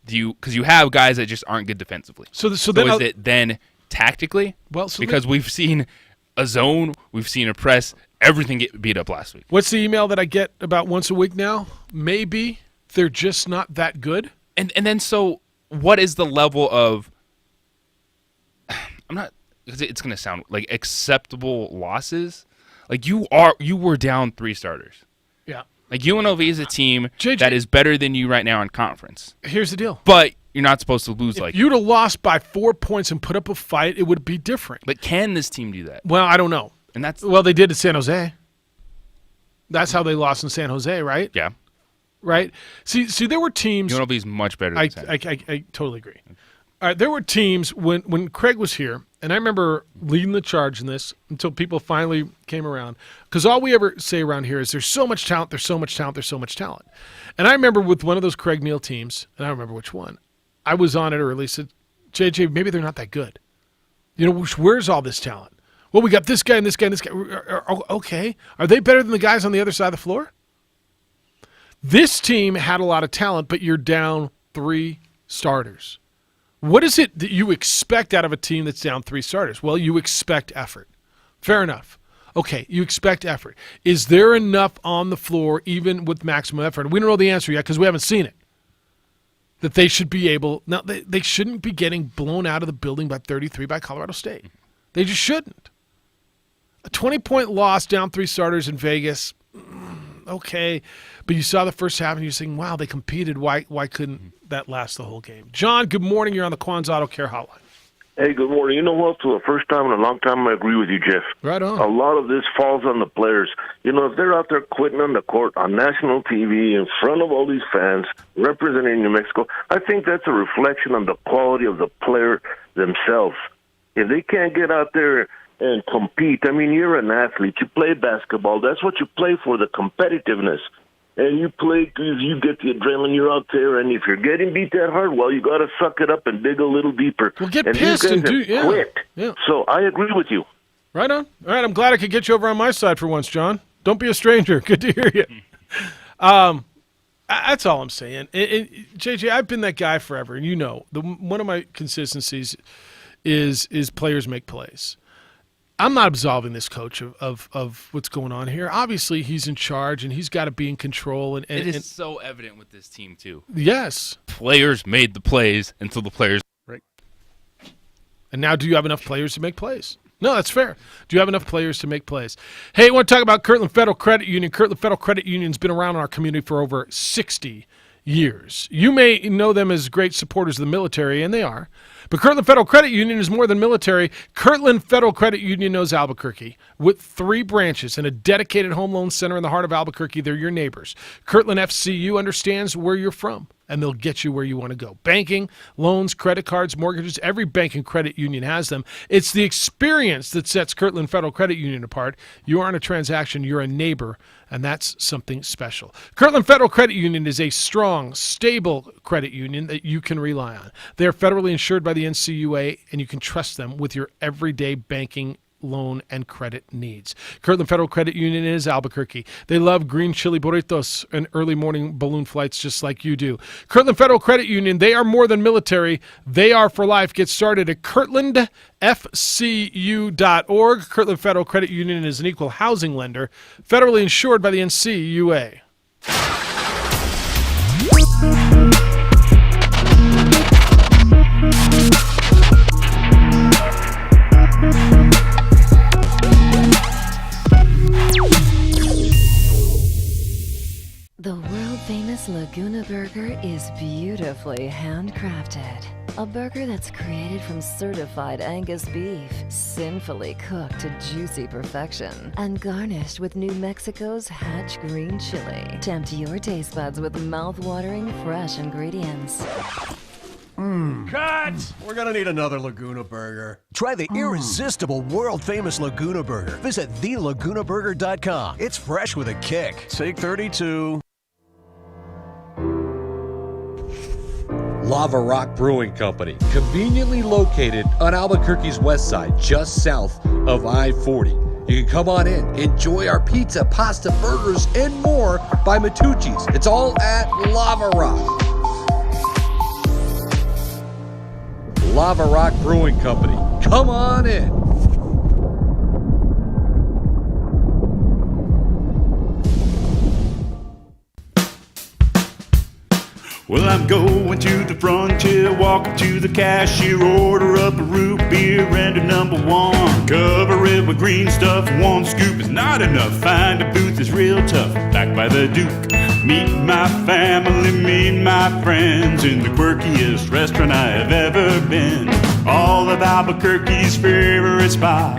Speaker 3: Because you have guys that just aren't good defensively. So is it then tactically? Well, because we've seen a zone, we've seen a press, everything get beat up last week.
Speaker 1: What's the email that I get about once a week now? Maybe they're just not that good.
Speaker 3: And then so what is the level of it's going to sound like acceptable losses? Like you were down 3 starters.
Speaker 1: Yeah.
Speaker 3: Like UNLV is a team that is better than you right now in conference.
Speaker 1: Here's the deal.
Speaker 3: But you're not supposed to lose
Speaker 1: if you'd have lost by 4 points and put up a fight, it would be different.
Speaker 3: But can this team do that?
Speaker 1: Well, I don't know.
Speaker 3: And
Speaker 1: they did at San Jose. That's how they lost in San Jose, right?
Speaker 3: Yeah.
Speaker 1: Right? See, there were teams.
Speaker 3: UNLV is much better than San Jose.
Speaker 1: I totally agree. All right, there were teams when Craig was here, and I remember leading the charge in this until people finally came around. Because all we ever say around here is there's so much talent, there's so much talent, there's so much talent. And I remember with one of those Craig Neal teams, and I don't remember which one, I was on it early, said, JJ, maybe they're not that good. Where's all this talent? Well, we got this guy and this guy and this guy. Okay. Are they better than the guys on the other side of the floor? This team had a lot of talent, but you're down 3 starters. What is it that you expect out of a team that's down 3 starters? Well, you expect effort. Fair enough. Okay, you expect effort. Is there enough on the floor, even with maximum effort? We don't know the answer yet because we haven't seen it. That they should be able – now, they shouldn't be getting blown out of the building by 33 by Colorado State. They just shouldn't. A 20-point loss down 3 starters in Vegas – okay, but you saw the first half and you're saying, wow, they competed. Why couldn't that last the whole game? John, good morning. You're on the Quan's Auto Care Hotline.
Speaker 4: Hey, good morning. You know what? For the first time in a long time, I agree with you, Jeff.
Speaker 1: Right on.
Speaker 4: A lot of this falls on the players. If they're out there quitting on the court on national TV in front of all these fans representing New Mexico, I think that's a reflection on the quality of the player themselves. If they can't get out there and compete. I mean, you're an athlete. You play basketball. That's what you play for, the competitiveness. and you play because you get the adrenaline. You're out there, and if you're getting beat that hard, well, you got to suck it up and dig a little deeper.
Speaker 1: Well, get
Speaker 4: and
Speaker 1: pissed
Speaker 4: these guys
Speaker 1: and do
Speaker 4: have quit.
Speaker 1: Yeah.
Speaker 4: So I agree with you.
Speaker 1: Right on. All right, I'm glad I could get you over on my side for once, John. Don't be a stranger. Good to hear you. That's all I'm saying. JJ, I've been that guy forever, and you know, one of my consistencies is players make plays. I'm not absolving this coach of what's going on here. Obviously, he's in charge, and he's got to be in control. And
Speaker 3: it is so evident with this team, too.
Speaker 1: Yes.
Speaker 3: Players made the plays until the players...
Speaker 1: Right. And now do you have enough players to make plays? No, that's fair. Do you have enough players to make plays? Hey, I want to talk about Kirtland Federal Credit Union. Kirtland Federal Credit Union's been around in our community for over 60 years. You may know them as great supporters of the military, and they are. But Kirtland Federal Credit Union is more than military. Kirtland Federal Credit Union knows Albuquerque. With 3 branches and a dedicated home loan center in the heart of Albuquerque, they're your neighbors. Kirtland FCU understands where you're from, and they'll get you where you want to go. Banking, loans, credit cards, mortgages, every bank and credit union has them. It's the experience that sets Kirtland Federal Credit Union apart. You aren't a transaction, you're a neighbor, and that's something special. Kirtland Federal Credit Union is a strong, stable credit union that you can rely on. They're federally insured by the NCUA, and you can trust them with your everyday banking, loan, and credit needs. Kirtland Federal Credit Union is Albuquerque. They love green chili burritos and early morning balloon flights just like you do. Kirtland Federal Credit Union, they are more than military. They are for life. Get started at kirtlandfcu.org. Kirtland Federal Credit Union is an equal housing lender, federally insured by the NCUA.
Speaker 10: The world-famous Laguna Burger is beautifully handcrafted. A burger that's created from certified Angus beef, sinfully cooked to juicy perfection, and garnished with New Mexico's Hatch green chili. Tempt your taste buds with mouth-watering fresh ingredients.
Speaker 8: Cut! We're gonna need another Laguna Burger. Try the irresistible, world-famous Laguna Burger. Visit thelagunaburger.com. It's fresh with a kick. Take 32.
Speaker 29: Lava Rock Brewing Company, conveniently located on Albuquerque's west side, just south of I-40. You can come on in, enjoy our pizza, pasta, burgers, and more by Matucci's. It's all at Lava Rock. Lava Rock Brewing Company, come on in.
Speaker 11: Well, I'm going to the frontier, walk up to the cashier, order up a root beer and a number 1. Cover it with green stuff, 1 scoop is not enough. Find a booth is real tough, back by the Duke. Meet my family, meet my friends in the quirkiest restaurant I have ever been. All of Albuquerque's favorite spot,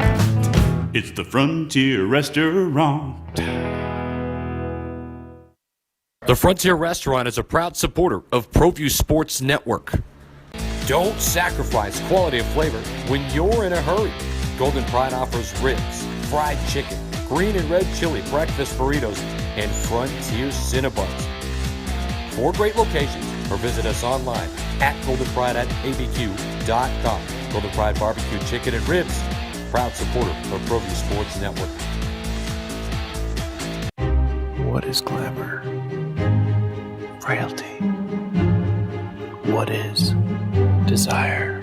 Speaker 11: it's the Frontier Restaurant.
Speaker 12: The Frontier Restaurant is a proud supporter of ProView Sports Network. Don't sacrifice quality of flavor when you're in a hurry. Golden Pride offers ribs, fried chicken, green and red chili breakfast burritos, and Frontier Cinnabons. 4 great locations, or visit us online at goldenpride@abq.com. Golden Pride Barbecue Chicken and Ribs, proud supporter of ProView Sports Network.
Speaker 13: What is glamour? Frailty. What is desire?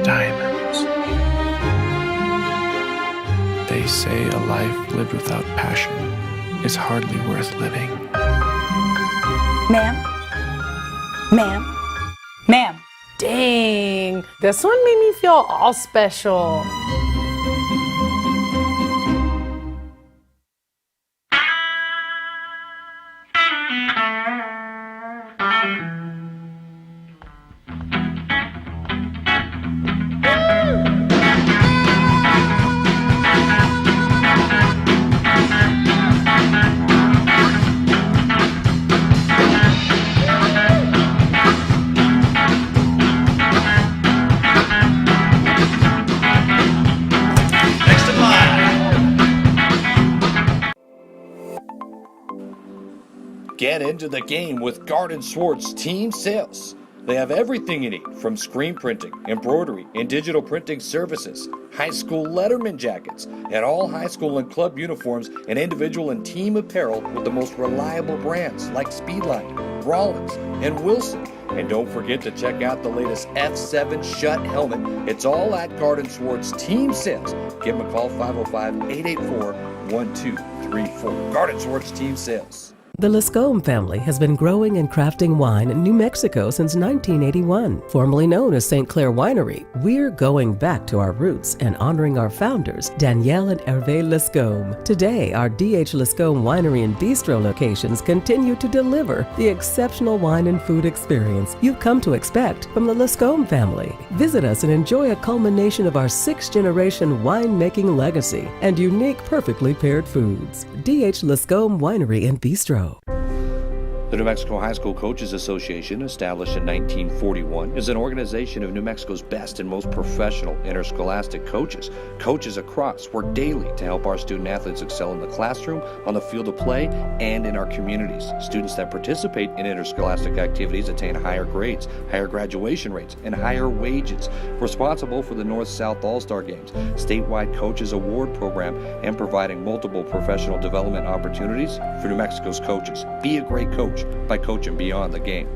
Speaker 13: Diamonds. They say a life lived without passion is hardly worth living.
Speaker 14: Ma'am? Ma'am? Ma'am?
Speaker 15: Dang, this one made me feel all special.
Speaker 29: Get into the game with Garden Swartz Team Sales. They have everything you need, from screen printing, embroidery, and digital printing services, high school letterman jackets, and all high school and club uniforms, and individual and team apparel with the most reliable brands like Speedline, Rollins, and Wilson. And don't forget to check out the latest F7 Shut helmet. It's all at Garden Swartz Team Sales. Give them a call, 505-884-1234. Garden Swartz Team Sales.
Speaker 16: The Lascombe family has been growing and crafting wine in New Mexico since 1981. Formerly known as St. Clair Winery, we're going back to our roots and honoring our founders, Danielle and Hervé Lascombe. Today, our D.H. Lascombe Winery and Bistro locations continue to deliver the exceptional wine and food experience you've come to expect from the Lascombe family. Visit us and enjoy a culmination of our 6th-generation winemaking legacy and unique, perfectly paired foods. D.H. Lascombe Winery and Bistro.
Speaker 29: The New Mexico High School Coaches Association, established in 1941, is an organization of New Mexico's best and most professional interscholastic coaches. Coaches across work daily to help our student athletes excel in the classroom, on the field of play, and in our communities. Students that participate in interscholastic activities attain higher grades, higher graduation rates, and higher wages. Responsible for the North-South All-Star Games, statewide Coaches Award Program, and providing multiple professional development opportunities for New Mexico's coaches. Be a great coach by coaching beyond the game.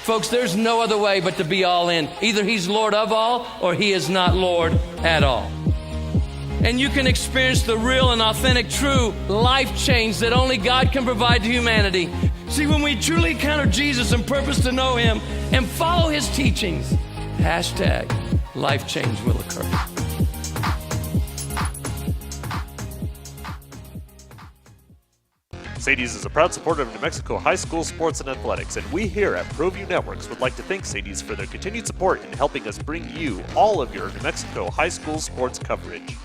Speaker 17: Folks, there's no other way but to be all in. Either he's Lord of all or he is not Lord at all. And you can experience the real and authentic, true life change that only God can provide to humanity. See, when we truly encounter Jesus and purpose to know him and follow his teachings, #life change will occur.
Speaker 18: Sadie's is a proud supporter of New Mexico high school sports and athletics, and we here at ProView Networks would like to thank Sadie's for their continued support in helping us bring you all of your New Mexico high school sports coverage.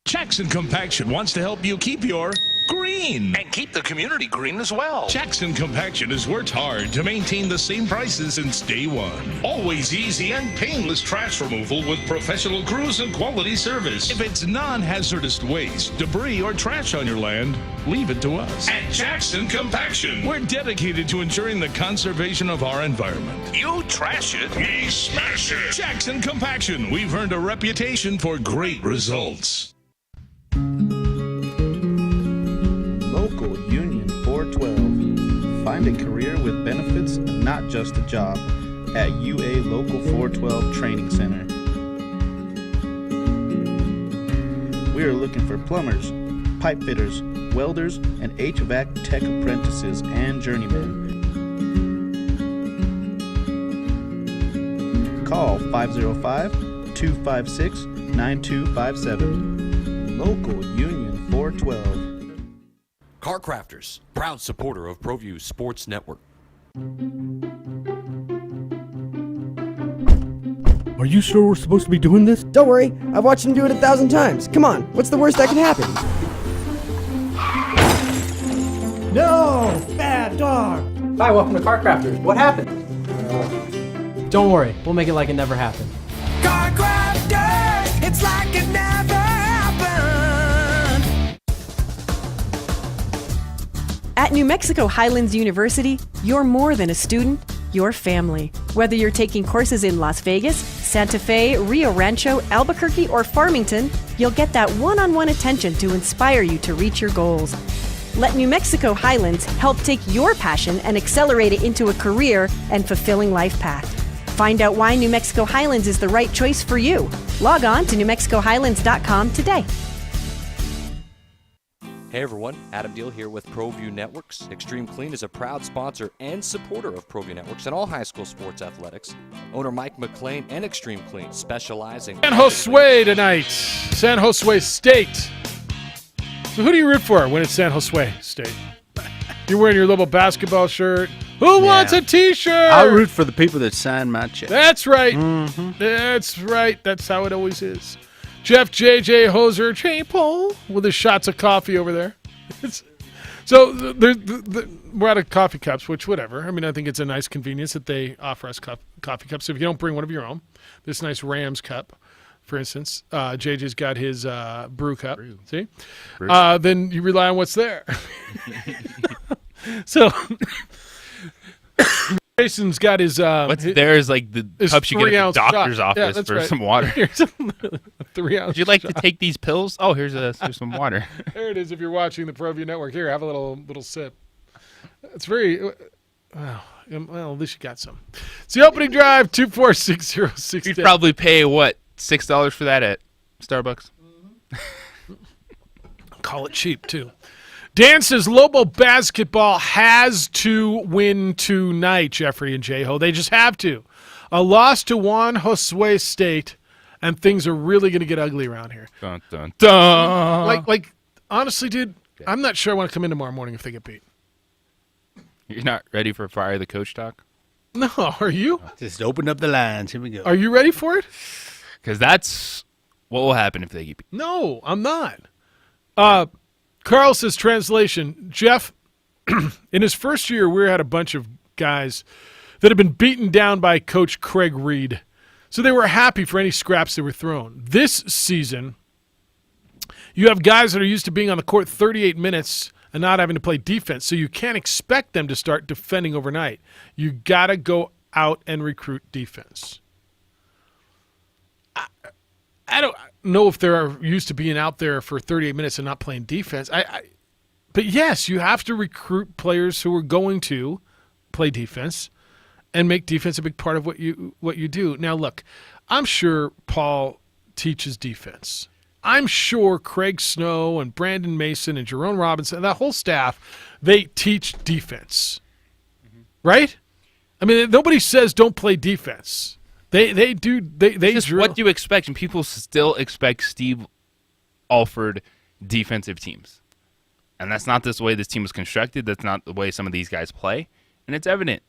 Speaker 19: Jackson Compaction wants to help you keep your green.
Speaker 22: And keep the community green as well.
Speaker 19: Jackson Compaction has worked hard to maintain the same prices since day one. Always easy and painless trash removal with professional crews and quality service. If it's non-hazardous waste, debris, or trash on your land, leave it to us. At Jackson Compaction, we're dedicated to ensuring the conservation of our environment.
Speaker 22: You trash it,
Speaker 19: we smash it. Jackson Compaction, we've earned a reputation for great results.
Speaker 23: Local Union 412. Find a career with benefits and not just a job at UA Local 412 Training Center. We are looking for plumbers, pipe fitters, welders, and HVAC tech apprentices and journeymen. Call 505-256-9257. Local Union 412.
Speaker 12: Car Crafters, proud supporter of ProView Sports Network.
Speaker 24: Are you sure we're supposed to be doing this?
Speaker 25: Don't worry, I've watched him do it 1,000 times. Come on, what's the worst that can happen?
Speaker 24: No! Bad dog!
Speaker 28: Hi, welcome to Car Crafters. What happened? Don't worry, we'll make it like it never happened.
Speaker 30: Car Crafters, it's like it never happened.
Speaker 31: At New Mexico Highlands University, you're more than a student, you're family. Whether you're taking courses in Las Vegas, Santa Fe, Rio Rancho, Albuquerque, or Farmington, you'll get that one-on-one attention to inspire you to reach your goals. Let New Mexico Highlands help take your passion and accelerate it into a career and fulfilling life path. Find out why New Mexico Highlands is the right choice for you. Log on to newmexicohighlands.com today.
Speaker 12: Hey everyone, Adam Deal here with ProView Networks. Extreme Clean is a proud sponsor and supporter of ProView Networks and all high school sports athletics. Owner Mike McLean and Extreme Clean specialize in
Speaker 1: San Jose tonight. San Jose State. So who do you root for when it's San Jose State? You're wearing your little basketball shirt. Who wants a T-shirt?
Speaker 2: I'll root for the people that sign my check.
Speaker 1: That's right. That's right. That's how it always is. Jeff J.J. Hoser, J-Pole, with his shots of coffee over there. So we're out of coffee cups, which whatever. I mean, I think it's a nice convenience that they offer us coffee cups. If you don't bring one of your own, this nice Rams cup for instance. JJ's got his brew cup. See? Then you rely on what's there. So Jason's got his.
Speaker 3: What's there is like the cups you get at the doctor's office for some water.
Speaker 1: Here's a 3 ounce.
Speaker 3: Would you like
Speaker 1: shot.
Speaker 3: to take these pills? Oh, here's some water.
Speaker 1: There it is. If you're watching the ProView Network, here, have a little sip. It's very. Well, at least you got some. It's the opening drive. 24606.
Speaker 3: You'd probably pay what, $6 for that at Starbucks?
Speaker 1: Call it cheap too. Dan says Lobo basketball has to win tonight, Jeffrey and J-Ho. They just have to. A loss to Juan Josue State, and things are really going to get ugly around here.
Speaker 3: Dun, dun, dun.
Speaker 1: Like, honestly, dude, I'm not sure I want to come in tomorrow morning if they get beat.
Speaker 3: You're not ready for fire the coach talk?
Speaker 1: No, are you?
Speaker 2: Just open up the lines. Here we go.
Speaker 1: Are you ready for it?
Speaker 3: Because that's what will happen if they get beat.
Speaker 1: No, I'm not. Carl says, translation, Jeff, in his first year, we had a bunch of guys that had been beaten down by Coach Craig Reed. So they were happy for any scraps that were thrown. This season, you have guys that are used to being on the court 38 minutes and not having to play defense. So you can't expect them to start defending overnight. You got to go out and recruit defense. I don't know if they're used to being out there for 38 minutes and not playing defense. But yes, you have to recruit players who are going to play defense and make defense a big part of what you do. Now, look, I'm sure Paul teaches defense. I'm sure Craig Snow and Brandon Mason and Jerome Robinson and that whole staff, they teach defense, right? I mean, nobody says don't play defense. They do. They
Speaker 3: just what do you expect? And people still expect Steve Alford defensive teams, and that's not the way this team was constructed. That's not the way some of these guys play, and it's evident.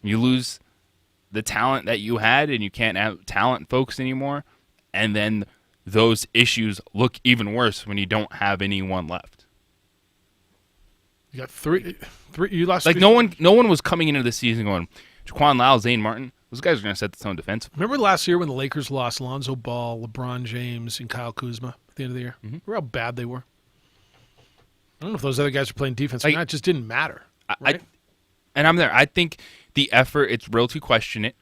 Speaker 3: You lose the talent that you had, and you can't have talent folks anymore, and then those issues look even worse when you don't have anyone left.
Speaker 1: You got three. You lost.
Speaker 3: Like no one was coming into the season going, Jaquan Lau, Zane Martin. Those guys are going to set the tone defensively.
Speaker 1: Remember last year when the Lakers lost Lonzo Ball, LeBron James, and Kyle Kuzma at the end of the year? Mm-hmm. Remember how bad they were? I don't know if those other guys were playing defense or not. It just didn't matter. Right?
Speaker 3: And I'm there. I think the effort, it's real to question it.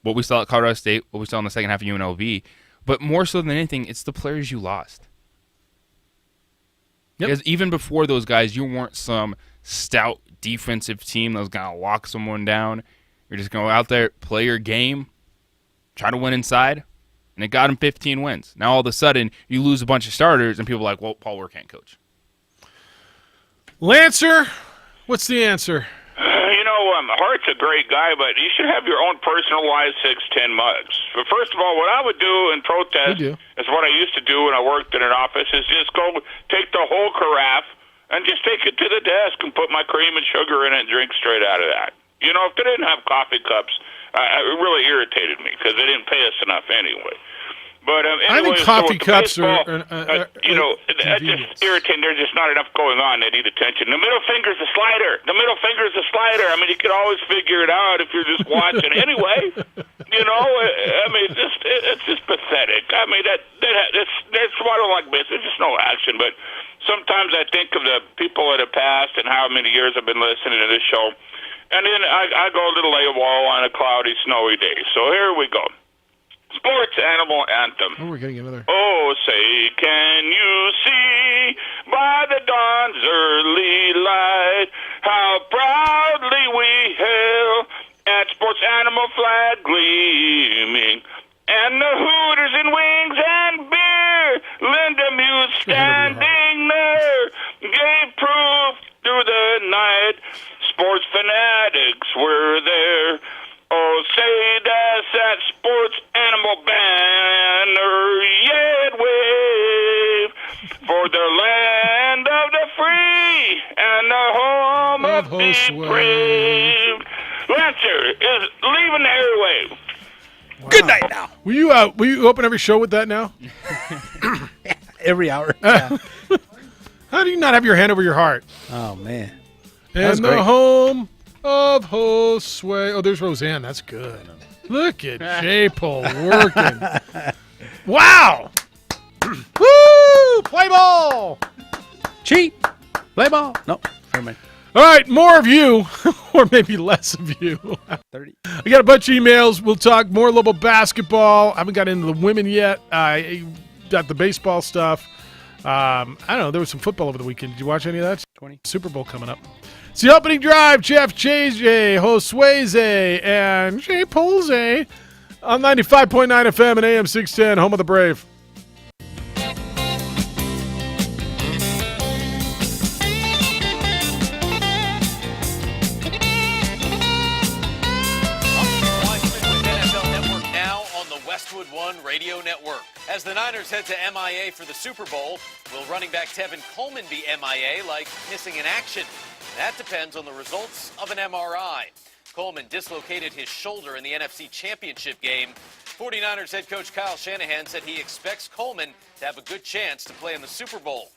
Speaker 3: What we saw at Colorado State, what we saw in the second half of UNLV. But more so than anything, it's the players you lost. Yep. Because even before those guys, you weren't some stout defensive team that was going to lock someone down. You're just going to go out there, play your game, try to win inside, and it got him 15 wins. Now all of a sudden, you lose a bunch of starters, and people are like, well, Paul Ware can't coach.
Speaker 1: Lancer, what's the answer?
Speaker 4: Hart's a great guy, but you should have your own personalized 610 mugs. But first of all, what I would do in protest is what I used to do when I worked in an office is just go take the whole carafe and just take it to the desk and put my cream and sugar in it and drink straight out of that. You know, if they didn't have coffee cups, it really irritated me because they didn't pay us enough anyway. But anyway,
Speaker 1: I think coffee cups
Speaker 4: baseball,
Speaker 1: are
Speaker 4: that's just irritating. There's just not enough going on. They need attention. The middle finger's a slider. The middle finger's a slider. I mean, you can always figure it out if you're just watching. Anyway, it's just pathetic. I mean, that's why I don't like baseball. There's just no action. But sometimes I think of the people that have passed and how many years I've been listening to this show. And then I go a little AWOL on a cloudy, snowy day. So here we go. Sports Animal Anthem.
Speaker 1: Oh, we're getting another.
Speaker 4: Oh, say, can you see by the dawn's early light how proudly we hail at Sports Animal flag gleaming and the hooters and wings and beer Linda Muse standing there gave proof through the night. Sports fanatics were there. Oh, say that's that Sports Animal banner, yet wave for the land of the free and the home of the brave. Lancer is leaving the airwave.
Speaker 1: Wow. Good night now. Will you open every show with that now?
Speaker 2: Every hour.
Speaker 1: Yeah. How do you not have your hand over your heart?
Speaker 2: Oh, man.
Speaker 1: And the home of Josue. Oh, there's Roseanne. That's good. Look at J-Pole working. Wow. Woo! Play ball.
Speaker 2: Cheat. Play ball. No, never mind.
Speaker 1: All right, more of you, or maybe less of you.
Speaker 2: 30.
Speaker 1: I got a bunch of emails. We'll talk more Lobo basketball. I haven't got into the women yet. I got the baseball stuff. I don't know. There was some football over the weekend. Did you watch any of that?
Speaker 2: 20.
Speaker 1: Super Bowl coming up. It's the opening drive. Jeff JJ, Josueze, and Jay Polze on 95.9 FM and AM 610, home of the Brave.
Speaker 5: Radio Network. As the Niners head to MIA for the Super Bowl, will running back Tevin Coleman be MIA like missing in action? That depends on the results of an MRI. Coleman dislocated his shoulder in the NFC Championship game. 49ers head coach Kyle Shanahan said he expects Coleman to have a good chance to play in the Super Bowl.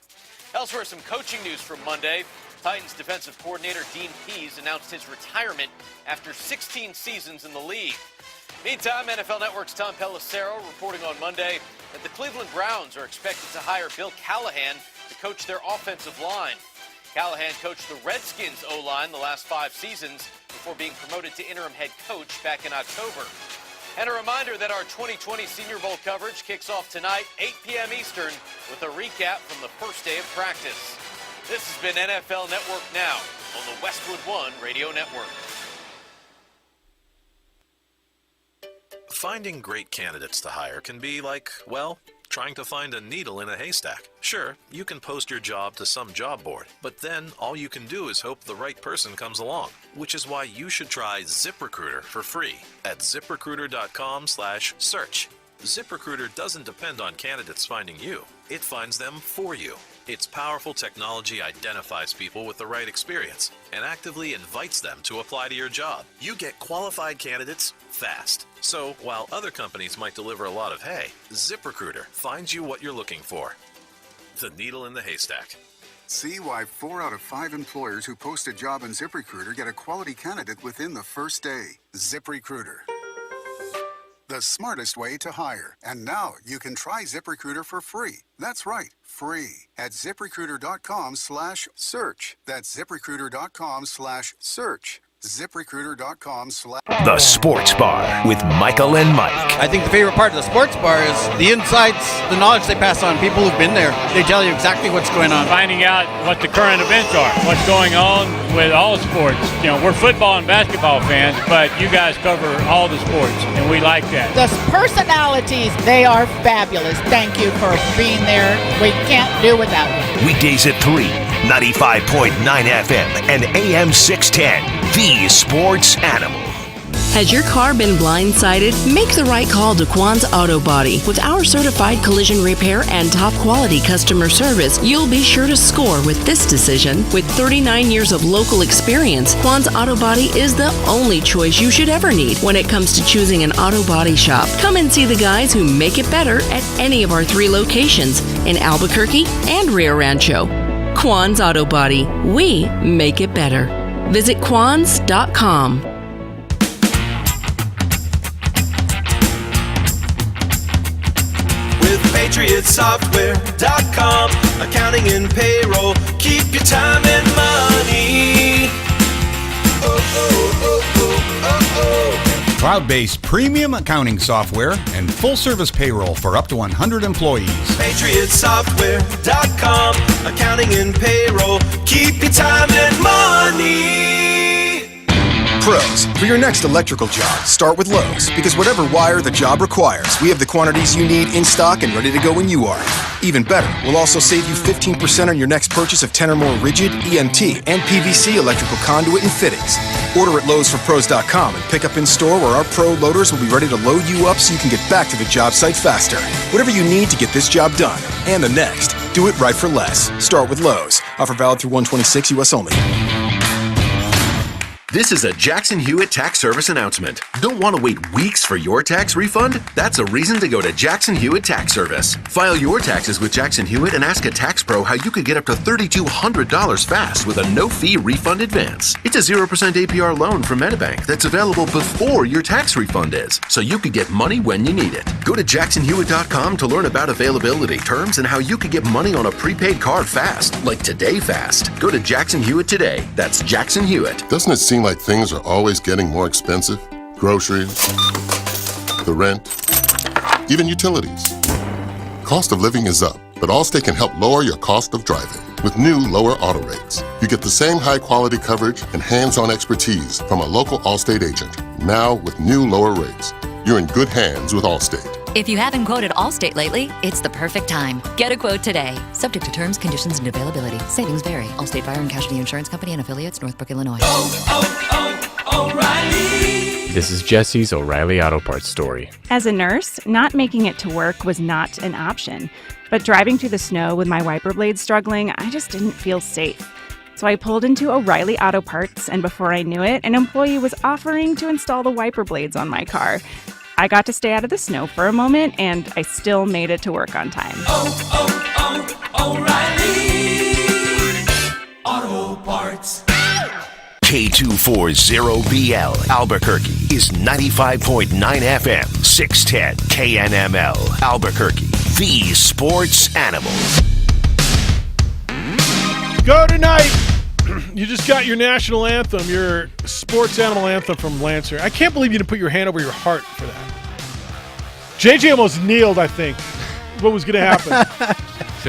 Speaker 5: Elsewhere, some coaching news from Monday. Titans defensive coordinator Dean Pease announced his retirement after 16 seasons in the league. Meantime, NFL Network's Tom Pelissero reporting on Monday that the Cleveland Browns are expected to hire Bill Callahan to coach their offensive line. Callahan coached the Redskins O-line the last 5 seasons before being promoted to interim head coach back in October. And a reminder that our 2020 Senior Bowl coverage kicks off tonight, 8 p.m. Eastern, with a recap from the first day of practice. This has been NFL Network Now on the Westwood One Radio Network.
Speaker 6: Finding great candidates to hire can be like, well, trying to find a needle in a haystack. Sure, you can post your job to some job board, but then all you can do is hope the right person comes along, which is why you should try ZipRecruiter for free at ZipRecruiter.com/search. ZipRecruiter doesn't depend on candidates finding you. It finds them for you. Its powerful technology identifies people with the right experience and actively invites them to apply to your job. You get qualified candidates fast. So while other companies might deliver a lot of hay, ZipRecruiter finds you what you're looking for. The needle in the haystack.
Speaker 7: See why 4 out of 5 employers who post a job on ZipRecruiter get a quality candidate within the first day. ZipRecruiter. The smartest way to hire. And now you can try ZipRecruiter for free. That's right, free. At ZipRecruiter.com/search. That's ZipRecruiter.com/search. ZipRecruiter.com/.
Speaker 8: The Sports Bar with Michael and Mike.
Speaker 9: I think the favorite part of the Sports Bar is the insights, the knowledge they pass on. People who've been there, they tell you exactly what's going on.
Speaker 10: Finding out what the current events are, what's going on with all sports. You know, we're football and basketball fans, but you guys cover all the sports, and we like that.
Speaker 11: The personalities, they are fabulous. Thank you for being there. We can't do without you.
Speaker 8: Weekdays at 3, 95.9 FM and AM 610. The Sports Animal.
Speaker 20: Has your car been blindsided? Make the right call to Quan's Auto Body. With our certified collision repair and top quality customer service, you'll be sure to score with this decision. With 39 years of local experience, Quan's Auto Body is the only choice you should ever need when it comes to choosing an auto body shop. Come and see the guys who make it better at any of our 3 locations in Albuquerque and Rio Rancho. Quan's Auto Body. We make it better. Visit quans.com.
Speaker 30: With PatriotSoftware.com, accounting and payroll, keep your time and money.
Speaker 21: Cloud-based premium accounting software and full-service payroll for up to 100 employees.
Speaker 30: PatriotSoftware.com, accounting and payroll, keep your time and money.
Speaker 26: Pros, for your next electrical job, start with Lowe's, because whatever wire the job requires, we have the quantities you need in stock and ready to go when you are. Even better, we'll also save you 15% on your next purchase of 10 or more rigid, EMT, and PVC electrical conduit and fittings. Order at LowesForPros.com and pick up in store, where our pro loaders will be ready to load you up so you can get back to the job site faster. Whatever you need to get this job done, and the next, do it right for less. Start with Lowe's. Offer valid through 1/26 U.S. only.
Speaker 13: This is a Jackson Hewitt Tax Service announcement. Don't want to wait weeks for your tax refund? That's a reason to go to Jackson Hewitt Tax Service. File your taxes with Jackson Hewitt and ask a tax pro how you could get up to $3,200 fast with a no-fee refund advance. It's a 0% APR loan from MetaBank that's available before your tax refund is, so you could get money when you need it. Go to jacksonhewitt.com to learn about availability, terms, and how you could get money on a prepaid card fast, like today fast. Go to Jackson Hewitt today. That's Jackson Hewitt.
Speaker 14: Doesn't it seem like things are always getting more expensive? Groceries, the rent, even utilities. Cost of living is up, but Allstate can help lower your cost of driving with new lower auto rates. You get the same high-quality coverage and hands-on expertise from a local Allstate agent. Now with new lower rates, you're in good hands with Allstate.
Speaker 15: If you haven't quoted Allstate lately, it's the perfect time. Get a quote today. Subject to terms, conditions, and availability. Savings vary. Allstate Fire and Casualty Insurance Company and affiliates, Northbrook, Illinois.
Speaker 16: O'Reilly! This is Jesse's O'Reilly Auto Parts story.
Speaker 17: As a nurse, not making it to work was not an option. But driving through the snow with my wiper blades struggling, I just didn't feel safe. So I pulled into O'Reilly Auto Parts, and before I knew it, an employee was offering to install the wiper blades on my car. I got to stay out of the snow for a moment, and I still made it to work on time.
Speaker 30: O'Reilly Auto Parts.
Speaker 8: K240BL Albuquerque is 95.9 FM, 610 KNML Albuquerque, the sports animal.
Speaker 1: Go tonight. You just got your national anthem, your sports animal anthem from Lancer. I can't believe you didn't put your hand over your heart for that. JJ almost kneeled, I think. What was going to happen?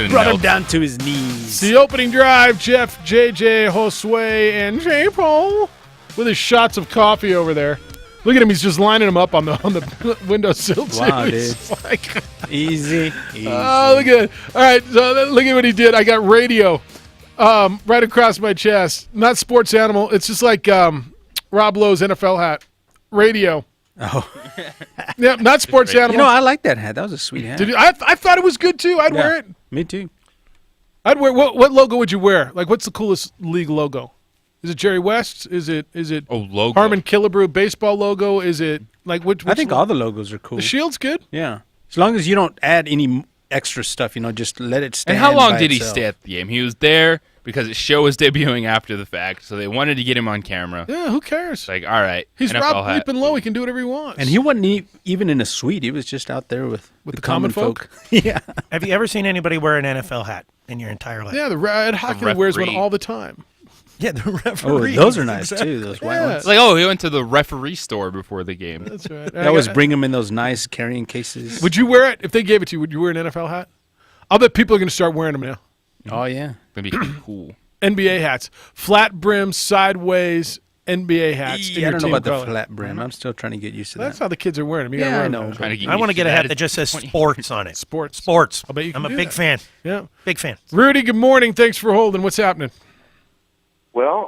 Speaker 2: Brought him down to his knees.
Speaker 1: It's the opening drive. Jeff, JJ, Josue, and J. Paul with his shots of coffee over there. Look at him. He's just lining them up on the windowsill, too.
Speaker 2: Wow, dude.
Speaker 1: He's like,
Speaker 2: Easy.
Speaker 1: Oh, look at it. All right, so look at what he did. I got radio right across my chest. Not sports animal. It's just like Rob Lowe's NFL hat. Radio.
Speaker 2: Oh.
Speaker 1: Yeah, not sports animal.
Speaker 2: You know, I like that hat. That was a sweet hat.
Speaker 1: Did you, I thought it was good, too. I'd wear it.
Speaker 2: Me, too.
Speaker 1: I'd wear. What logo would you wear? Like, what's the coolest league logo? Is it Jerry West? Is it
Speaker 3: logo.
Speaker 1: Harmon Killebrew baseball logo? Is it like which
Speaker 2: I think all the logos are cool.
Speaker 1: The shield's good.
Speaker 2: Yeah, as long as you don't add any extra stuff, just let it stand.
Speaker 3: And how long
Speaker 2: by
Speaker 3: did he
Speaker 2: itself.
Speaker 3: stay at the game? He was there because his show was debuting after the fact, so they wanted to get him on camera.
Speaker 1: Yeah, who cares?
Speaker 3: Like, all right,
Speaker 1: he's
Speaker 3: NFL
Speaker 1: Rob
Speaker 3: hat.
Speaker 1: Bleeping Lowe. He can do whatever he wants.
Speaker 2: And he wasn't even in a suite. He was just out there with
Speaker 1: the common folk.
Speaker 2: Yeah.
Speaker 18: Have you ever seen anybody wear an NFL hat in your entire life?
Speaker 1: Yeah, the Ed Hockey wears one all the time.
Speaker 18: Yeah, the referee.
Speaker 2: Oh, those are nice too. Those white ones.
Speaker 3: It's like, oh, he went to the referee store before the game.
Speaker 1: That's right.
Speaker 2: That was bring them in those nice carrying cases.
Speaker 1: Would you wear it if they gave it to you? Would you wear an NFL hat? I'll bet people are going to start wearing them now.
Speaker 2: Oh yeah,
Speaker 3: that'd be cool.
Speaker 1: NBA hats, flat brim, sideways NBA hats.
Speaker 2: I don't know about the flat brim. I'm still trying to get used to that.
Speaker 1: That's how the kids are wearing them. You
Speaker 2: Yeah,
Speaker 1: gotta
Speaker 2: I
Speaker 1: wear
Speaker 2: know.
Speaker 1: them.
Speaker 18: I want to get a hat that just says sports on it.
Speaker 1: Sports.
Speaker 18: Sports.
Speaker 1: I bet you can
Speaker 18: I'm a
Speaker 1: do
Speaker 18: big
Speaker 1: that.
Speaker 18: fan.
Speaker 1: Yeah.
Speaker 18: Big fan.
Speaker 1: Rudy, good morning. Thanks for holding. What's happening?
Speaker 19: Well,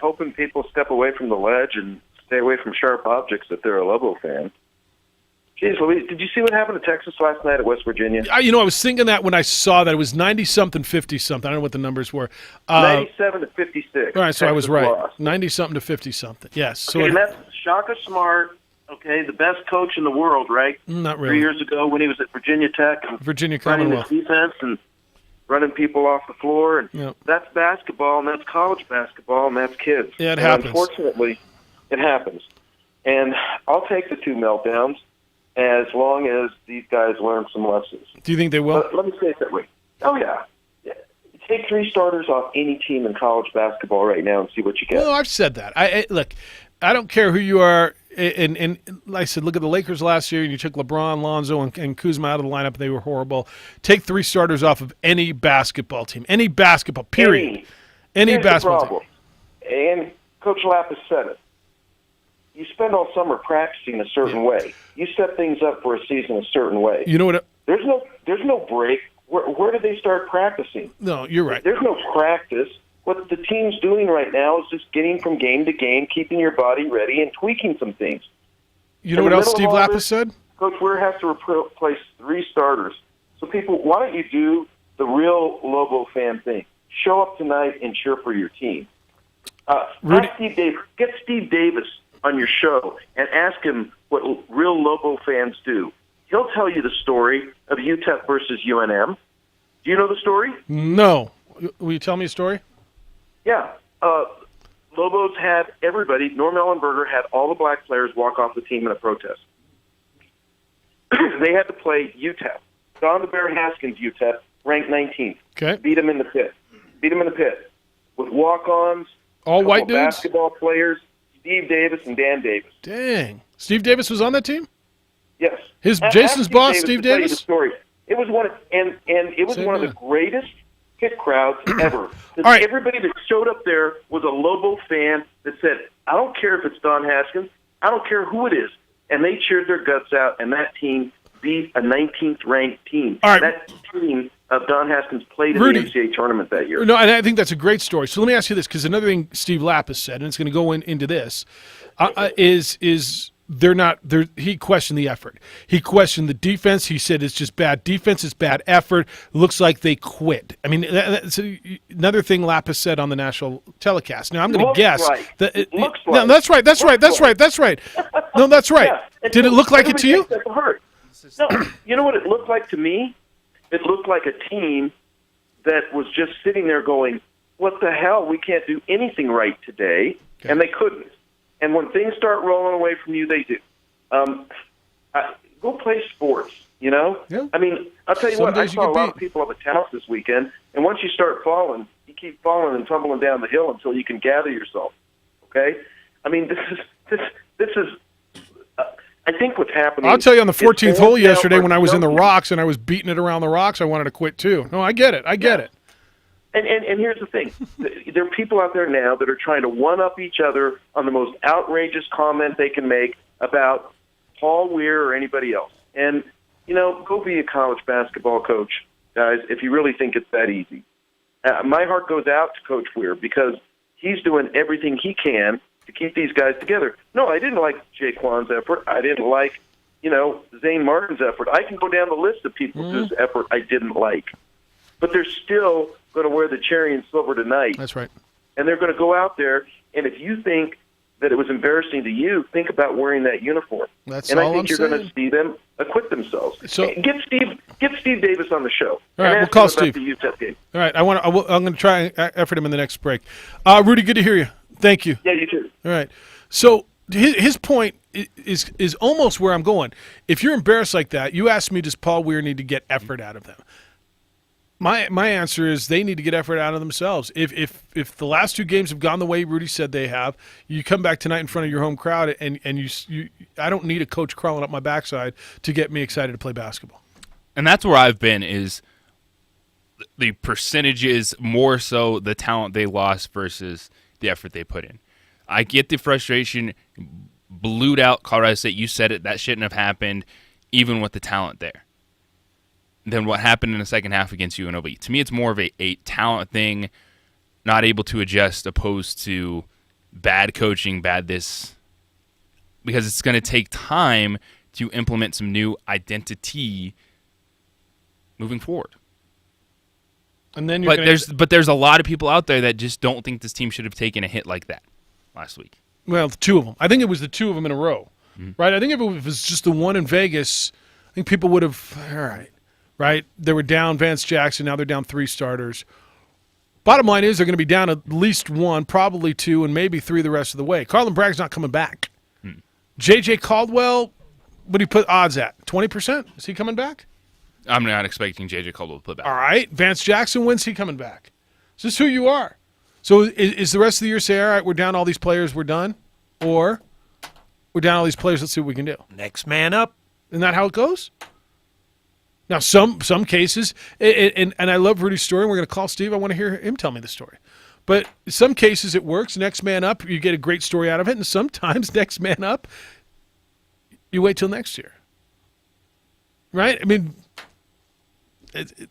Speaker 19: hoping people step away from the ledge and stay away from sharp objects if they're a Lobo fan. Jeez Louise, did you see what happened to Texas last night at West Virginia?
Speaker 1: I was thinking that when I saw that. It was 90-something, 50-something. I don't know what the numbers were.
Speaker 19: 97 to 56.
Speaker 1: All right, so I was
Speaker 19: Texas
Speaker 1: right.
Speaker 19: lost.
Speaker 1: 90-something to 50-something. Yes. So
Speaker 19: Okay, and that's Shaka Smart, the best coach in the world, right?
Speaker 1: Not really.
Speaker 19: 3 years ago when he was at Virginia Tech. And
Speaker 1: Virginia
Speaker 19: running
Speaker 1: Commonwealth.
Speaker 19: his defense and running people off the floor. And
Speaker 1: Yep.
Speaker 19: that's basketball, and that's college basketball, and that's kids.
Speaker 1: Yeah, it
Speaker 19: And
Speaker 1: happens.
Speaker 19: Unfortunately, it happens. And I'll take the 2 meltdowns as long as these guys learn some lessons.
Speaker 1: Do you think they will?
Speaker 19: Let me say it that way. Oh, yeah. Take 3 starters off any team in college basketball right now and see what you get.
Speaker 1: Well, I've said that. Look, I don't care who you are. And like I said, look at the Lakers last year, and you took LeBron, Lonzo, and Kuzma out of the lineup, and they were horrible. Take 3 starters off of any basketball team. Any basketball, period. Any
Speaker 19: Here's
Speaker 1: basketball
Speaker 19: the problem. And Coach Lapis said it. You spend all summer practicing a certain way. You set things up for a season a certain way.
Speaker 1: You know what?
Speaker 19: There's no break. Where do they start practicing?
Speaker 1: No, you're right.
Speaker 19: There's no practice. What the team's doing right now is just getting from game to game, keeping your body ready, and tweaking some things.
Speaker 1: You know
Speaker 19: In
Speaker 1: what
Speaker 19: the
Speaker 1: else
Speaker 19: middle
Speaker 1: Steve
Speaker 19: of all
Speaker 1: Lapis
Speaker 19: this,
Speaker 1: said?
Speaker 19: Coach Ware has to replace 3 starters. So people, why don't you do the real Lobo fan thing? Show up tonight and cheer for your team.
Speaker 1: Rudy-
Speaker 19: Ask Steve Davis. Get Steve Davis on your show and ask him what real Lobo fans do. He'll tell you the story of UTEP versus UNM. Do you know the story?
Speaker 1: No. Will you tell me a story?
Speaker 19: Yeah. Lobos had everybody. Norm Ellenberger had all the black players walk off the team in a protest. They had to play UTEP. Don the Bear Haskins UTEP, ranked 19th.
Speaker 1: Okay.
Speaker 19: Beat him in the pit. With walk-ons.
Speaker 1: All
Speaker 19: couple
Speaker 1: white dudes?
Speaker 19: Basketball players, Steve Davis and Dan Davis.
Speaker 1: Dang. Steve Davis was on that team?
Speaker 19: Yes.
Speaker 1: Jason's
Speaker 19: Ask
Speaker 1: boss,
Speaker 19: Davis
Speaker 1: Steve
Speaker 19: to tell you
Speaker 1: Davis?
Speaker 19: the story. It was one of, and it was
Speaker 1: Same
Speaker 19: one of
Speaker 1: guy.
Speaker 19: the greatest hit crowds ever. 'Cause
Speaker 1: All right.
Speaker 19: Everybody that showed up there was a Lobo fan that said, I don't care if it's Don Haskins, I don't care who it is. And they cheered their guts out, and that team beat a 19th ranked team.
Speaker 1: All right.
Speaker 19: That team of Don Haskins played in
Speaker 1: Rudy.
Speaker 19: the NCAA tournament that year.
Speaker 1: No, and I think that's a great story. So let me ask you this, because another thing Steve Lapp has said, and it's going to go into this, is they're not. He questioned the effort. He questioned the defense. He said it's just bad defense. It's bad effort. Looks like they quit. I mean, that's another thing Lapp has said on the national telecast. Now I'm going to guess that. No, that's right. That's right. That's right. That's right. No, that's right.
Speaker 19: Yeah.
Speaker 1: Did it look like it to you?
Speaker 19: That hurt. No, you know what it looked like to me? It looked like a team that was just sitting there going, what the hell? We can't do anything right today. Okay. And they couldn't. And when things start rolling away from you, they do. Go play sports, you know?
Speaker 1: Yeah.
Speaker 19: I mean, I'll tell you
Speaker 1: Some
Speaker 19: what, I
Speaker 1: days you
Speaker 19: saw a
Speaker 1: get
Speaker 19: lot
Speaker 1: beat.
Speaker 19: of people up at Taos this weekend, and once you start falling, you keep falling and tumbling down the hill until you can gather yourself, okay? I mean, this is I think what's happening.
Speaker 1: I'll tell you on the 14th hole yesterday when I was in the
Speaker 19: rocks.
Speaker 1: rocks and I was beating it around the rocks, I wanted to quit too. No, I get it. I get it.
Speaker 19: And here's the thing. There are people out there now that are trying to one-up each other on the most outrageous comment they can make about Paul Weir or anybody else. And, you know, go be a college basketball coach, guys, if you really think it's that easy. My heart goes out to Coach Weir because he's doing everything he can to keep these guys together. No, I didn't like Jaquan's effort. I didn't like, Zane Martin's effort. I can go down the list of people whose effort I didn't like. But they're still going to wear the cherry and silver tonight.
Speaker 1: That's right.
Speaker 19: And they're going to go out there, and if you think that it was embarrassing to you, think about wearing that uniform.
Speaker 1: That's
Speaker 19: and
Speaker 1: all
Speaker 19: I think
Speaker 1: I'm
Speaker 19: you're
Speaker 1: saying.
Speaker 19: going to see them acquit themselves.
Speaker 1: So-
Speaker 19: get Steve Davis on the show.
Speaker 1: All right,
Speaker 19: and
Speaker 1: we'll
Speaker 19: ask
Speaker 1: call
Speaker 19: him about
Speaker 1: Steve.
Speaker 19: the UTEP game.
Speaker 1: All right, I'm going to try and effort him in the next break. Rudy, good to hear you. Thank you.
Speaker 19: Yeah, you too.
Speaker 1: All right. So his point is almost where I'm going. If you're embarrassed like that, you ask me, does Paul Weir need to get effort out of them? My answer is they need to get effort out of themselves. If the last two games have gone the way Rudy said they have, you come back tonight in front of your home crowd and you I don't need a coach crawling up my backside to get me excited to play basketball.
Speaker 3: And that's where I've been is the percentages more so the talent they lost versus the effort they put in. I get the frustration. Blew out Colorado State. You said it. That shouldn't have happened even with the talent there. Then what happened in the second half against UNLV? To me, it's more of a talent thing, not able to adjust opposed to bad coaching, bad this. Because it's going to take time to implement some new identity moving forward.
Speaker 1: And then
Speaker 3: there's a lot of people out there that just don't think this team should have taken a hit like that last week.
Speaker 1: Well, the two of them. I think it was the two of them in a row, right? I think if it was just the one in Vegas, I think people would have, all right, right? They were down Vance Jackson. Now they're down 3 starters. Bottom line is they're going to be down at least 1, probably 2, and maybe 3 the rest of the way. Carlin Bragg's not coming back. J.J. Caldwell, what do you put odds at? 20%? Is he coming back?
Speaker 3: I'm not expecting J.J. Caldwell to play back.
Speaker 1: All right. Vance Jackson, when's he coming back? Is this who you are? So is the rest of the year say, all right, we're down all these players, we're done? Or we're down all these players, let's see what we can do?
Speaker 18: Next man up.
Speaker 1: Isn't that how it goes? Now, some cases, and I love Rudy's story, and we're going to call Steve. I want to hear him tell me the story. But in some cases it works. Next man up, you get a great story out of it. And sometimes next man up, you wait till next year. Right? I mean,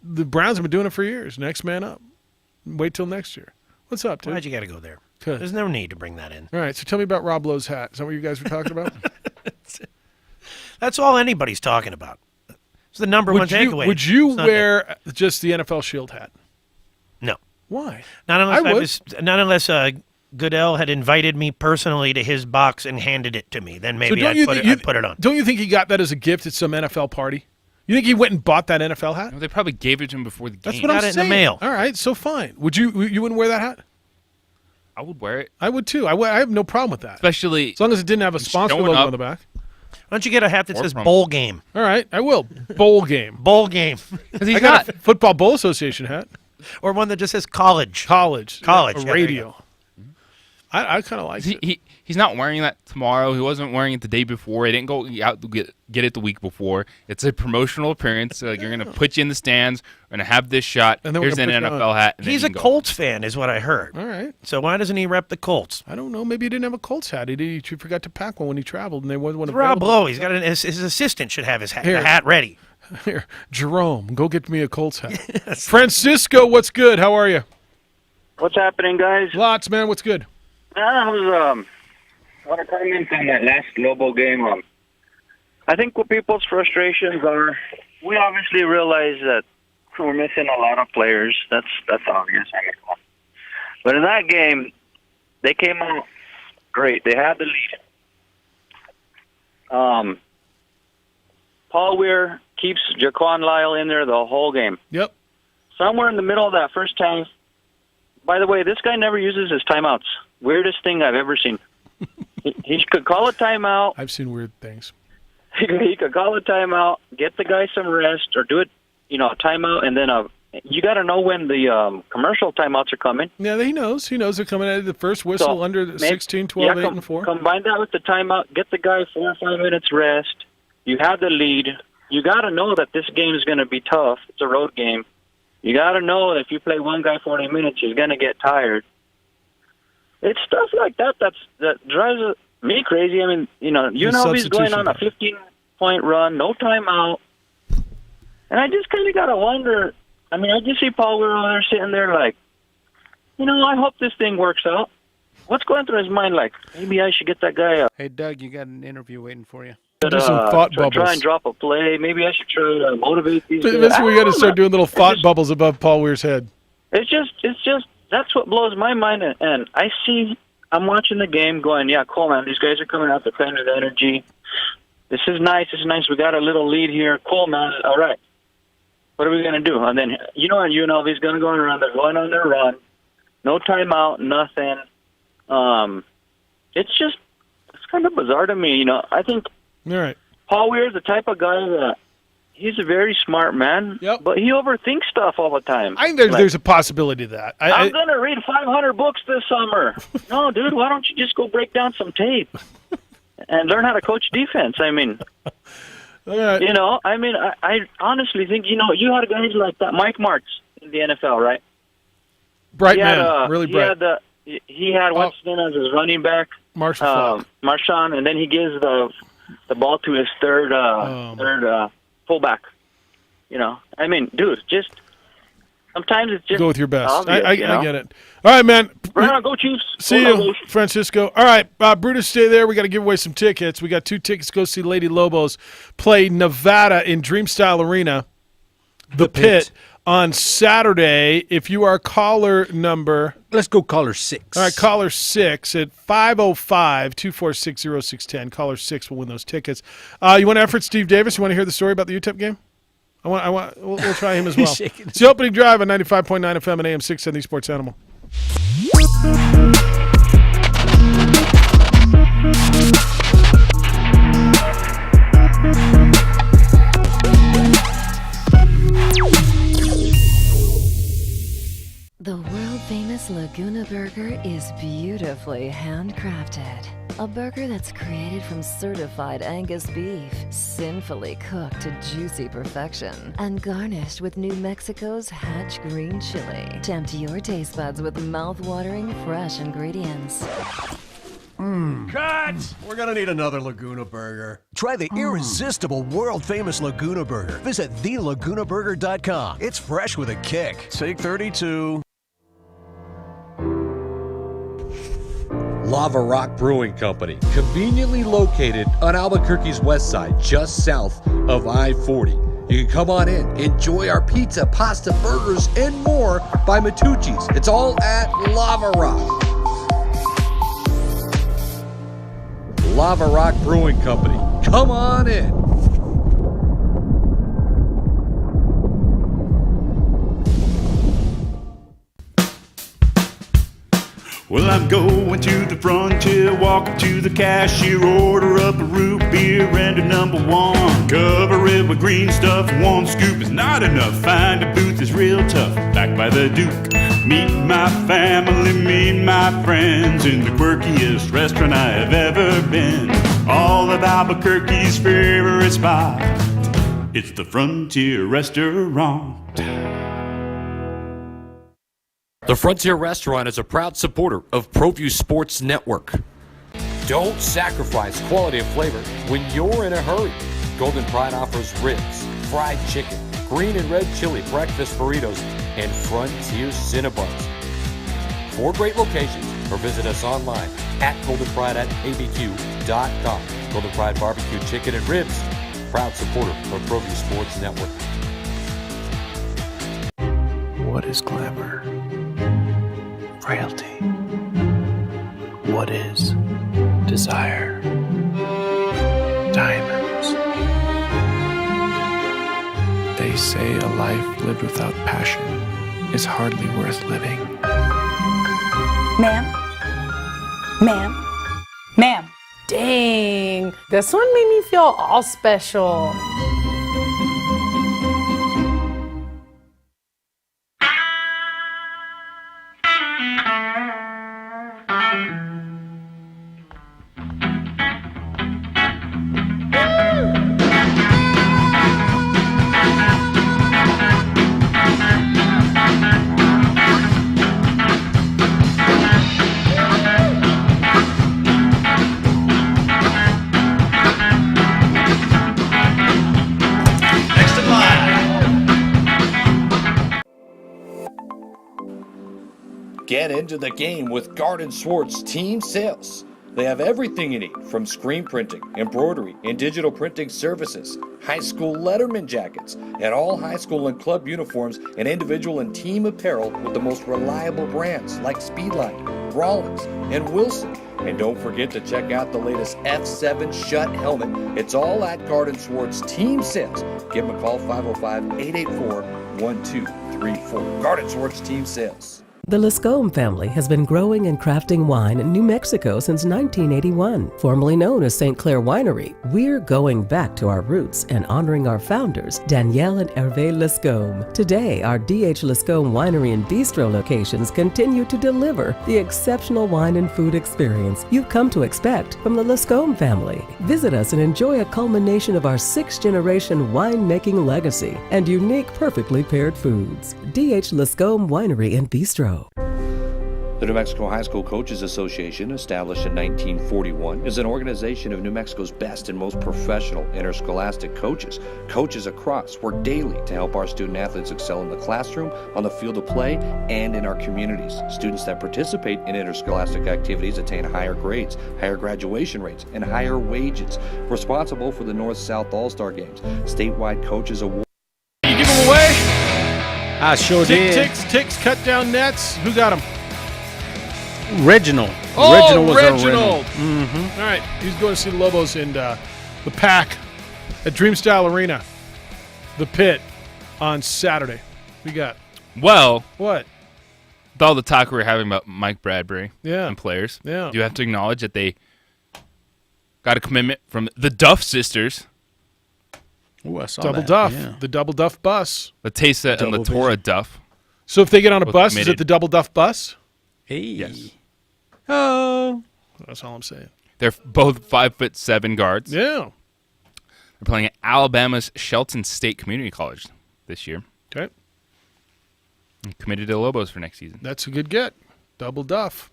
Speaker 1: the Browns have been doing it for years. Next man up. Wait till next year. What's up, dude?
Speaker 18: Why'd you got to go there?
Speaker 1: 'Cause-
Speaker 18: There's no need to bring that in.
Speaker 1: All right, so tell me about Rob Lowe's hat. Is that what you guys were talking about?
Speaker 18: That's all anybody's talking about. It's the number one takeaway.
Speaker 1: Would you
Speaker 18: It's not
Speaker 1: wear just the NFL Shield hat?
Speaker 18: No.
Speaker 1: Why?
Speaker 18: Not unless
Speaker 1: I would.
Speaker 18: not unless Goodell had invited me personally to his box and handed it to me, then maybe I'd put it on.
Speaker 1: Don't you think he got that as a gift at some NFL party? You think he went and bought that NFL hat?
Speaker 3: No, they probably gave it to him before the game.
Speaker 1: That's what I'm saying.
Speaker 18: Got it in the mail.
Speaker 1: All right, so fine. Would you wouldn't wear that hat?
Speaker 3: I would wear it.
Speaker 1: I would too. I have no problem with that.
Speaker 3: Especially
Speaker 1: as long as it didn't have a sponsor logo on the back.
Speaker 18: Why don't you get a hat that says bowl game?
Speaker 1: All right, I will. Bowl game.
Speaker 18: Bowl game.
Speaker 1: I got a Football Bowl Association hat.
Speaker 18: Or one that just says college.
Speaker 1: College.
Speaker 18: College.
Speaker 1: A
Speaker 18: Yeah, there you
Speaker 1: radio. I kind of like it.
Speaker 3: He's not wearing that tomorrow. He wasn't wearing it the day before. He didn't go out to get it the week before. It's a promotional appearance. So you're going to put you in the stands. We're going to have this shot.
Speaker 1: And then
Speaker 3: here's an NFL hat. And
Speaker 18: He's a Colts fan, is what I heard.
Speaker 1: All right.
Speaker 18: So why doesn't he rep the Colts?
Speaker 1: I don't know. Maybe he didn't have a Colts hat. He forgot to pack one when he traveled, and there wasn't one
Speaker 18: It's Rob
Speaker 1: available.
Speaker 18: Lowe. He's got his assistant should have his hat,
Speaker 1: Here.
Speaker 18: the hat ready.
Speaker 1: Here, Jerome, go get me a Colts hat. Francisco, what's good? How are you?
Speaker 4: What's happening, guys?
Speaker 1: Lots, man. What's good?
Speaker 4: I want to comment on that last Lobo game. I think what people's frustrations are, we obviously realize that we're missing a lot of players. That's obvious. But in that game, they came out great. They had the lead. Paul Weir keeps Jaquan Lyle in there the whole game.
Speaker 1: Yep.
Speaker 4: Somewhere in the middle of that first half. By the way, this guy never uses his timeouts. Weirdest thing I've ever seen. He could call a timeout.
Speaker 1: I've seen weird things.
Speaker 4: He could call a timeout, get the guy some rest, or do it, a timeout, and then you got to know when the commercial timeouts are coming.
Speaker 1: Yeah, he knows. He knows they're coming at the first whistle under 16, 12, 8, and 4.
Speaker 4: Combine that with the timeout, get the guy 4 or 5 minutes rest. You have the lead. You got to know that this game is going to be tough. It's a road game. You got to know that if you play one guy 40 minutes, he's going to get tired. It's stuff like that that drives me crazy. I mean, UNLV's going on a 15-point run, no timeout. And I just kind of got to wonder. I mean, I just see Paul Weir over there sitting there like, I hope this thing works out. What's going through his mind like, maybe I should get that guy up.
Speaker 2: Hey, Doug, you got an interview waiting for you.
Speaker 1: Do some thought bubbles.
Speaker 4: Try and drop a play. Maybe I should try to motivate these guys.
Speaker 1: That's where we got to start doing little thought bubbles above Paul Weir's head.
Speaker 4: It's just that's what blows my mind. And I'm watching the game going, yeah, cool, man. These guys are coming out. They're playing with energy. This is nice. We got a little lead here. Cool, man. All right. What are we going to do? And then, UNLV's going to go around. They're going on their run. No timeout, nothing. It's kind of bizarre to me. I think
Speaker 1: all right.
Speaker 4: Paul Weir's the type of guy that he's a very smart man, but he overthinks stuff all the time.
Speaker 1: I think there's a possibility of that.
Speaker 4: I'm going to read 500 books this summer. No, dude, why don't you just go break down some tape and learn how to coach defense? I mean,
Speaker 1: right.
Speaker 4: I honestly think, you had guys like that, Mike Martz in the NFL, right?
Speaker 1: Bright man, really bright.
Speaker 4: He had what's known as his running back, Marshawn, and then he gives the ball to his third fullback. I mean, dude, just sometimes it's just
Speaker 1: go with your best.
Speaker 4: Obvious,
Speaker 1: I get it. All right, man.
Speaker 4: Go Chiefs.
Speaker 1: See you, Francisco. All right, Brutus, stay there. We got to give away some tickets. We got 2 tickets to go see Lady Lobos play Nevada in Dreamstyle Arena, the Pit, on Saturday. If you are caller number...
Speaker 2: Let's go caller 6.
Speaker 1: All right, caller 6 at 505-246-0610. Caller 6 will win those tickets. You want to effort Steve Davis? You want to hear the story about the UTEP game? We'll try him as well. It's the opening drive on 95.9 FM and AM 670 Sports Animal.
Speaker 5: The world-famous Laguna Burger is beautifully handcrafted. A burger that's created from certified Angus beef, sinfully cooked to juicy perfection, and garnished with New Mexico's Hatch green chili. Tempt your taste buds with mouth-watering fresh ingredients.
Speaker 12: Cut! We're gonna need another Laguna Burger. Try the irresistible, world-famous Laguna Burger. Visit thelagunaburger.com. It's fresh with a kick. Take 32.
Speaker 22: Lava Rock Brewing Company, conveniently located on Albuquerque's west side, just south of I-40. You can come on in, enjoy our pizza, pasta, burgers, and more by Matucci's. It's all at Lava Rock. Lava Rock Brewing Company. Come on in.
Speaker 6: Well, I'm going to the frontier, walk up to the cashier, order up a root beer and a number one. Cover it with green stuff, one scoop is not enough. Find a booth is real tough, back by the Duke. Meet my family, meet my friends in the quirkiest restaurant I have ever been. All of Albuquerque's favorite spot, it's the Frontier Restaurant.
Speaker 7: The Frontier Restaurant is a proud supporter of ProView Sports Network. Don't sacrifice quality and flavor when you're in a hurry. Golden Pride offers ribs, fried chicken, green and red chili breakfast burritos, and Frontier Cinnabons. 4 great locations, or visit us online at goldenpride@abq.com. Golden Pride Barbecue Chicken and Ribs, proud supporter of ProView Sports Network.
Speaker 9: What is glamour? Frailty. What is desire? Diamonds. They say a life lived without passion is hardly worth living.
Speaker 10: Ma'am? Ma'am? Ma'am?
Speaker 23: Dang, this one made me feel all special.
Speaker 7: Get into the game with Garden Swartz Team Sales. They have everything you need, from screen printing, embroidery, and digital printing services, high school letterman jackets, and all high school and club uniforms and individual and team apparel with the most reliable brands like Speedline, Rawlins, and Wilson. And don't forget to check out the latest F7 Shut helmet. It's all at Garden Swartz Team Sales. Give them a call, 505-884-1234. Garden Swartz Team Sales.
Speaker 24: The Lascombe family has been growing and crafting wine in New Mexico since 1981. Formerly known as St. Clair Winery, we're going back to our roots and honoring our founders, Danielle and Hervé Lascombe. Today, our D.H. Lascombe Winery and Bistro locations continue to deliver the exceptional wine and food experience you've come to expect from the Lascombe family. Visit us and enjoy a culmination of our 6th-generation winemaking legacy and unique, perfectly paired foods. D.H. Lascombe Winery and Bistro.
Speaker 7: The New Mexico High School Coaches Association, established in 1941, is an organization of New Mexico's best and most professional interscholastic coaches. Coaches across work daily to help our student athletes excel in the classroom, on the field of play, and in our communities. Students that participate in interscholastic activities attain higher grades, higher graduation rates, and higher wages. Responsible for the North-South All-Star Games, statewide coaches award.
Speaker 1: You give them away?
Speaker 2: I sure did.
Speaker 1: Ticks, cut down nets. Who got them?
Speaker 2: Reginald.
Speaker 1: Oh,
Speaker 2: Reginald was
Speaker 1: Reginald.
Speaker 2: Mm-hmm.
Speaker 1: All right, he's going to see the Lobos and the Pack at Dreamstyle Arena, the Pit, on Saturday. We got.
Speaker 3: Well,
Speaker 1: what?
Speaker 3: With all the talk we were having about Mike Bradbury
Speaker 1: and
Speaker 3: players,
Speaker 1: you
Speaker 3: have to acknowledge that they got a commitment from the Duff sisters.
Speaker 2: Ooh, I saw
Speaker 1: Double
Speaker 2: that.
Speaker 1: Duff,
Speaker 2: Yeah.
Speaker 1: the Double Duff bus.
Speaker 3: Latesa and Latora Duff.
Speaker 1: So if they get on a
Speaker 3: Both
Speaker 1: bus, is
Speaker 3: committed.
Speaker 1: it the Double Duff bus?
Speaker 2: Hey.
Speaker 3: Yes.
Speaker 2: Oh.
Speaker 1: That's all I'm saying.
Speaker 3: They're both 5'7" guards.
Speaker 1: Yeah.
Speaker 3: They're playing at Alabama's Shelton State Community College this year.
Speaker 1: Okay.
Speaker 3: And committed to the Lobos for next season.
Speaker 1: That's a good get. Double Duff.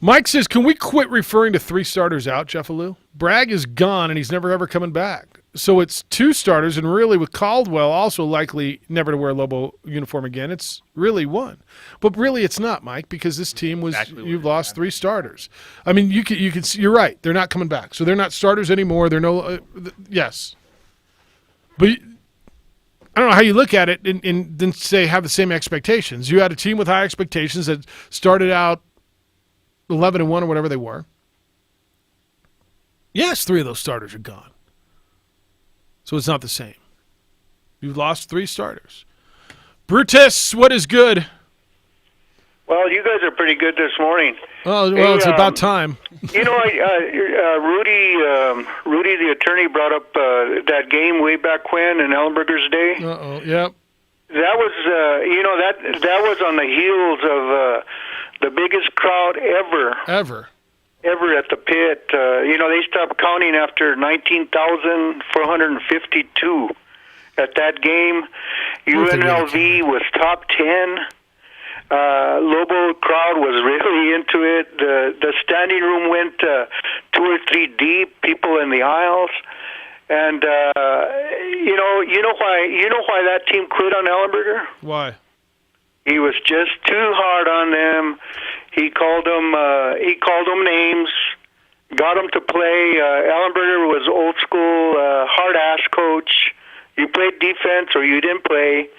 Speaker 1: Mike says, can we quit referring to 3 starters out, Jeff Alou? Bragg is gone, and he's never, ever coming back. So it's 2 starters, and really with Caldwell also likely never to wear a Lobo uniform again, it's really 1. But really it's not, Mike, because this team was you've lost 3 starters. I mean, you can see, you're right. They're not coming back. So they're not starters anymore. They're no yes. But I don't know how you look at it and then say have the same expectations. You had a team with high expectations that started out 11-1 or whatever they were. Yes, 3 of those starters are gone. So it's not the same. You've lost 3 starters. Brutus, what is good?
Speaker 11: Well, you guys are pretty good this morning.
Speaker 1: Oh, well, it's about time.
Speaker 11: You know, Rudy, the attorney, brought up that game way back when in Ellenberger's day.
Speaker 1: Uh-oh, yep.
Speaker 11: That was, that was on the heels of the biggest crowd ever at the pit. They stopped counting after 19,452 at that game. UNLV was top 10. Lobo crowd was really into it. The standing room went 2 or 3 deep, people in the aisles. And you know why that team quit on Ellenberger?
Speaker 1: Why?
Speaker 11: He was just too hard on them. He called them names, got them to play. Ellenberger was old school, hard ass coach. You played defense or you didn't play.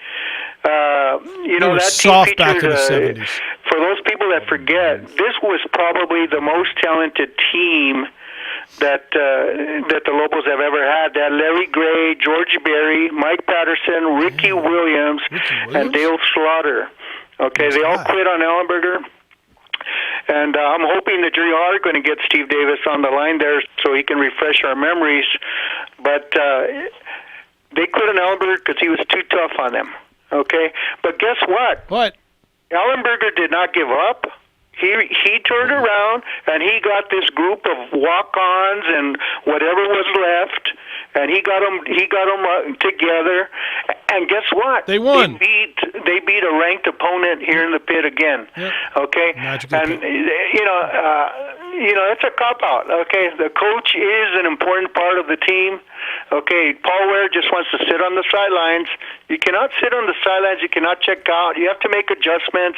Speaker 11: That
Speaker 1: soft
Speaker 11: team featured,
Speaker 1: back in the 70s.
Speaker 11: For those people that forget, this was probably the most talented team that the Lobos have ever had. That Larry Gray, George Berry, Mike Patterson, Ricky Williams, and Dale Slaughter. Okay, they all quit on Ellenberger. And I'm hoping that you are going to get Steve Davis on the line there so he can refresh our memories. But they quit on Ellenberger because he was too tough on them. Okay? But guess what?
Speaker 1: What?
Speaker 11: Ellenberger did not give up. He turned around and he got this group of walk-ons and whatever was left, and he got them together. And guess what?
Speaker 1: They won.
Speaker 11: They beat a ranked opponent here in the pit again.
Speaker 1: Yep.
Speaker 11: Okay, and it's a cop out. Okay, the coach is an important part of the team. Okay, Paul Ware just wants to sit on the sidelines. You cannot sit on the sidelines. You cannot check out. You have to make adjustments.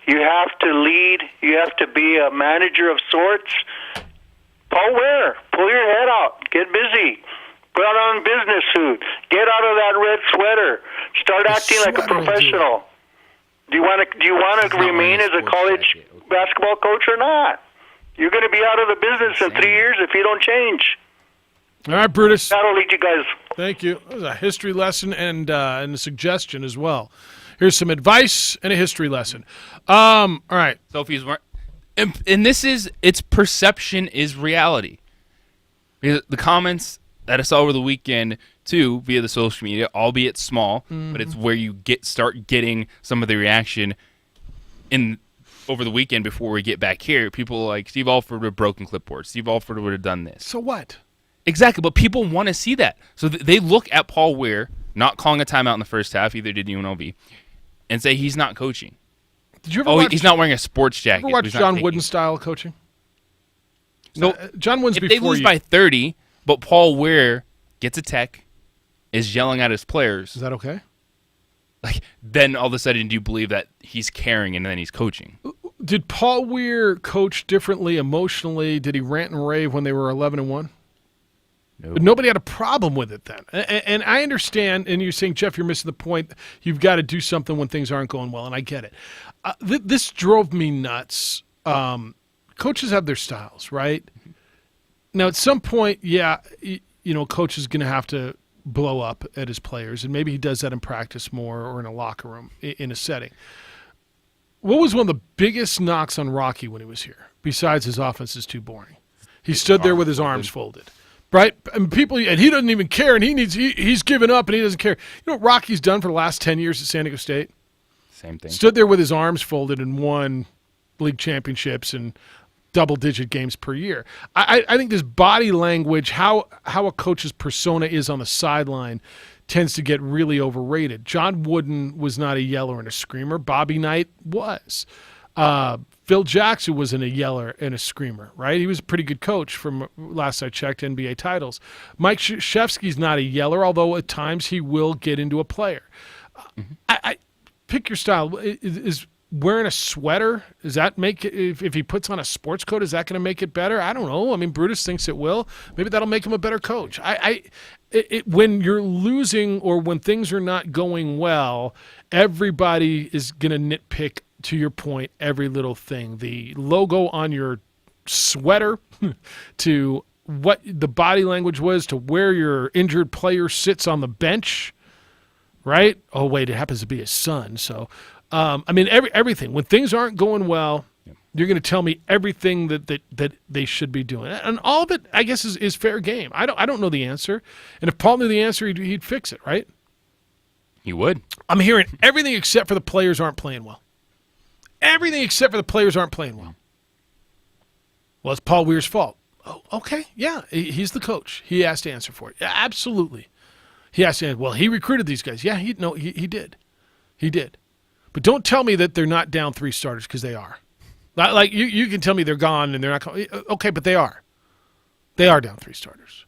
Speaker 11: You have to lead. You have to be a manager of sorts. Paul Ware, pull your head out. Get busy. Put on a business suit. Get out of that red sweater. Start acting like a professional. Do you want to remain as a college basketball coach or not? You're going to be out of the business in 3 years if you don't change.
Speaker 1: All right, Brutus.
Speaker 11: That'll lead you guys.
Speaker 1: Thank you. That was a history lesson and a suggestion as well. Here's some advice and a history lesson. All right.
Speaker 3: Sophie's and this is, its perception is reality. The comments that I saw over the weekend, too, via the social media, albeit small, but it's where you start getting some of the reaction over the weekend before we get back here. People like, Steve Alford would have broken clipboards. Steve Alford would have done this.
Speaker 1: So what?
Speaker 3: Exactly, but people want to see that. So they look at Paul Ware not calling a timeout in the first half, either did UNLV, and say he's not coaching.
Speaker 1: Did you ever watch,
Speaker 3: he's not wearing a sports jacket.
Speaker 1: Ever watch John Wooden style coaching?
Speaker 3: No,
Speaker 1: John Wooden's
Speaker 3: if
Speaker 1: before
Speaker 3: they lose
Speaker 1: you.
Speaker 3: by 30, but Paul Ware gets a tech, is yelling at his players.
Speaker 1: Is that okay?
Speaker 3: Like, then all of a sudden, do you believe that he's caring and then he's coaching?
Speaker 1: Did Paul Ware coach differently emotionally? Did he rant and rave when they were 11-1? No. But nobody had a problem with it then. And I understand, and you're saying, Jeff, you're missing the point. You've got to do something when things aren't going well, and I get it. This drove me nuts. Coaches have their styles, right? Now, at some point, coach is going to have to blow up at his players, and maybe he does that in practice more or in a locker room, in a setting. What was one of the biggest knocks on Rocky when he was here, besides his offense is too boring? He stood there with his arms folded. Right, and he doesn't even care, and he's given up, and he doesn't care. You know what Rocky's done for the last 10 years at San Diego State?
Speaker 3: Same thing.
Speaker 1: Stood there with his arms folded and won league championships and double-digit games per year. I think this body language, how a coach's persona is on the sideline, tends to get really overrated. John Wooden was not a yeller and a screamer. Bobby Knight was. Phil Jackson wasn't a yeller and a screamer, right? He was a pretty good coach from last I checked, NBA titles. Mike Krzyzewski's not a yeller, although at times he will get into a player. I pick your style. Is wearing a sweater, does that make it, if he puts on a sports coat, is that going to make it better? I don't know. I mean, Brutus thinks it will. Maybe that'll make him a better coach. When you're losing or when things are not going well, everybody is going to nitpick, to your point, every little thing. The logo on your sweater to what the body language was to where your injured player sits on the bench, right? Oh, wait, it happens to be his son. So, everything. When things aren't going well, you're going to tell me everything that they should be doing. And all of it, I guess, is fair game. I don't know the answer. And if Paul knew the answer, he'd fix it, right?
Speaker 3: He would.
Speaker 1: I'm hearing everything except for the players aren't playing well. Everything except for the players aren't playing well. Well, it's Paul Weir's fault. Oh, okay, yeah, he's the coach. He has to answer for it. Yeah, absolutely. He has to answer. Well, he recruited these guys. Yeah, he did. He did. But don't tell me that they're not down 3 starters, because they are. Like you can tell me they're gone and they're not. Okay, but they are. They are down 3 starters.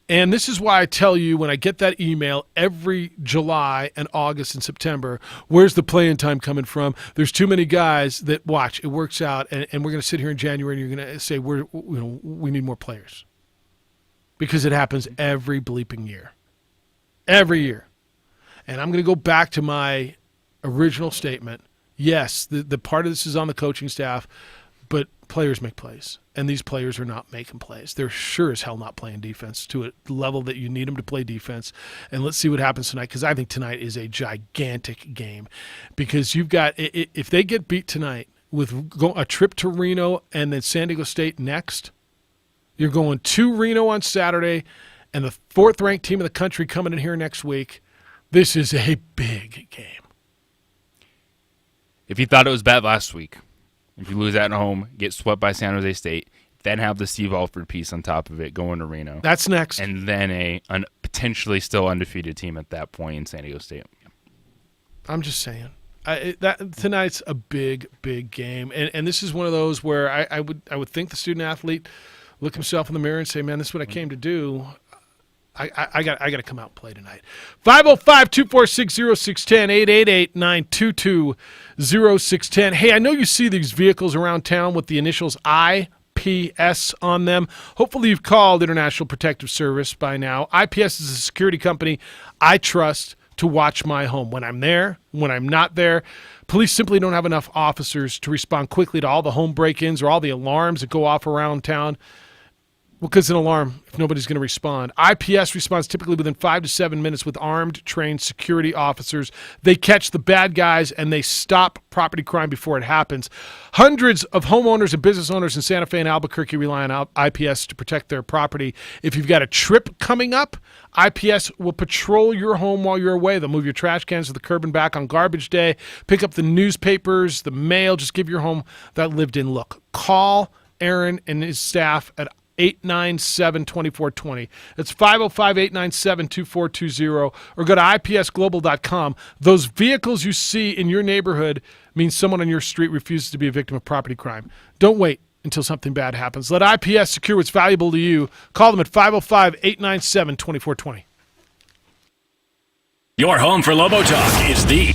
Speaker 1: And this is why I tell you when I get that email every July and August and September, where's the playing time coming from? There's too many guys that watch. It works out, and we're going to sit here in January and you're going to say we need more players, because it happens every bleeping year, every year. And I'm going to go back to my original statement. Yes, the part of this is on the coaching staff, but players make plays, and these players are not making plays. They're sure as hell not playing defense to a level that you need them to play defense. And let's see what happens tonight, because I think tonight is a gigantic game, because you've got, if they get beat tonight with a trip to Reno and then San Diego State next, you're going to Reno on Saturday, and the 4th-ranked team in the country coming in here next week. This is a big game.
Speaker 3: If you thought it was bad last week, if you lose at home, get swept by San Jose State, then have the Steve Alford piece on top of it going to Reno.
Speaker 1: That's next.
Speaker 3: And then a potentially still undefeated team at that point in San Diego State.
Speaker 1: I'm just saying. Tonight's a big, big game. And this is one of those where I would think the student athlete look himself in the mirror and say, man, this is what I came to do. I got to come out and play tonight. 505-246-0610, 888-922-0610. Hey, I know you see these vehicles around town with the initials IPS on them. Hopefully you've called International Protective Service by now. IPS is a security company I trust to watch my home. When I'm there, when I'm not there, police simply don't have enough officers to respond quickly to all the home break-ins or all the alarms that go off around town. Well, because an alarm, if nobody's going to respond. IPS responds typically within 5 to 7 minutes with armed, trained security officers. They catch the bad guys, and they stop property crime before it happens. Hundreds of homeowners and business owners in Santa Fe and Albuquerque rely on IPS to protect their property. If you've got a trip coming up, IPS will patrol your home while you're away. They'll move your trash cans to the curb and back on garbage day, pick up the newspapers, the mail, just give your home that lived-in look. Call Aaron and his staff at 897-2420. It's 505-897-2420, or go to ipsglobal.com. Those vehicles you see in your neighborhood means someone on your street refuses to be a victim of property crime. Don't wait until something bad happens. Let IPS secure what's valuable to you. Call them at 505-897-2420.
Speaker 13: Your home for Lobo Talk is the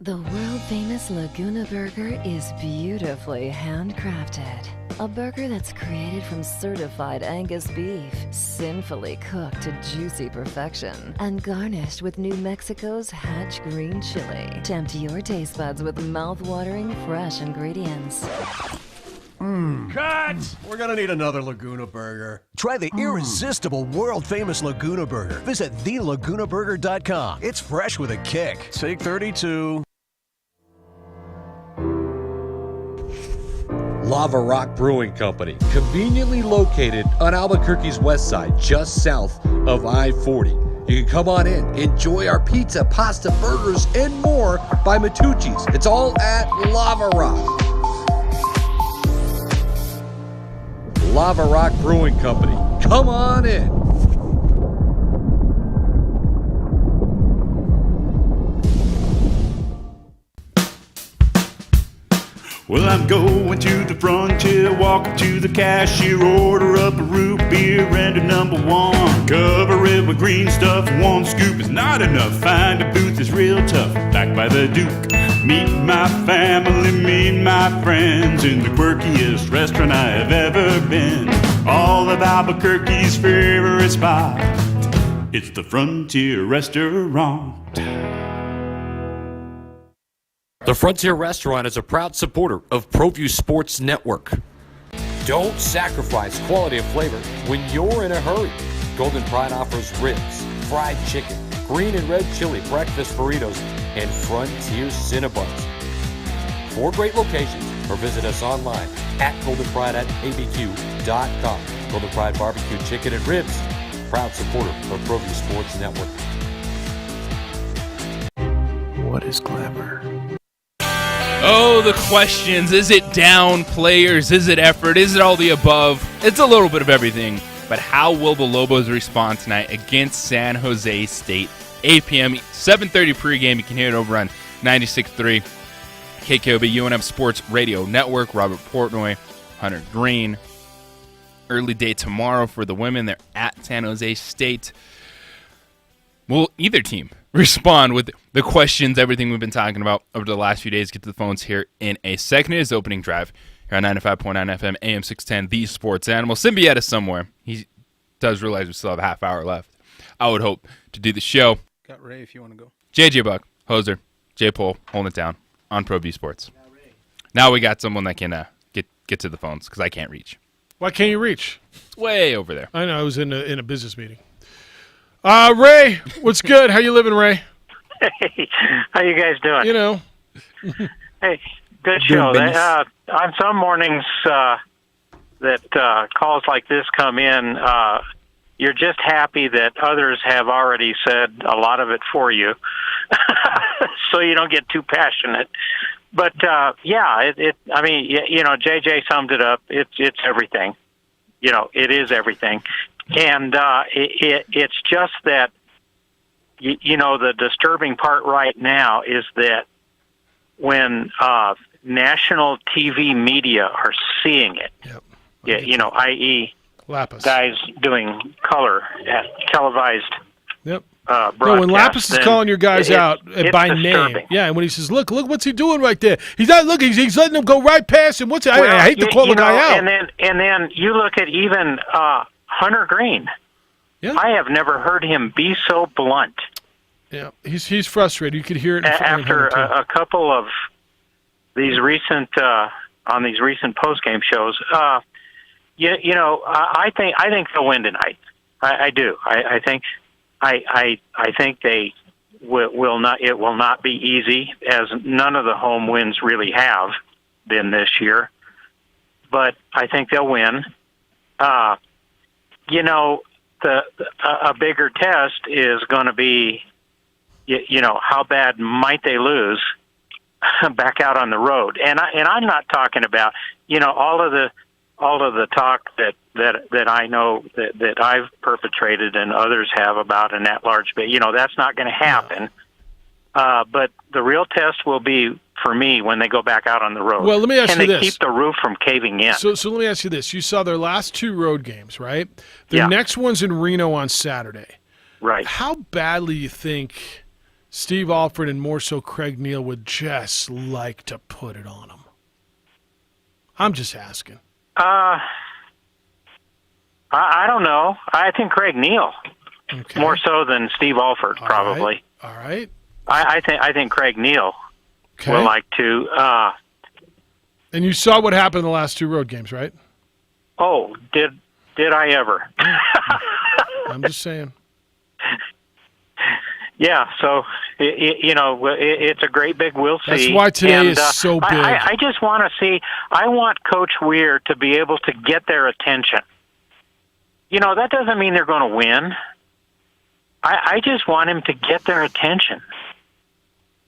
Speaker 5: The world-famous Laguna Burger is beautifully handcrafted. A burger that's created from certified Angus beef, sinfully cooked to juicy perfection, and garnished with New Mexico's Hatch green chili. Tempt your taste buds with mouth-watering fresh ingredients.
Speaker 12: Cut! We're gonna need another Laguna Burger. Try the irresistible, world-famous Laguna Burger. Visit thelagunaburger.com. It's fresh with a kick. Take 32.
Speaker 22: Lava Rock Brewing Company, conveniently located on Albuquerque's west side, just south of I-40. You can come on in, enjoy our pizza, pasta, burgers, and more by Matucci's. It's all at Lava Rock. Lava Rock Brewing Company, come on in.
Speaker 6: Well, I'm going to the frontier, walk up to the cashier, order up a root beer and a number one. Cover it with green stuff, one scoop is not enough. Find a booth is real tough, back by the Duke. Meet my family, meet my friends in the quirkiest restaurant I have ever been. All of Albuquerque's favorite spot, it's the Frontier Restaurant.
Speaker 22: The Frontier Restaurant is a proud supporter of ProView Sports Network. Don't sacrifice quality and flavor when you're in a hurry. Golden Pride offers ribs, fried chicken, green and red chili, breakfast burritos, and Frontier Cinnabons. 4 great locations, or visit us online at goldenpride@abq.com. Golden Pride Barbecue Chicken and Ribs, proud supporter of ProView Sports Network.
Speaker 9: What is glamour?
Speaker 3: Oh, the questions. Is it down players? Is it effort? Is it all the above? It's a little bit of everything. But how will the Lobos respond tonight against San Jose State? 8 p.m., 7:30 pregame. You can hear it over on 96.3 KKOB UNF Sports Radio Network. Robert Portnoy, Hunter Green. Early day tomorrow for the women. They're at San Jose State. Will either team respond with the questions, everything we've been talking about over the last few days? Get to the phones here in a second. It is opening drive here on 95.9 FM, AM 610, The Sports Animal. Siembieda somewhere. He does realize we still have a half hour left. I would hope to do the show.
Speaker 2: Got Ray if you want to go.
Speaker 3: JJ Buck, Hoser, J Pole, holding it down on ProView Sports. Now we got someone that can get to the phones because I can't reach.
Speaker 1: Why can't you reach?
Speaker 3: It's way over there.
Speaker 1: I know. I was in a business meeting. Ray, what's good? How you living, Ray?
Speaker 14: Hey, how you guys doing?
Speaker 1: You know.
Speaker 14: Hey, good show. On some mornings that calls like this come in, you're just happy that others have already said a lot of it for you, so you don't get too passionate. But yeah, I mean, you know, JJ summed it up. It's everything. You know, it is everything. And it's just that, you know, the disturbing part right now is that when national TV media are seeing it, you know, i.e.
Speaker 1: Lapis.
Speaker 14: Guys doing color at televised broadcast.
Speaker 1: No, when Lapis is calling your guys out by name, and when he says, "Look, what's he doing right there?" He's not looking; he's letting them go right past him. What's I hate to call the guy out.
Speaker 14: And then you look at even Hunter Green.
Speaker 1: Yeah.
Speaker 14: I have never heard him be so blunt.
Speaker 1: Yeah, he's frustrated. You could hear it
Speaker 14: after a couple of these recent on these recent postgame shows. You know, I think they'll win tonight. I do. I think they will not. It will not be easy, as none of the home wins really have been this year. But I think they'll win. You know, a bigger test is going to be, you know, how bad might they lose back out on the road. And I'm not talking about, you know, all of the talk that I know that I've perpetrated and others have about an at-large bid. You know, that's not going to happen. But the real test will be, for me, when they go back out on the road.
Speaker 1: Well, let me ask you this.
Speaker 14: Can they keep the roof from caving in?
Speaker 1: So let me ask you this. You saw their last 2 road games, right? The next one's in Reno on Saturday.
Speaker 14: Right.
Speaker 1: How badly do you think Steve Alford and more so Craig Neal would just like to put it on him? I'm just asking.
Speaker 14: I don't know. I think Craig Neal more so than Steve Alford, probably.
Speaker 1: All right.
Speaker 14: I think Craig Neal would like to.
Speaker 1: And you saw what happened in the last 2 road games, right?
Speaker 14: Oh, did I ever?
Speaker 1: I'm just saying.
Speaker 14: Yeah, so it's a great big we'll see.
Speaker 1: That's why today is so big.
Speaker 14: I just want to see. I want Coach Weir to be able to get their attention. That doesn't mean they're going to win. I just want him to get their attention.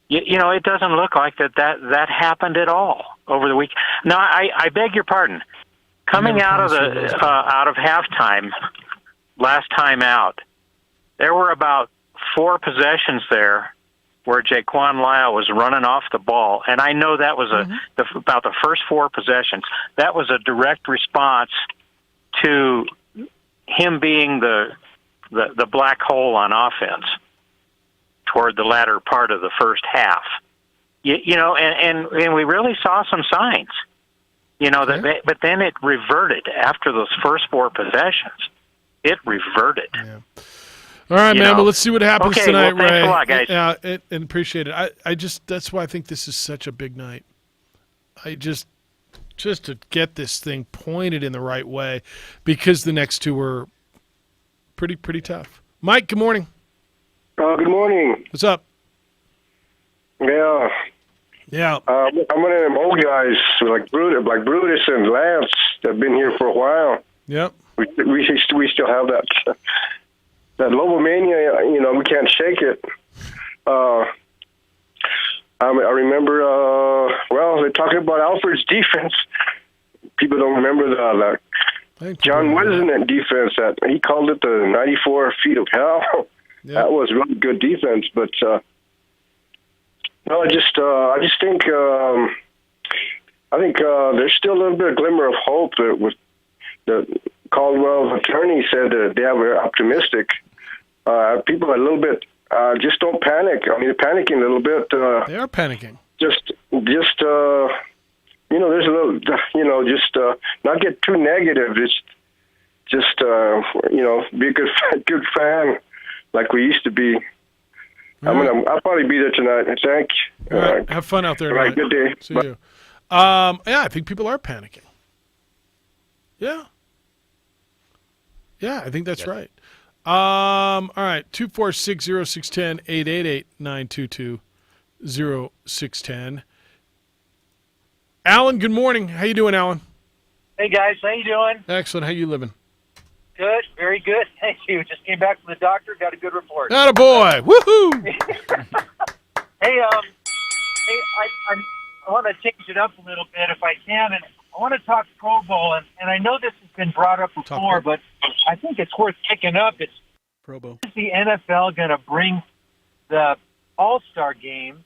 Speaker 14: It doesn't look like that happened at all over the week. Now, I beg your pardon. Coming out of out of halftime, last time out, there were about 4 possessions there where Jaquan Lyle was running off the ball, and I know that was about the first 4 possessions. That was a direct response to him being the black hole on offense toward the latter part of the first half. And we really saw some signs. But then it reverted after those first 4 possessions. It reverted.
Speaker 1: Yeah. All right, man. Well, let's see what happens tonight,
Speaker 14: well, thanks
Speaker 1: Ray.
Speaker 14: a lot, guys.
Speaker 1: Yeah, and appreciate it. I just that's why I think this is such a big night. I just to get this thing pointed in the right way, because the next 2 were pretty tough. Mike, good morning.
Speaker 15: Good morning.
Speaker 1: What's up?
Speaker 15: Yeah.
Speaker 1: Yeah.
Speaker 15: I'm one of them old guys like Brutus and Lance that have been here for a while.
Speaker 1: Yep.
Speaker 15: We still have that Lobomania. We can't shake it. I remember. They're talking about Alfred's defense. People don't remember the John Wisnant defense. That he called it the 94 feet of hell. Yep. That was really good defense, but. No, I just think there's still a little bit of glimmer of hope that with the Caldwell's attorney said that they are optimistic. People are a little bit just don't panic. I mean, they're panicking a little bit.
Speaker 1: They are panicking.
Speaker 15: Just there's a little just not get too negative. Just be a good fan like we used to be. I'll probably be there tonight. Thank you.
Speaker 1: All right. Have fun out there.
Speaker 15: All right. Good day.
Speaker 1: See you. I think people are panicking. Yeah. Yeah, I think that's right. All right. 246-0610, 888-922-0610. Alan, good morning. How you doing, Alan?
Speaker 16: Hey, guys. How you doing?
Speaker 1: Excellent. How you living?
Speaker 16: Good. Very good. Thank you. Just came back from the doctor. Got a good report.
Speaker 1: Attaboy. Woohoo!
Speaker 16: Hey, I want to change it up a little bit if I can, and I want to talk Pro Bowl, and I know this has been brought up before, but I think it's worth picking up. It's
Speaker 1: Pro Bowl.
Speaker 16: Is the NFL going to bring the All-Star game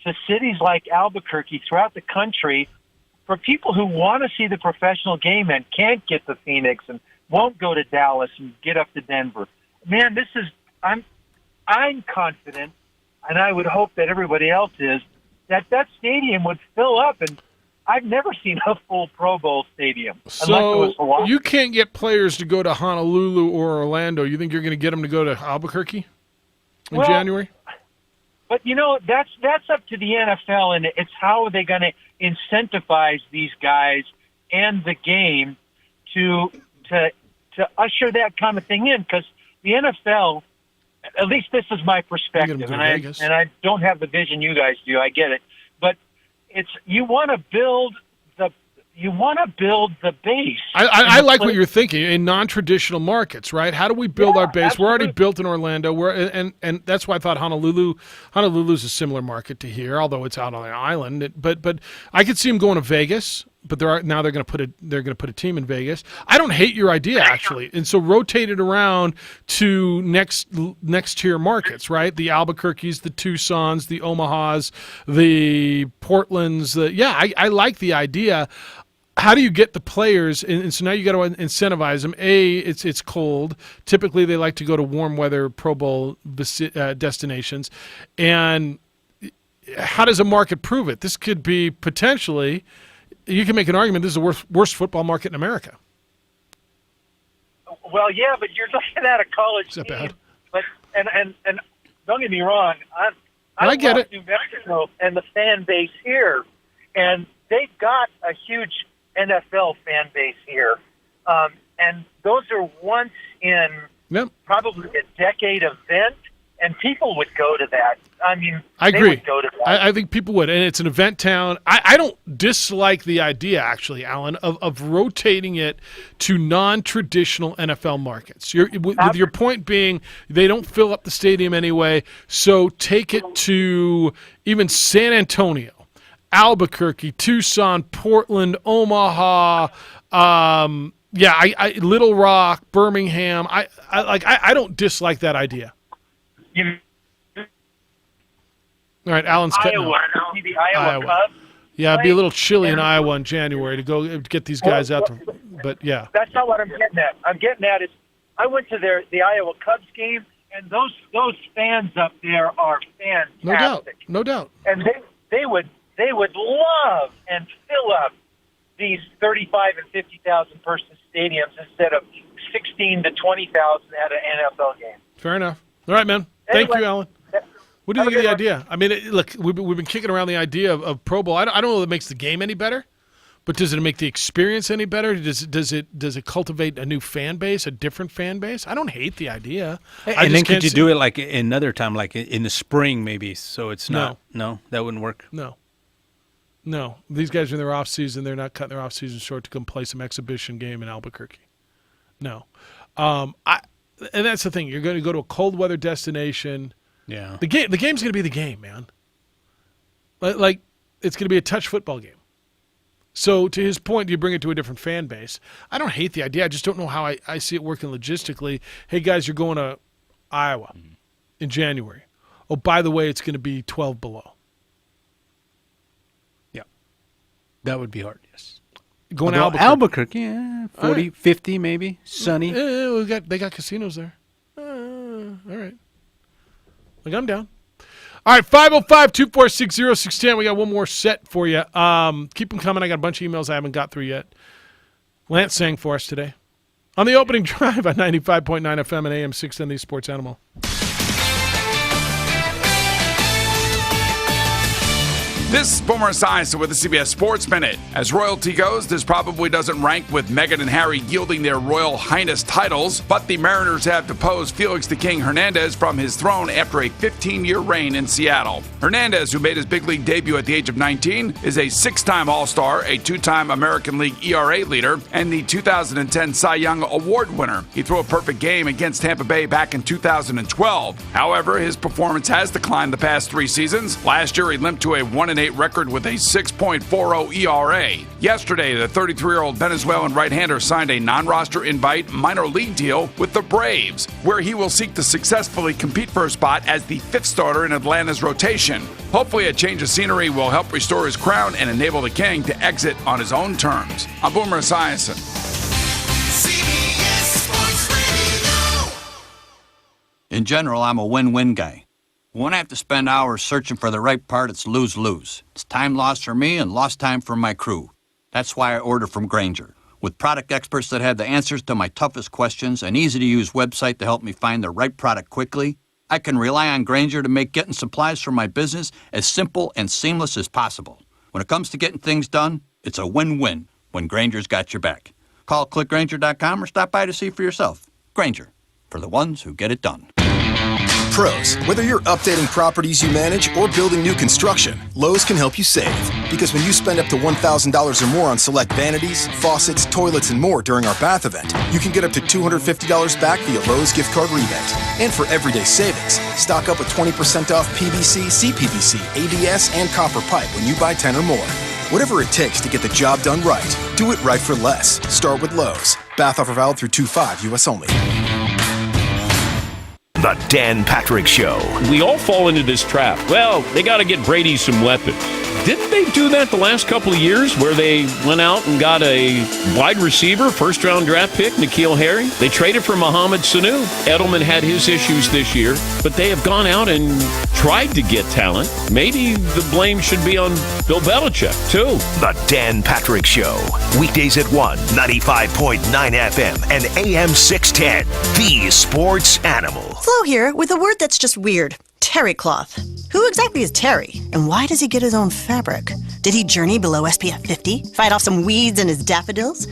Speaker 16: to cities like Albuquerque throughout the country for people who want to see the professional game and can't get to Phoenix and won't go to Dallas and get up to Denver? Man, I'm confident, and I would hope that everybody else is, that stadium would fill up, and I've never seen a full Pro Bowl stadium.
Speaker 1: So you can't get players to go to Honolulu or Orlando. You think you're going to get them to go to Albuquerque in January?
Speaker 16: But, that's up to the NFL, and it's how are they going to incentivize these guys and the game to usher that kind of thing in, because the NFL, at least this is my perspective, and I don't have the vision you guys do. I get it, but you want to build the base.
Speaker 1: I like what you're thinking in non-traditional markets, right? How do we build our base? Absolutely. We're already built in Orlando. And that's why I thought Honolulu's a similar market to here, although it's out on an island. But I could see them going to Vegas. But they're going to put a team in Vegas. I don't hate your idea, actually, and so rotate it around to next tier markets, right? The Albuquerques, the Tucsons, the Omahas, the Portlands. I like the idea. how do you get the players? And so now you got to incentivize them. It's cold. Typically, they like to go to warm weather Pro Bowl destinations. And how does a market prove it? This could be potentially, you can make an argument, this is the worst football market in America.
Speaker 16: Well, yeah, but you're looking at a college
Speaker 1: team.
Speaker 16: Bad? But and don't get me wrong,
Speaker 1: I get it.
Speaker 16: New Mexico and the fan base here, and they've got a huge NFL fan base here, and those are once in probably a decade event, and people would go to that. I mean,
Speaker 1: I agree.
Speaker 16: They would go to that.
Speaker 1: I think people would, and it's an event town. I don't dislike the idea, actually, Alan, of rotating it to non-traditional NFL markets. With your point being, they don't fill up the stadium anyway, so take it to even San Antonio, Albuquerque, Tucson, Portland, Omaha, Little Rock, Birmingham. I don't dislike that idea. All right, Alan's cutting
Speaker 16: Iowa. See the Iowa Cubs?
Speaker 1: Yeah, it'd be a little chilly in Iowa in January to go get these guys out. But yeah,
Speaker 16: that's not what I'm getting at. I'm getting at is I went to the Iowa Cubs game, and those fans up there are fantastic.
Speaker 1: No doubt.
Speaker 16: And they would love and fill up these 35 and 50,000 person stadiums instead of 16 to 20,000 at an NFL game.
Speaker 1: Fair enough. All right, man. Thank you, Alan. What do you think of the idea? I mean, look, we've been kicking around the idea of Pro Bowl. I don't know if it makes the game any better, but does it make the experience any better? Does it cultivate a new fan base, a different fan base? I don't hate the idea.
Speaker 2: And then could you do it like another time, like in the spring maybe, so it's not – No, that wouldn't work?
Speaker 1: No. These guys are in their off season. They're not cutting their off season short to come play some exhibition game in Albuquerque. No. And that's the thing. You're going to go to a cold weather destination.
Speaker 2: Yeah.
Speaker 1: The game's going to be the game, man. Like it's going to be a touch football game. So to his point, you bring it to a different fan base. I don't hate the idea. I just don't know how I see it working logistically. Hey, guys, you're going to Iowa in January. Oh, by the way, it's going to be 12 below.
Speaker 2: Yeah. That would be hard, yes.
Speaker 1: Going to
Speaker 2: Albuquerque, 40, 50 maybe, sunny.
Speaker 1: They got casinos there. All right. Like, I'm down. All right, 505-246-0610. We got one more set for you. Keep them coming. I got a bunch of emails I haven't got through yet. Lance sang for us today on the opening drive on 95.9 FM and AM 610, the Sports Animal.
Speaker 8: This is Boomer Esiason with the CBS Sports Minute. As royalty goes, this probably doesn't rank with Meghan and Harry yielding their Royal Highness titles, but the Mariners have deposed Felix the King Hernandez from his throne after a 15-year reign in Seattle. Hernandez, who made his big league debut at the age of 19, is a 6-time All-Star, a 2-time American League ERA leader, and the 2010 Cy Young Award winner. He threw a perfect game against Tampa Bay back in 2012. However, his performance has declined the past 3 seasons. Last year, he limped to a 1-8 record with a 6.40 ERA. Yesterday, the 33-year-old Venezuelan right-hander signed a non-roster invite minor league deal with the Braves, where he will seek to successfully compete for a spot as the 5th starter in Atlanta's rotation. Hopefully, a change of scenery will help restore his crown and enable the King to exit on his own terms. I'm Boomer Esiason.
Speaker 17: In general, I'm a win-win guy. When I have to spend hours searching for the right part, it's lose-lose. It's time lost for me and lost time for my crew. That's why I order from Grainger. With product experts that have the answers to my toughest questions, an easy-to-use website to help me find the right product quickly, I can rely on Grainger to make getting supplies for my business as simple and seamless as possible. When it comes to getting things done, it's a win-win when Grainger's got your back. Call clickgrainger.com or stop by to see for yourself. Grainger, for the ones who get it done.
Speaker 20: Pros, whether you're updating properties you manage or building new construction, Lowe's can help you save. Because when you spend up to $1,000 or more on select vanities, faucets, toilets, and more during our bath event, you can get up to $250 back via Lowe's gift card rebate. And for everyday savings, stock up with 20% off PVC, CPVC, ABS, and copper pipe when you buy 10 or more. Whatever it takes to get the job done right, do it right for less. Start with Lowe's. Bath offer valid through 2/5 U.S. only.
Speaker 13: The Dan Patrick Show.
Speaker 21: We all fall into this trap. Well, they got to get Brady some weapons.
Speaker 4: Didn't they do that the last couple of years where they went out and got a wide receiver, first-round draft pick, N'Keal Harry? They traded for Mohamed Sanu. Edelman had his issues this year, but they have gone out and tried to get talent. Maybe the blame should be on Bill Belichick, too.
Speaker 18: The Dan Patrick Show. Weekdays at 1, 95.9 FM and AM 610. The Sports Animal.
Speaker 19: Flo here with a word that's just weird. Terry cloth. Who exactly is Terry? And why does he get his own fabric? Did he journey below SPF 50? Fight off some weeds in his daffodils?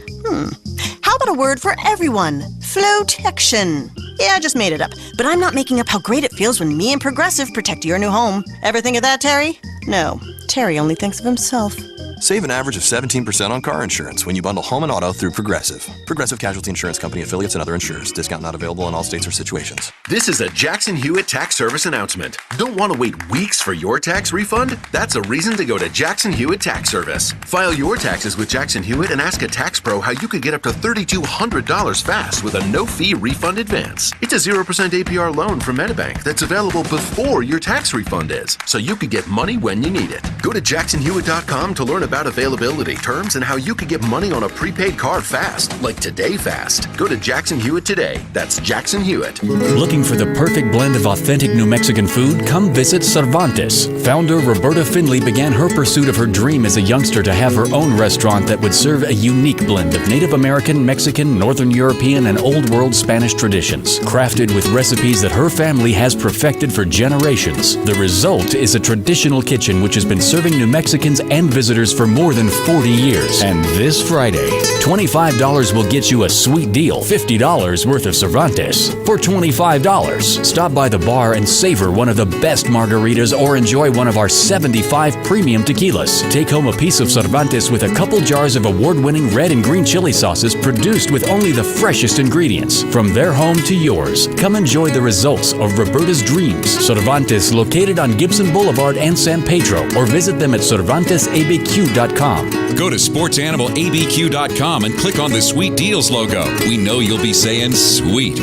Speaker 19: How about a word for everyone? Flotection. Yeah, I just made it up. But I'm not making up how great it feels when me and Progressive protect your new home. Ever think of that, Terry? No. Terry only thinks of himself.
Speaker 21: Save an average of 17% on car insurance when you bundle home and auto through Progressive. Progressive Casualty Insurance Company, affiliates, and other insurers. Discount not available in all states or situations.
Speaker 25: This is a Jackson Hewitt Tax Service announcement. Don't want to wait weeks for your tax refund? That's a reason to go to Jackson Hewitt Tax Service. File your taxes with Jackson Hewitt and ask a tax pro how you could get up to $3,200 fast with a no-fee refund advance. It's a 0% APR loan from MetaBank that's available before your tax refund is, so you could get money when you need it. Go to jacksonhewitt.com to learn about availability, terms, and how you could get money on a prepaid card fast, like Today Fast. Go to Jackson Hewitt today. That's Jackson Hewitt.
Speaker 13: Looking for the perfect blend of authentic New Mexican food? Come visit Cervantes. Founder Roberta Finley began her pursuit of her dream as a youngster to have her own restaurant that would serve a unique blend of Native American, Mexican, Northern European, and Old World Spanish traditions, crafted with recipes that her family has perfected for generations. The result is a traditional kitchen which has been serving New Mexicans and visitors for more than 40 years. And this Friday, $25 will get you a sweet deal, $50 worth of Cervantes for $25. Stop by the bar and savor one of the best margaritas or enjoy one of our 75 premium tequilas. Take home a piece of Cervantes with a couple jars of award-winning red and green chili sauces produced with only the freshest ingredients. From their home to yours, come enjoy the results of Roberta's dreams. Cervantes, located on Gibson Boulevard and San Pedro, or visit them at CervantesABQ.com.
Speaker 26: Go to SportsAnimalABQ.com and click on the Sweet Deals logo. We know you'll be saying sweet.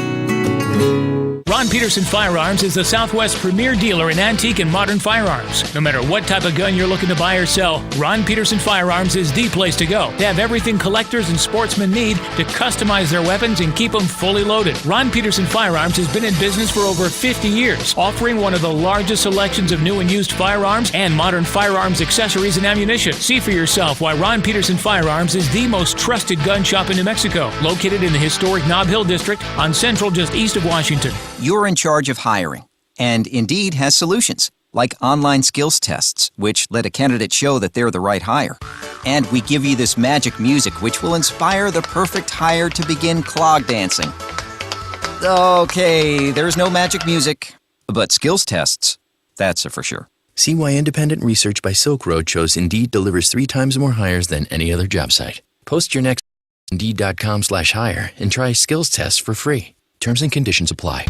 Speaker 27: Ron Peterson Firearms is the Southwest premier dealer in antique and modern firearms. No matter what type of gun you're looking to buy or sell, Ron Peterson Firearms is the place to go. They have everything collectors and sportsmen need to customize their weapons and keep them fully loaded. Ron Peterson Firearms has been in business for over 50 years, offering one of the largest selections of new and used firearms and modern firearms accessories and ammunition. See for yourself why Ron Peterson Firearms is the most trusted gun shop in New Mexico, located in the historic Nob Hill District on Central, just east of Washington.
Speaker 28: You're in charge of hiring, and Indeed has solutions, like online skills tests, which let a candidate show that they're the right hire. And we give you this magic music, which will inspire the perfect hire to begin clog dancing. Okay, there's no magic music, but skills tests, that's a for sure.
Speaker 29: See why independent research by Silk Road shows Indeed delivers 3 times more hires than any other job site. Post your next Indeed.com/hire and try skills tests for free. Terms and conditions apply.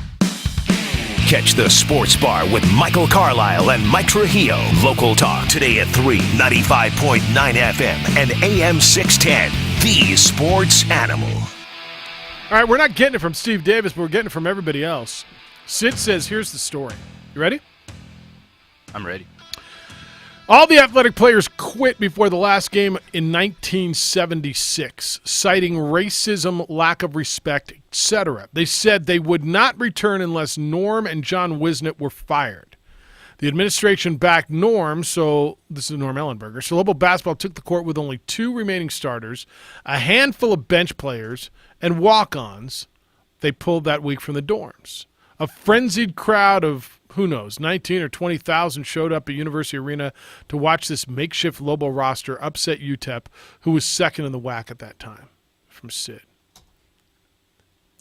Speaker 18: Catch the Sports Bar with Michael Carlisle and Mike Trujillo. Local talk today at 3, 95.9 FM and AM 610. The Sports Animal.
Speaker 1: All right, we're not getting it from Steve Davis, but we're getting it from everybody else. Sid says, here's the story. You ready?
Speaker 3: I'm ready.
Speaker 1: All the athletic players quit before the last game in 1976, citing racism, lack of respect, etc. They said they would not return unless Norm and John Wisnett were fired. The administration backed Norm, so this is Norm Ellenberger. So Lobo basketball took the court with only 2 remaining starters, a handful of bench players, and walk-ons they pulled that week from the dorms. A frenzied crowd of, who knows, 19 or 20,000 showed up at University Arena to watch this makeshift Lobo roster upset UTEP, who was second in the WAC at that time, from Sid.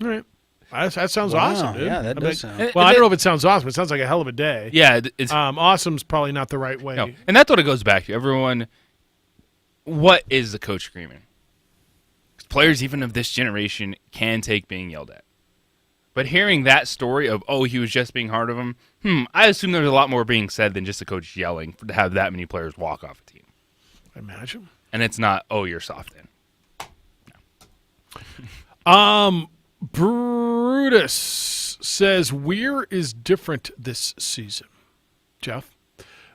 Speaker 1: All right. That sounds awesome, dude.
Speaker 2: Yeah, that does sound.
Speaker 1: Well, I don't know if it sounds awesome. It sounds like a hell of a day.
Speaker 3: Yeah. It's,
Speaker 1: awesome's probably not the right way.
Speaker 3: No, and that's what it goes back to. Everyone, what is the coach screaming? Players, even of this generation, can take being yelled at. But hearing that story of, oh, he was just being hard of him, I assume there's a lot more being said than just a coach yelling to have that many players walk off a team.
Speaker 1: I imagine.
Speaker 3: And it's not, oh, you're soft in.
Speaker 1: No. Brutus says Weir is different this season. Jeff?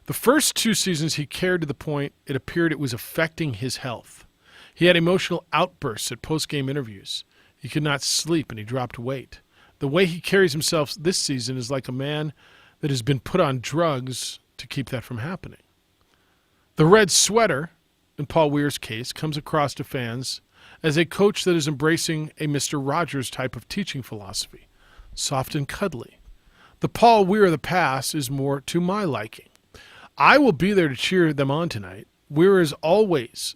Speaker 1: The first 2 seasons he cared to the point it appeared it was affecting his health. He had emotional outbursts at post-game interviews. He could not sleep and he dropped weight. The way he carries himself this season is like a man that has been put on drugs to keep that from happening. The red sweater, in Paul Weir's case, comes across to fans as a coach that is embracing a Mr. Rogers type of teaching philosophy, soft and cuddly. The Paul Weir of the past is more to my liking. I will be there to cheer them on tonight. Weir is always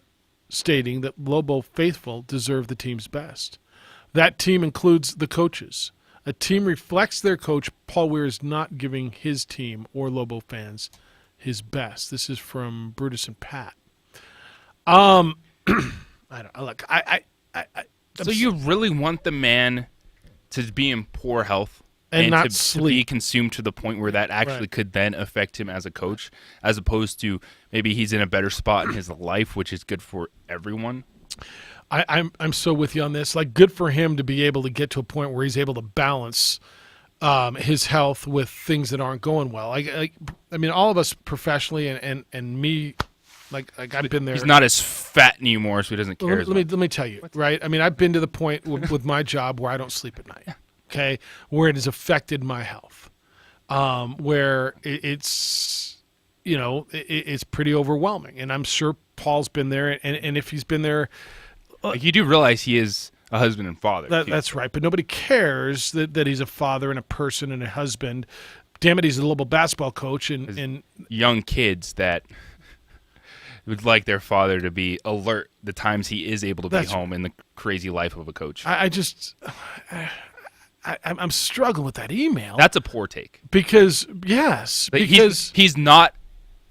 Speaker 1: stating that Lobo faithful deserve the team's best. That team includes the coaches. A team reflects their coach. Paul Weir is not giving his team or Lobo fans his best. This is from Brutus and Pat. I don't look.
Speaker 3: So you really want the man to be in poor health
Speaker 1: and not
Speaker 3: to be consumed to the point where that actually could then affect him as a coach, as opposed to maybe he's in a better spot in his life, which is good for everyone.
Speaker 1: I'm so with you on this. Like, good for him to be able to get to a point where he's able to balance his health with things that aren't going well. I mean, all of us professionally and me, like I've been there.
Speaker 3: He's not as fat anymore, so he doesn't care.
Speaker 1: Let me tell you, right? I mean, I've been to the point with my job where I don't sleep at night. Okay, where it has affected my health, where it's it's pretty overwhelming, and I'm sure Paul's been there, and if he's been there.
Speaker 3: You do realize he is a husband and father.
Speaker 1: That's right, but nobody cares that he's a father and a person and a husband. Damn it, he's a local basketball coach and
Speaker 3: young kids that would like their father to be alert the times he is able to be home in the crazy life of a coach.
Speaker 1: I'm struggling with that email.
Speaker 3: That's a poor take.
Speaker 1: Because
Speaker 3: he's not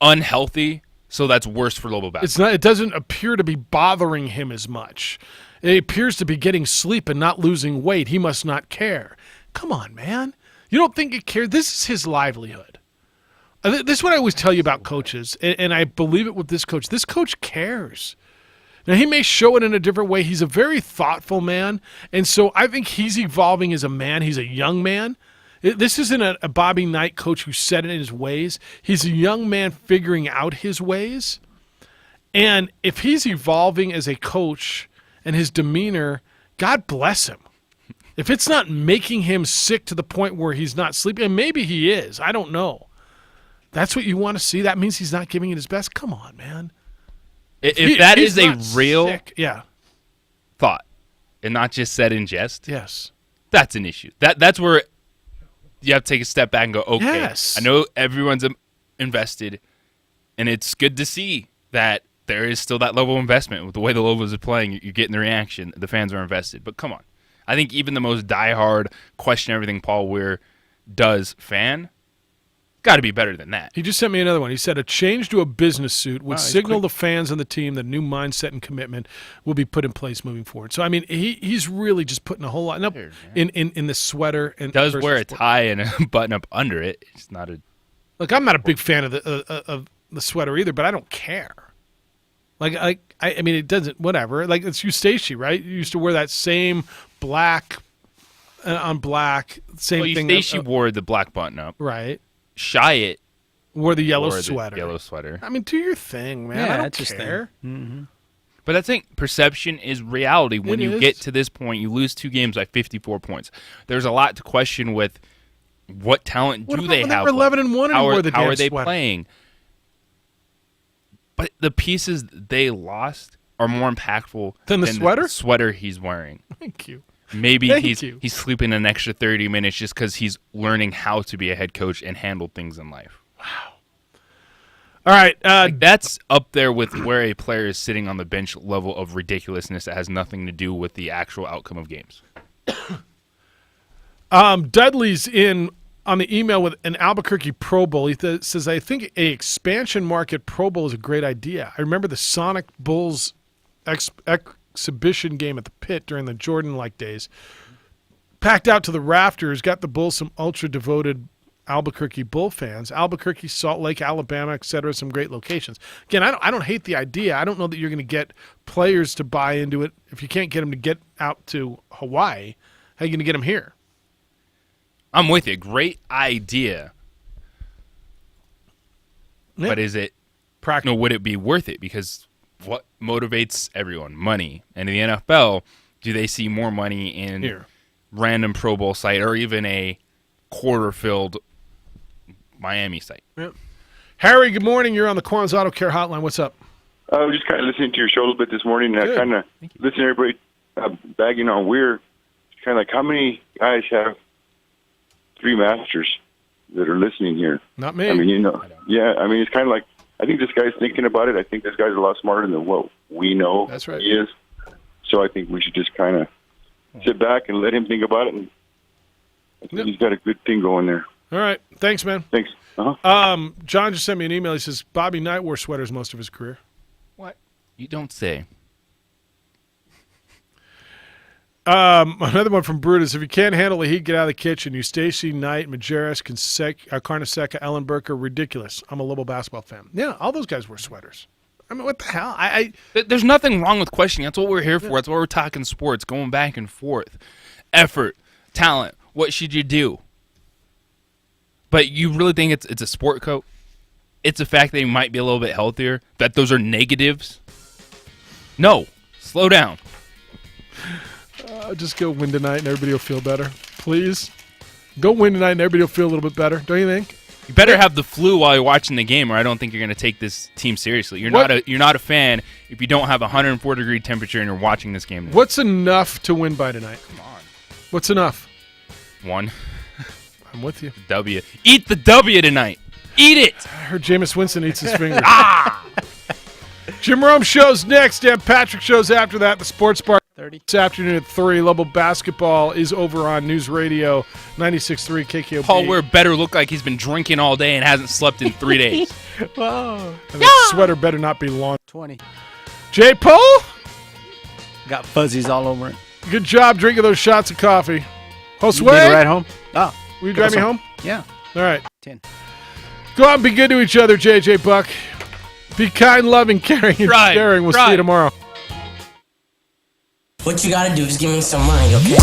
Speaker 3: unhealthy. So that's worse for Lobo basketball.
Speaker 1: It doesn't appear to be bothering him as much. It appears to be getting sleep and not losing weight. He must not care. Come on, man. You don't think it cares? This is his livelihood. This is what I always tell you about coaches, and I believe it with this coach. This coach cares. Now, he may show it in a different way. He's a very thoughtful man, and so I think he's evolving as a man. He's a young man. This isn't a Bobby Knight coach who set it in his ways. He's a young man figuring out his ways. And if he's evolving as a coach and his demeanor, God bless him. If it's not making him sick to the point where he's not sleeping, and maybe he is, I don't know. That's what you want to see? That means he's not giving it his best? Come on, man.
Speaker 3: If that is a real
Speaker 1: thought
Speaker 3: and not just said in jest,
Speaker 1: yes,
Speaker 3: that's an issue. That's where you have to take a step back and go, okay,
Speaker 1: yes.
Speaker 3: I know everyone's invested, and it's good to see that there is still that level of investment with the way the Lobos are playing. You're getting the reaction. The fans are invested. But come on. I think even the most diehard, question everything Paul Weir does fan, got to be better than that.
Speaker 1: He just sent me another one. He said a change to a business suit would signal the fans and the team that new mindset and commitment will be put in place moving forward. So, I mean, he's really just putting a whole lot in the sweater. And
Speaker 3: does wear a tie and a button-up under it. It's not a...
Speaker 1: Look, I'm not a big fan of the sweater either, but I don't care. I mean, it doesn't, whatever. Like, it's you, Stacey, right? You used to wear that same black on black, same thing.
Speaker 3: Stacey wore the black button-up.
Speaker 1: Right.
Speaker 3: Shyatt
Speaker 1: wore the yellow sweater.
Speaker 3: Yellow sweater.
Speaker 1: I mean, do your thing, man.
Speaker 2: Yeah,
Speaker 1: I don't
Speaker 2: that's his
Speaker 1: care.
Speaker 2: thing. Mm-hmm.
Speaker 3: But I think perception is reality. When you get to this point, you lose 2 games by 54 points. There's a lot to question with what talent do they have.
Speaker 1: They were 11-1 and wore the damn
Speaker 3: How are they
Speaker 1: sweater?
Speaker 3: playing? But the pieces they lost are more impactful
Speaker 1: than the sweater?
Speaker 3: The sweater he's wearing.
Speaker 1: Thank you.
Speaker 3: Maybe
Speaker 1: Thank
Speaker 3: he's
Speaker 1: you.
Speaker 3: sleeping an extra 30 minutes just because he's learning how to be a head coach and handle things in life.
Speaker 1: Wow. All right.
Speaker 3: That's up there with where a player is sitting on the bench level of ridiculousness that has nothing to do with the actual outcome of games.
Speaker 1: Dudley's in on the email with an Albuquerque Pro Bowl. He says, I think a expansion market Pro Bowl is a great idea. I remember the Sonic Bulls exhibition game at the Pit during the Jordan-like days. Packed out to the rafters, got the Bulls some ultra-devoted Albuquerque Bull fans. Albuquerque, Salt Lake, Alabama, etc. Some great locations. Again, I don't hate the idea. I don't know that you're going to get players to buy into it. If you can't get them to get out to Hawaii, how are you going to get them here?
Speaker 3: I'm with you. Great idea.
Speaker 1: Yeah.
Speaker 3: But is it practical? Would it be worth it? Because what motivates everyone? Money. And in the NFL, do they see more money in random Pro Bowl site or even a quarter-filled Miami site?
Speaker 1: Yep. Harry, good morning. You're on the Quan's Auto Care Hotline. What's up?
Speaker 5: I was just kind of listening to your show a little bit this morning, and I kind of listened to everybody bagging on Weir. Kind of like, how many guys have 3 masters that are listening here?
Speaker 1: Not me.
Speaker 5: I mean, it's kind of like, I think this guy's thinking about it. I think this guy's a lot smarter than what we know.
Speaker 1: That's right.
Speaker 5: He is. So I think we should just kind of sit back and let him think about it. And I think he's got a good thing going there.
Speaker 1: All right. Thanks, man.
Speaker 5: Thanks.
Speaker 1: John just sent me an email. He says Bobby Knight wore sweaters most of his career.
Speaker 3: What? You don't say.
Speaker 1: Another one from Brutus. If you can't handle the heat, get out of the kitchen. You Stacy Knight, Majerus, Carnesecca, Ellenberg are ridiculous. I'm a Lobo basketball fan. Yeah, all those guys wear sweaters. I mean, what the hell?
Speaker 3: There's nothing wrong with questioning. That's what we're here for. That's why we're talking sports, going back and forth. Effort, talent. What should you do? But you really think it's a sport coat? It's the fact that he might be a little bit healthier? That those are negatives? No. Slow down.
Speaker 1: Just go win tonight and everybody will feel better. Please. Go win tonight and everybody will feel a little bit better. Don't you think?
Speaker 3: You better have the flu while you're watching the game, or I don't think you're going to take this team seriously. You're not a fan if you don't have 104-degree temperature and you're watching this game tonight.
Speaker 1: What's enough to win by tonight?
Speaker 3: Come on.
Speaker 1: What's enough?
Speaker 3: 1.
Speaker 1: I'm with you.
Speaker 3: W. Eat the W tonight. Eat it.
Speaker 1: I heard Jameis Winston eats his finger. Jim Rome show's next. Dan Patrick show's after that. The Sports Bar this afternoon at 3. Lobo basketball is over on News Radio 96.3 KKOB.
Speaker 3: Paul Weir better look like he's been drinking all day and hasn't slept in 3 days.
Speaker 1: Whoa. And that sweater better not be long.
Speaker 2: 20.
Speaker 1: J. Paul?
Speaker 2: Got fuzzies all over it.
Speaker 1: Good job drinking those shots of coffee. Josue?
Speaker 2: You made it right home? Oh.
Speaker 1: Will you drive me home?
Speaker 2: Yeah.
Speaker 1: All right.
Speaker 2: 10.
Speaker 1: Go out and be good to each other, JJ Buck. Be kind, loving, caring, and sharing. We'll see you tomorrow.
Speaker 6: What you gotta do is give me some money, okay?